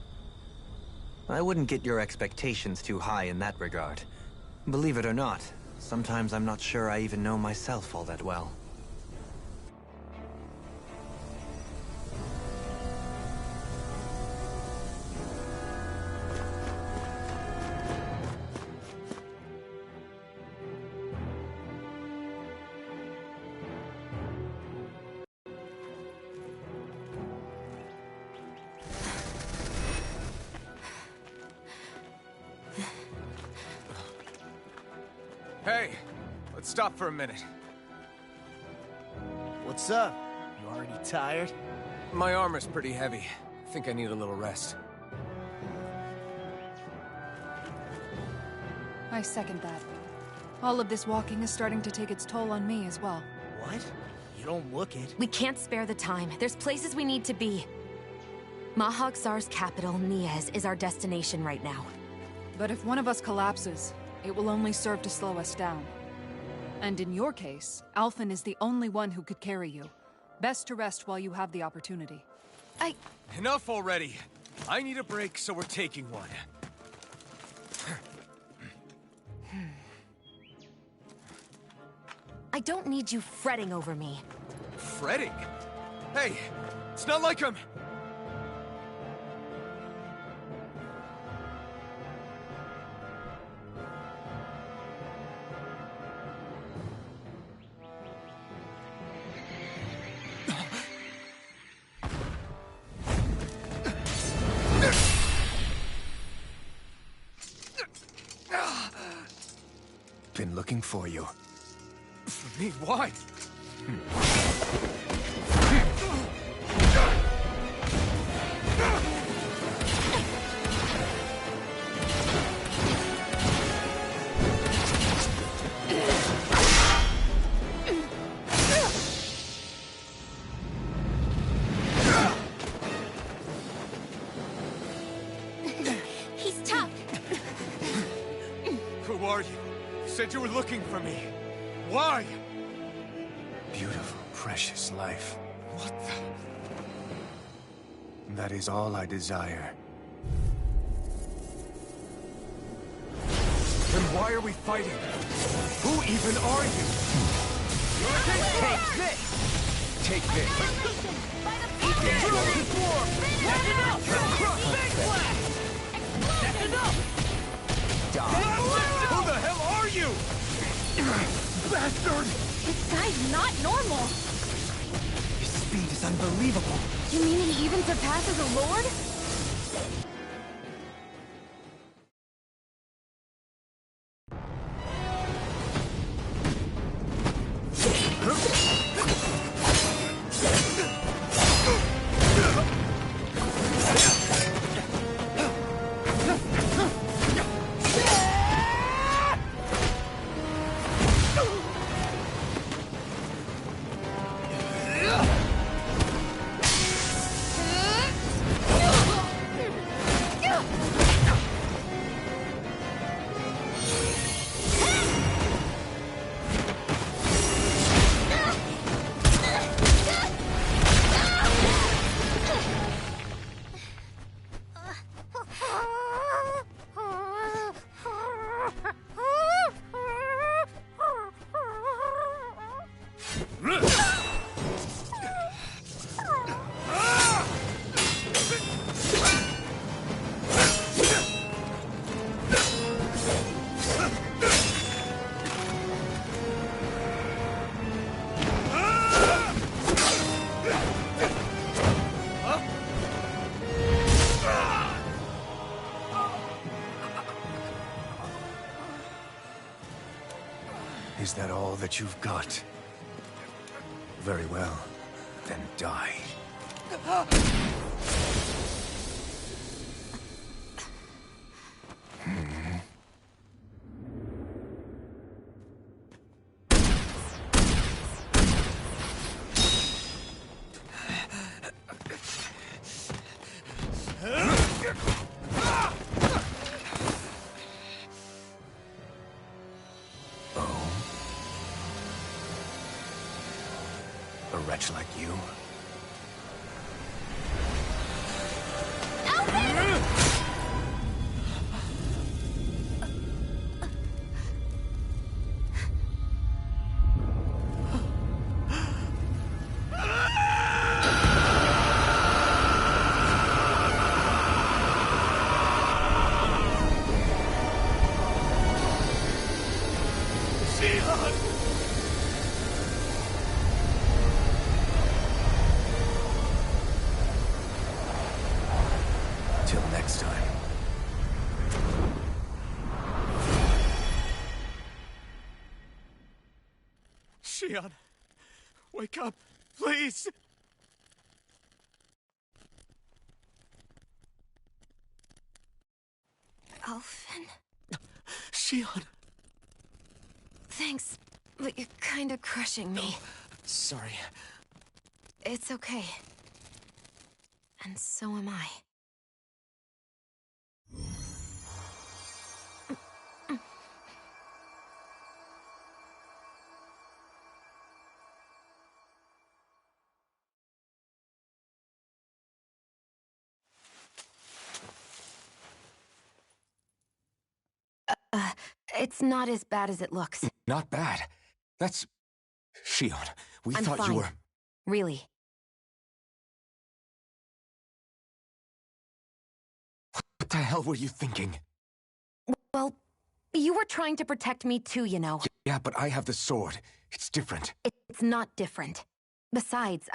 I wouldn't get your expectations too high in that regard. Believe it or not, sometimes I'm not sure I even know myself all that well. Hey, let's stop for a minute. What's up? You already tired? My armor's pretty heavy. I think I need a little rest. I second that. All of this walking is starting to take its toll on me as well. What? You don't look it. We can't spare the time. There's places we need to be. Mahag-Sar's capital, Niez, is our destination right now. But if one of us collapses, it will only serve to slow us down. And in your case, Alphen is the only one who could carry you. Best to rest while you have the opportunity. Enough already! I need a break, so we're taking one. I don't need you fretting over me. Fretting? Hey, it's not like I'm... been looking for you. For me? Why? He's tough. Who are you? You said you were looking for me. Why? Beautiful, precious life. What the... That is all I desire. Then why are we fighting? Who even are you? Take this! Take this! Eat this dragon form! That's enough! Big blast! That's enough! Who the hell are you? Bastard! This guy's not normal! His speed is unbelievable. You mean he even surpasses a lord? Is that all that you've got? Very well. Then die. A wretch like you? Till next time. Shion, wake up, please! Elfin? Shion! Thanks, but you're kinda crushing me. Sorry. It's okay. And so am I. It's not as bad as it looks. Not bad. That's... Shion, we I'm thought fine. you were... Really. What the hell were you thinking? Well, you were trying to protect me too, you know. Yeah, but I have the sword. It's different. It's not different. Besides,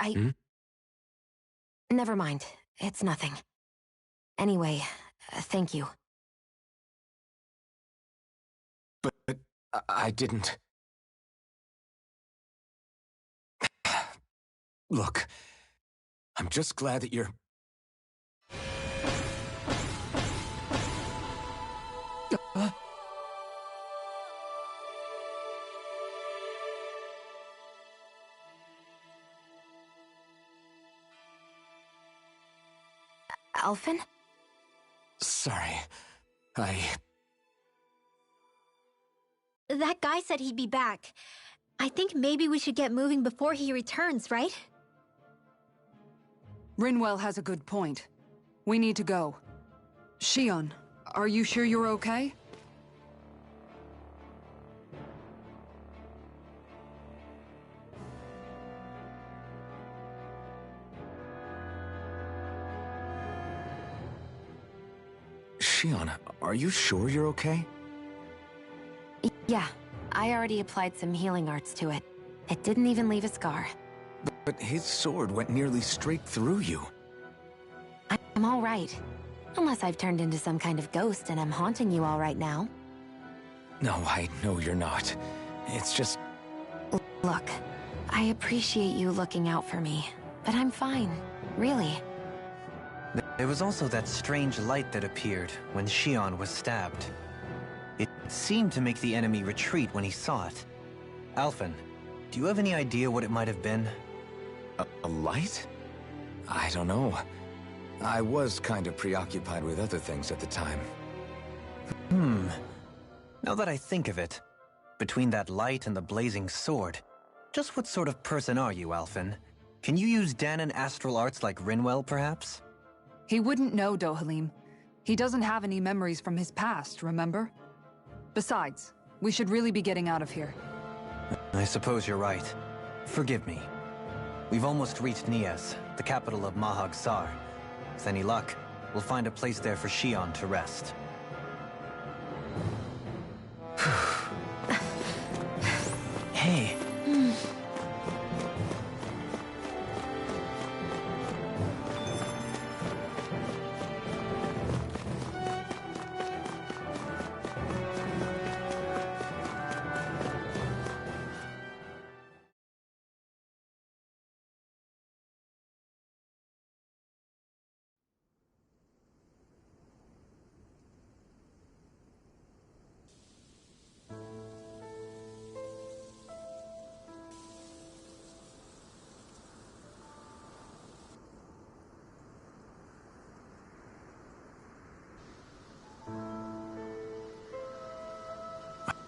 Never mind. It's nothing. Anyway, thank you. But I didn't... Look, I'm just glad that you're... Alphen? Sorry. That guy said he'd be back. I think maybe we should get moving before he returns, right? Rinwell has a good point. We need to go. Shion, are you sure you're okay? Shion, are you sure you're okay? Yeah, I already applied some healing arts to it. It didn't even leave a scar. But his sword went nearly straight through you. I'm all right. Unless I've turned into some kind of ghost and I'm haunting you all right now. No, I know you're not. It's just... Look, I appreciate you looking out for me, but I'm fine. Really. There was also that strange light that appeared when Shion was stabbed. It seemed to make the enemy retreat when he saw it. Alphen, do you have any idea what it might have been? A light? I don't know. I was kind of preoccupied with other things at the time. Now that I think of it, between that light and the blazing sword, just what sort of person are you, Alphen? Can you use Danon astral arts like Rinwell, perhaps? He wouldn't know, Dohalim. He doesn't have any memories from his past, remember? Besides, we should really be getting out of here. I suppose you're right. Forgive me. We've almost reached Nias, the capital of Mahag Sar. With any luck, we'll find a place there for Shion to rest. Hey.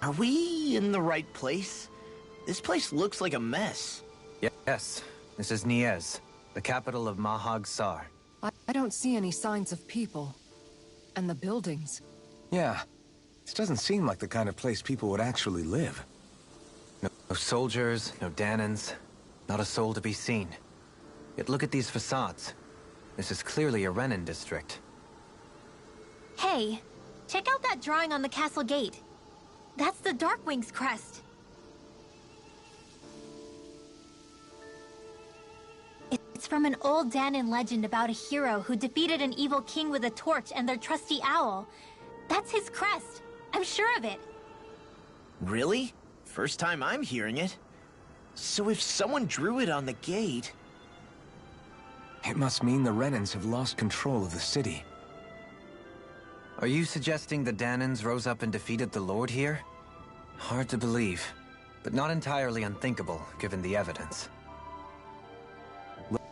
Are we in the right place? This place looks like a mess. Yes, this is Nias, the capital of Mahag Sar. I don't see any signs of people. And the buildings. Yeah, this doesn't seem like the kind of place people would actually live. No soldiers, no Danons, not a soul to be seen. Yet look at these facades. This is clearly a Renin district. Hey, check out that drawing on the castle gate. That's the Darkwing's crest. It's from an old Danon legend about a hero who defeated an evil king with a torch and their trusty owl. That's his crest. I'm sure of it. Really? First time I'm hearing it. So if someone drew it on the gate... It must mean the Renins have lost control of the city. Are you suggesting the Danons rose up and defeated the Lord here? Hard to believe, but not entirely unthinkable, given the evidence.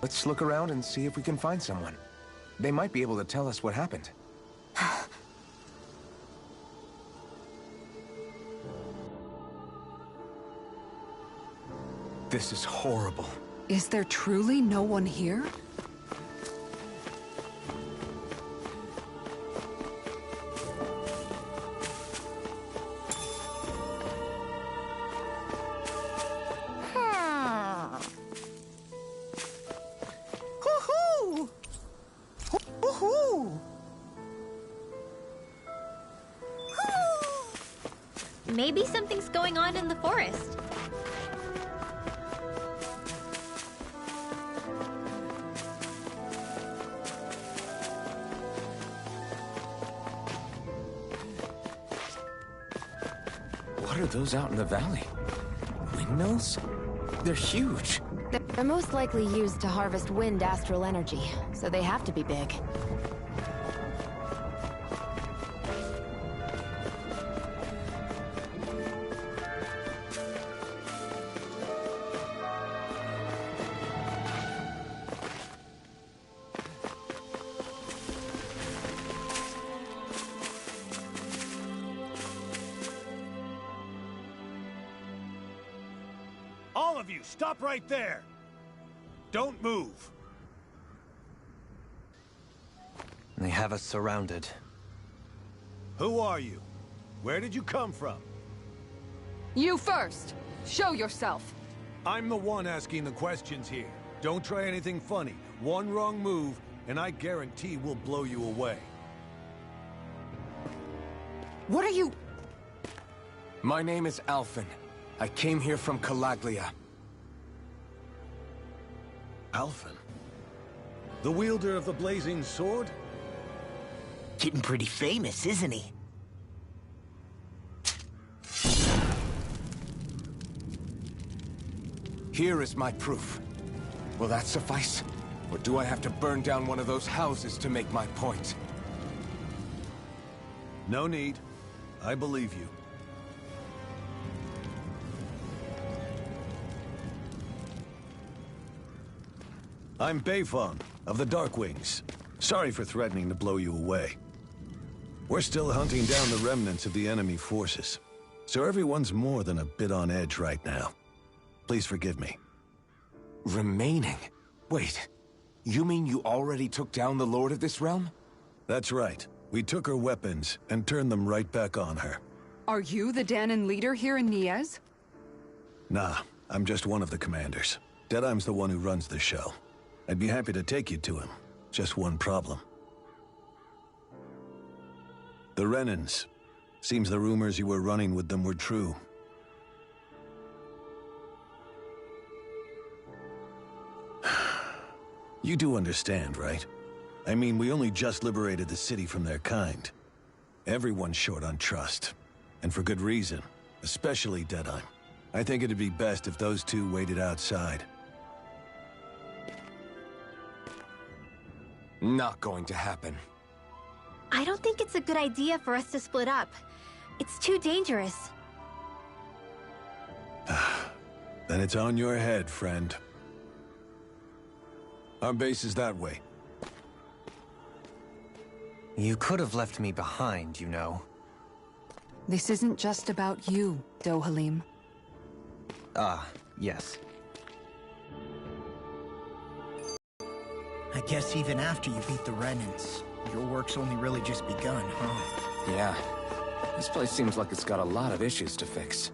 Let's look around and see if we can find someone. They might be able to tell us what happened. This is horrible. Is there truly no one here? Maybe something's going on in the forest. What are those out in the valley? Windmills? They're huge. They're most likely used to harvest wind astral energy, so they have to be big. All of you, stop right there! Don't move! They have us surrounded. Who are you? Where did you come from? You first! Show yourself! I'm the one asking the questions here. Don't try anything funny. One wrong move, and I guarantee we'll blow you away. What are you... My name is Alphen. I came here from Calaglia. Alphen? The wielder of the blazing sword? Getting pretty famous, isn't he? Here is my proof. Will that suffice? Or do I have to burn down one of those houses to make my point? No need. I believe you. I'm Beifong, of the Darkwings. Sorry for threatening to blow you away. We're still hunting down the remnants of the enemy forces, so everyone's more than a bit on edge right now. Please forgive me. Remaining? Wait, you mean you already took down the Lord of this realm? That's right. We took her weapons and turned them right back on her. Are you the Danon leader here in Niez? Nah, I'm just one of the commanders. Deadeye's the one who runs the show. I'd be happy to take you to him. Just one problem. The Renans. Seems the rumors you were running with them were true. You do understand, right? I mean, we only just liberated the city from their kind. Everyone's short on trust. And for good reason. Especially Deadeye. I think it'd be best if those two waited outside. Not going to happen. I don't think it's a good idea for us to split up. It's too dangerous. Then it's on your head, friend. Our base is that way. You could have left me behind, you know. This isn't just about you, Dohalim. Ah, yes. I guess even after you beat the Renans, your work's only really just begun, huh? Yeah. This place seems like it's got a lot of issues to fix.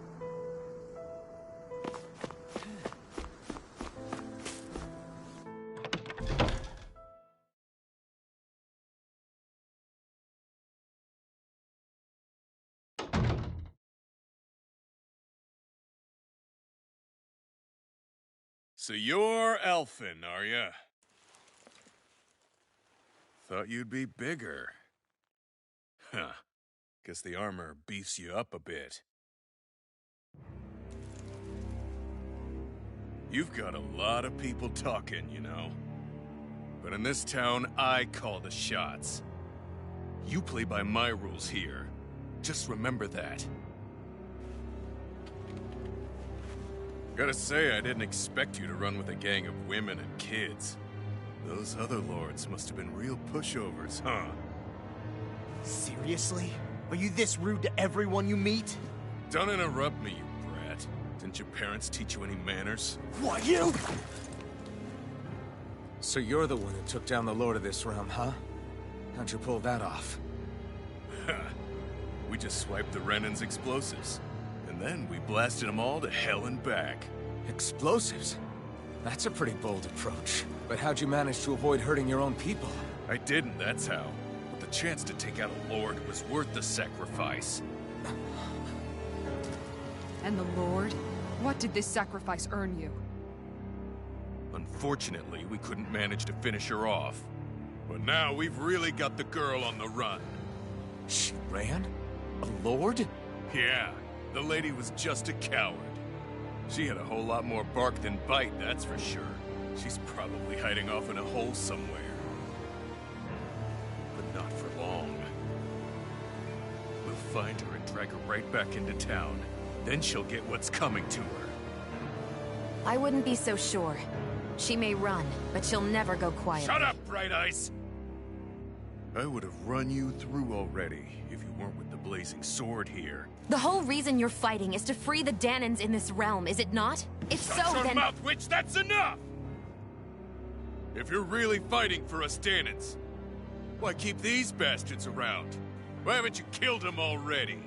So you're Alphen, are ya? Thought you'd be bigger. Huh. Guess the armor beefs you up a bit. You've got a lot of people talking, you know. But in this town, I call the shots. You play by my rules here. Just remember that. Gotta say, I didn't expect you to run with a gang of women and kids. Those other lords must have been real pushovers, huh? Seriously? Are you this rude to everyone you meet? Don't interrupt me, you brat. Didn't your parents teach you any manners? What, you? So you're the one who took down the Lord of this realm, huh? How'd you pull that off? We just swiped the Renan's explosives. And then we blasted them all to hell and back. Explosives? That's a pretty bold approach. But how'd you manage to avoid hurting your own people? I didn't, that's how. But the chance to take out a lord was worth the sacrifice. And the Lord? What did this sacrifice earn you? Unfortunately, we couldn't manage to finish her off. But now we've really got the girl on the run. She ran? A lord? Yeah. The lady was just a coward. She had a whole lot more bark than bite, that's for sure. She's probably hiding off in a hole somewhere. But not for long. We'll find her and drag her right back into town. Then she'll get what's coming to her. I wouldn't be so sure. She may run, but she'll never go quiet. Shut up, Bright Eyes! I would have run you through already if you weren't with the blazing sword here. The whole reason you're fighting is to free the Danans in this realm, is it not? If so, Shut your then... mouth, witch! That's enough! If you're really fighting for us Danans, why keep these bastards around? Why haven't you killed them already?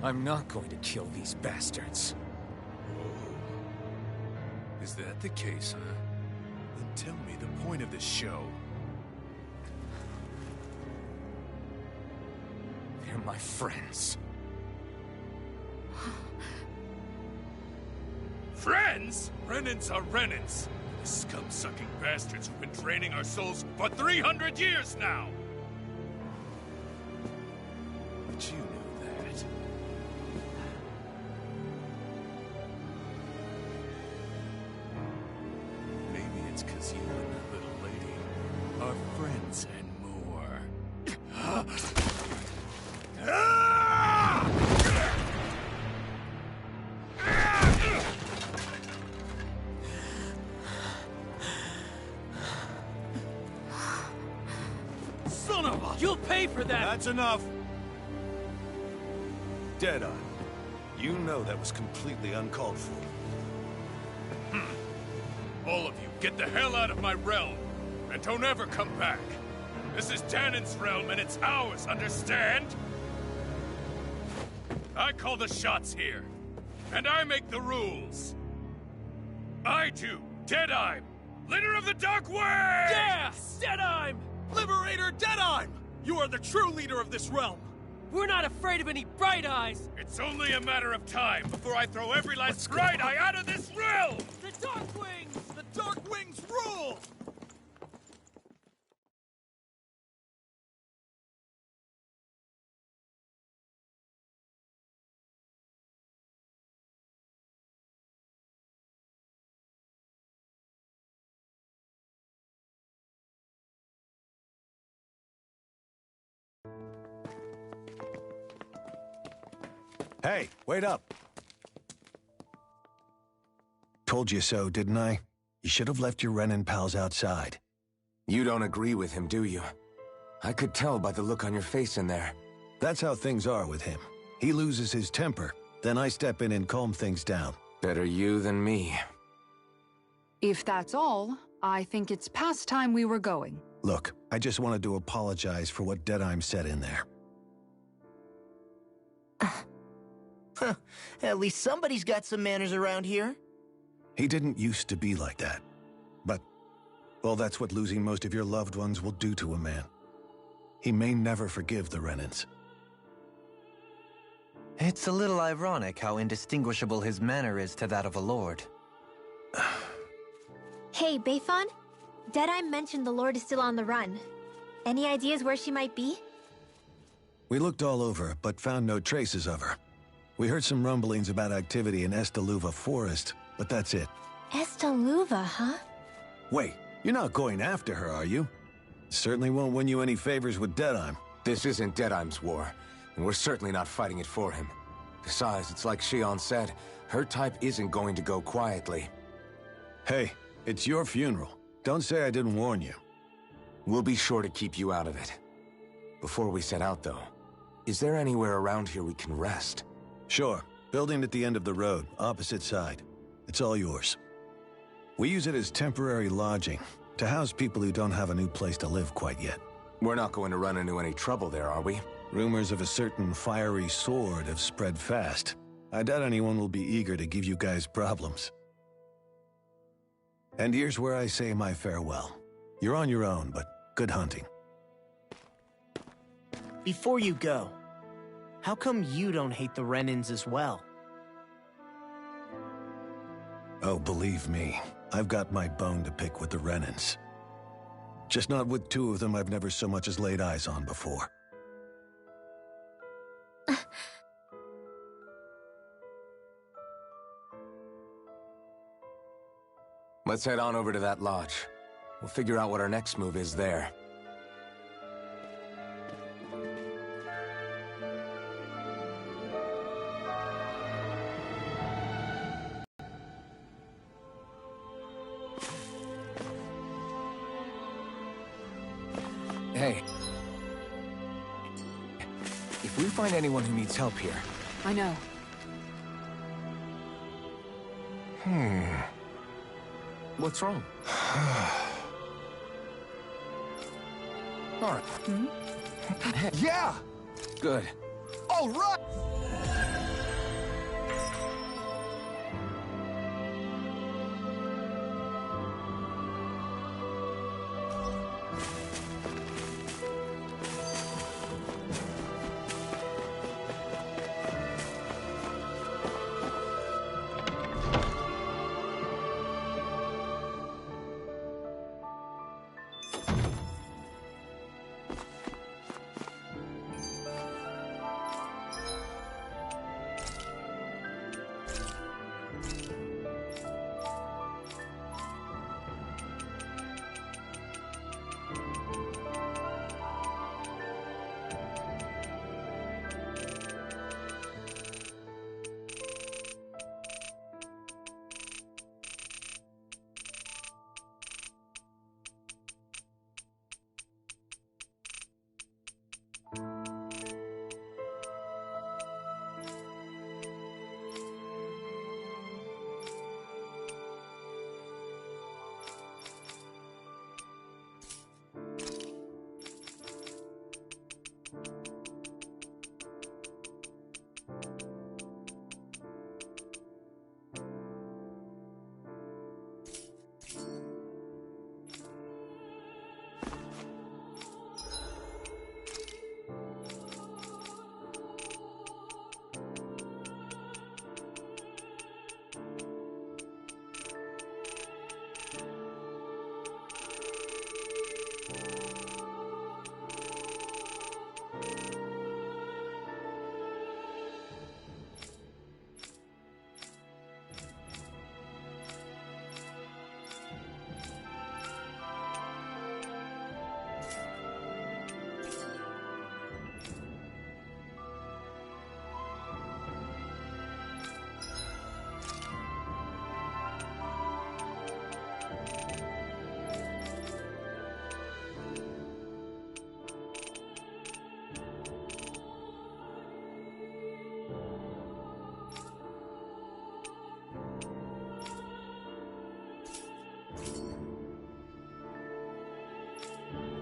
I'm not going to kill these bastards. Oh. Is that the case, huh? Then tell me the point of this show. They're my friends. Friends? Renans are Renans. The scum-sucking bastards who've been draining our souls for 300 years now! But you knew that. Maybe it's 'cause you and that little lady are friends and more. Son of a... You'll pay for that! That's enough! Deadeye, you know that was completely uncalled for. All of you, get the hell out of my realm! And don't ever come back! This is Danan's realm and it's ours, understand? I call the shots here. And I make the rules. I do, Deadeye, leader of the Dark Way! Yeah! Deadeye! Liberator Deadeye! You are the true leader of this realm! We're not afraid of any Bright Eyes! It's only a matter of time before I throw every last Bright Eye out of this realm! The Dark Wings! The Dark Wings rule! Hey, wait up. Told you so, didn't I? You should have left your Renin pals outside. You don't agree with him, do you? I could tell by the look on your face in there. That's how things are with him. He loses his temper, then I step in and calm things down. Better you than me. If that's all, I think it's past time we were going. Look, I just wanted to apologize for what Deadeye said in there. At least somebody's got some manners around here. He didn't used to be like that. But, well, that's what losing most of your loved ones will do to a man. He may never forgive the Renins. It's a little ironic how indistinguishable his manner is to that of a lord. Hey, Bayfon? Deadeye mentioned the Lord is still on the run. Any ideas where she might be? We looked all over, but found no traces of her. We heard some rumblings about activity in Estaluva Forest, but that's it. Estaluva, huh? Wait, you're not going after her, are you? Certainly won't win you any favors with Deadeye. This isn't Deadeye's war, and we're certainly not fighting it for him. Besides, it's like Shion said, her type isn't going to go quietly. Hey, it's your funeral. Don't say I didn't warn you. We'll be sure to keep you out of it. Before we set out, though, is there anywhere around here we can rest? Sure. Building at the end of the road, opposite side. It's all yours. We use it as temporary lodging, to house people who don't have a new place to live quite yet. We're not going to run into any trouble there, are we? Rumors of a certain fiery sword have spread fast. I doubt anyone will be eager to give you guys problems. And here's where I say my farewell. You're on your own, but good hunting. Before you go, how come you don't hate the Renins as well? Oh, believe me, I've got my bone to pick with the Renins. Just not with two of them I've never so much as laid eyes on before. Let's head on over to that lodge. We'll figure out what our next move is there. Hey. If we find anyone who needs help here... I know. What's wrong? All right. Yeah! Good. All right!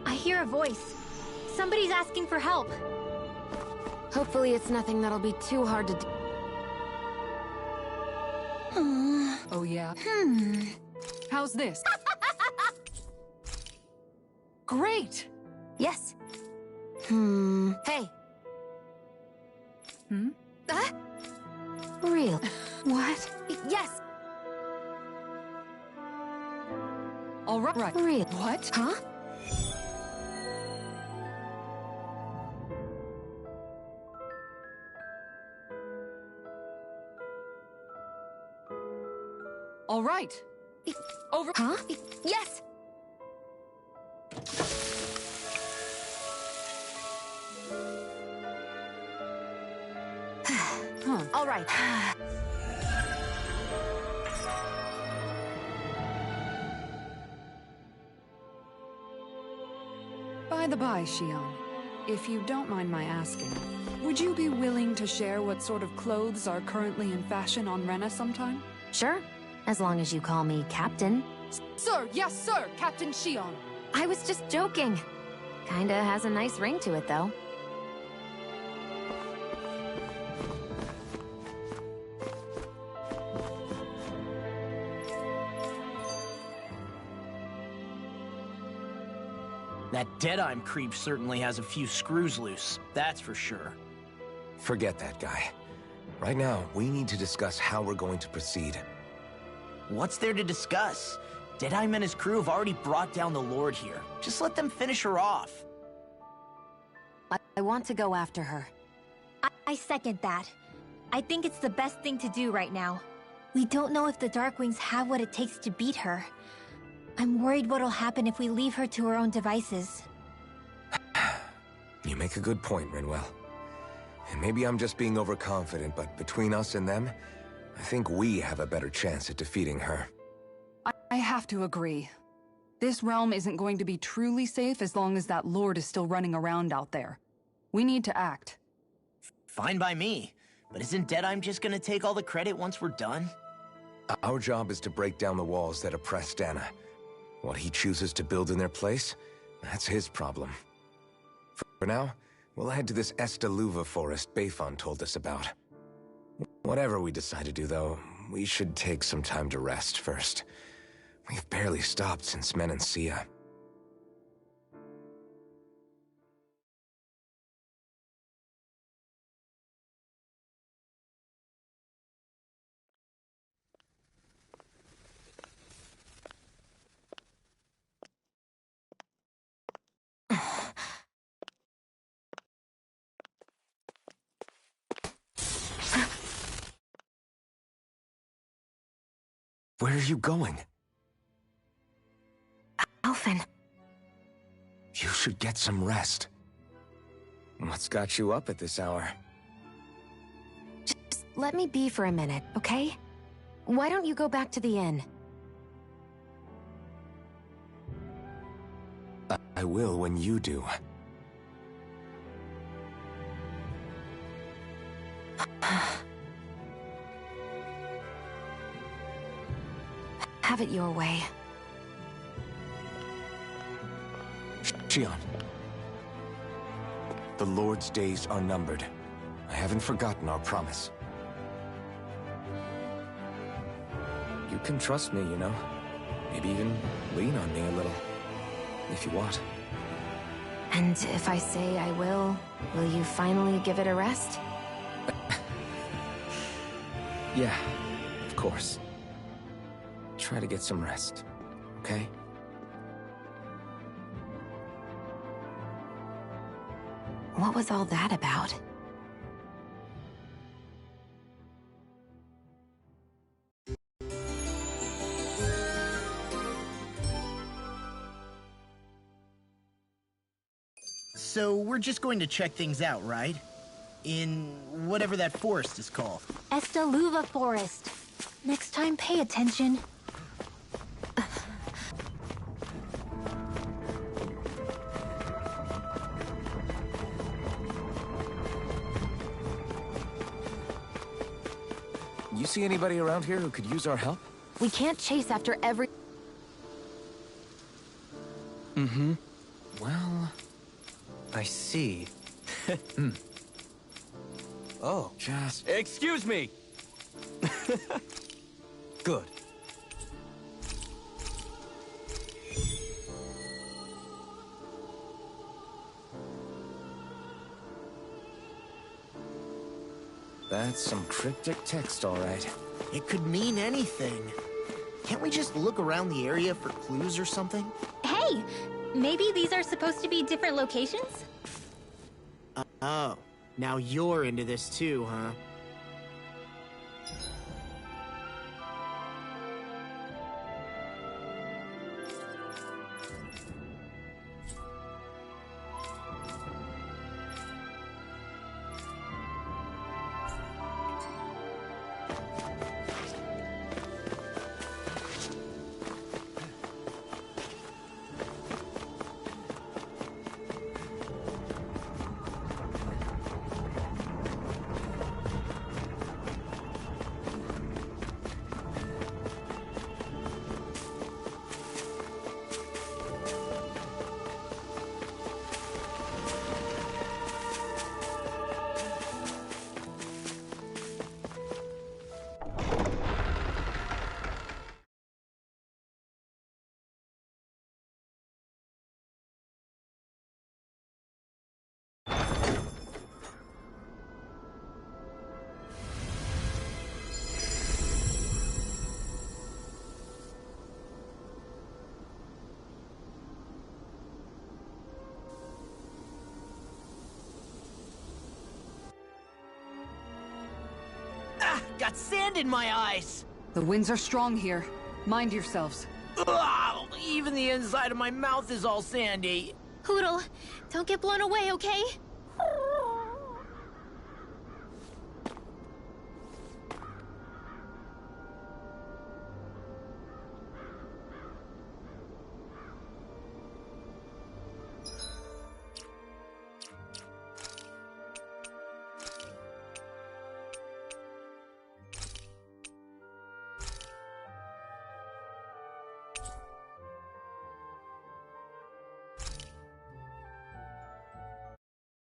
I hear a voice. Somebody's asking for help. Hopefully it's nothing that'll be too hard to do. Oh, yeah? How's this? Great! Yes. Hey. Real. What? Yes. All right. Real. What? Huh? All right. Over. Huh? Yes. All right. By the by, Shion, if you don't mind my asking, would you be willing to share what sort of clothes are currently in fashion on Rena sometime? Sure. As long as you call me Captain. Sir, yes, sir, Captain Shion. I was just joking. Kinda has a nice ring to it, though. That Deadeye creep certainly has a few screws loose, that's for sure. Forget that guy. Right now, we need to discuss how we're going to proceed. What's there to discuss? Deadeye and his crew have already brought down the Lord here. Just let them finish her off. I want to go after her. I second that. I think it's the best thing to do right now. We don't know if the Darkwings have what it takes to beat her. I'm worried what'll happen if we leave her to her own devices. You make a good point, Rinwell. And maybe I'm just being overconfident, but between us and them, I think we have a better chance at defeating her. I have to agree. This realm isn't going to be truly safe as long as that Lord is still running around out there. We need to act. Fine by me. But isn't Deadeye just gonna take all the credit once we're done? Our job is to break down the walls that oppress Dana. What he chooses to build in their place, that's his problem. For now, we'll head to this Estaluva forest Bayfon told us about. Whatever we decide to do, though, we should take some time to rest first. We've barely stopped since Menancia. Where are you going? Alphen. You should get some rest. What's got you up at this hour? Just let me be for a minute, okay? Why don't you go back to the inn? I will when you do. Have it your way. Shion. The Lord's days are numbered. I haven't forgotten our promise. You can trust me, you know. Maybe even lean on me a little. If you want. And if I say I will you finally give it a rest? Yeah, of course. Try to get some rest, okay? What was all that about? So we're just going to check things out, right? In whatever that forest is called. Estaluva Forest. Next time, pay attention. You see anybody around here who could use our help? We can't chase after every... Mm-hmm. Well... I see. Oh. Just... Excuse me! Good. That's some cryptic text, all right. It could mean anything. Can't we just look around the area for clues or something? Hey! Maybe these are supposed to be different locations? Oh. Now you're into this too, huh? Got sand in my eyes! The winds are strong here. Mind yourselves. Ugh, even the inside of my mouth is all sandy. Poodle, don't get blown away, okay?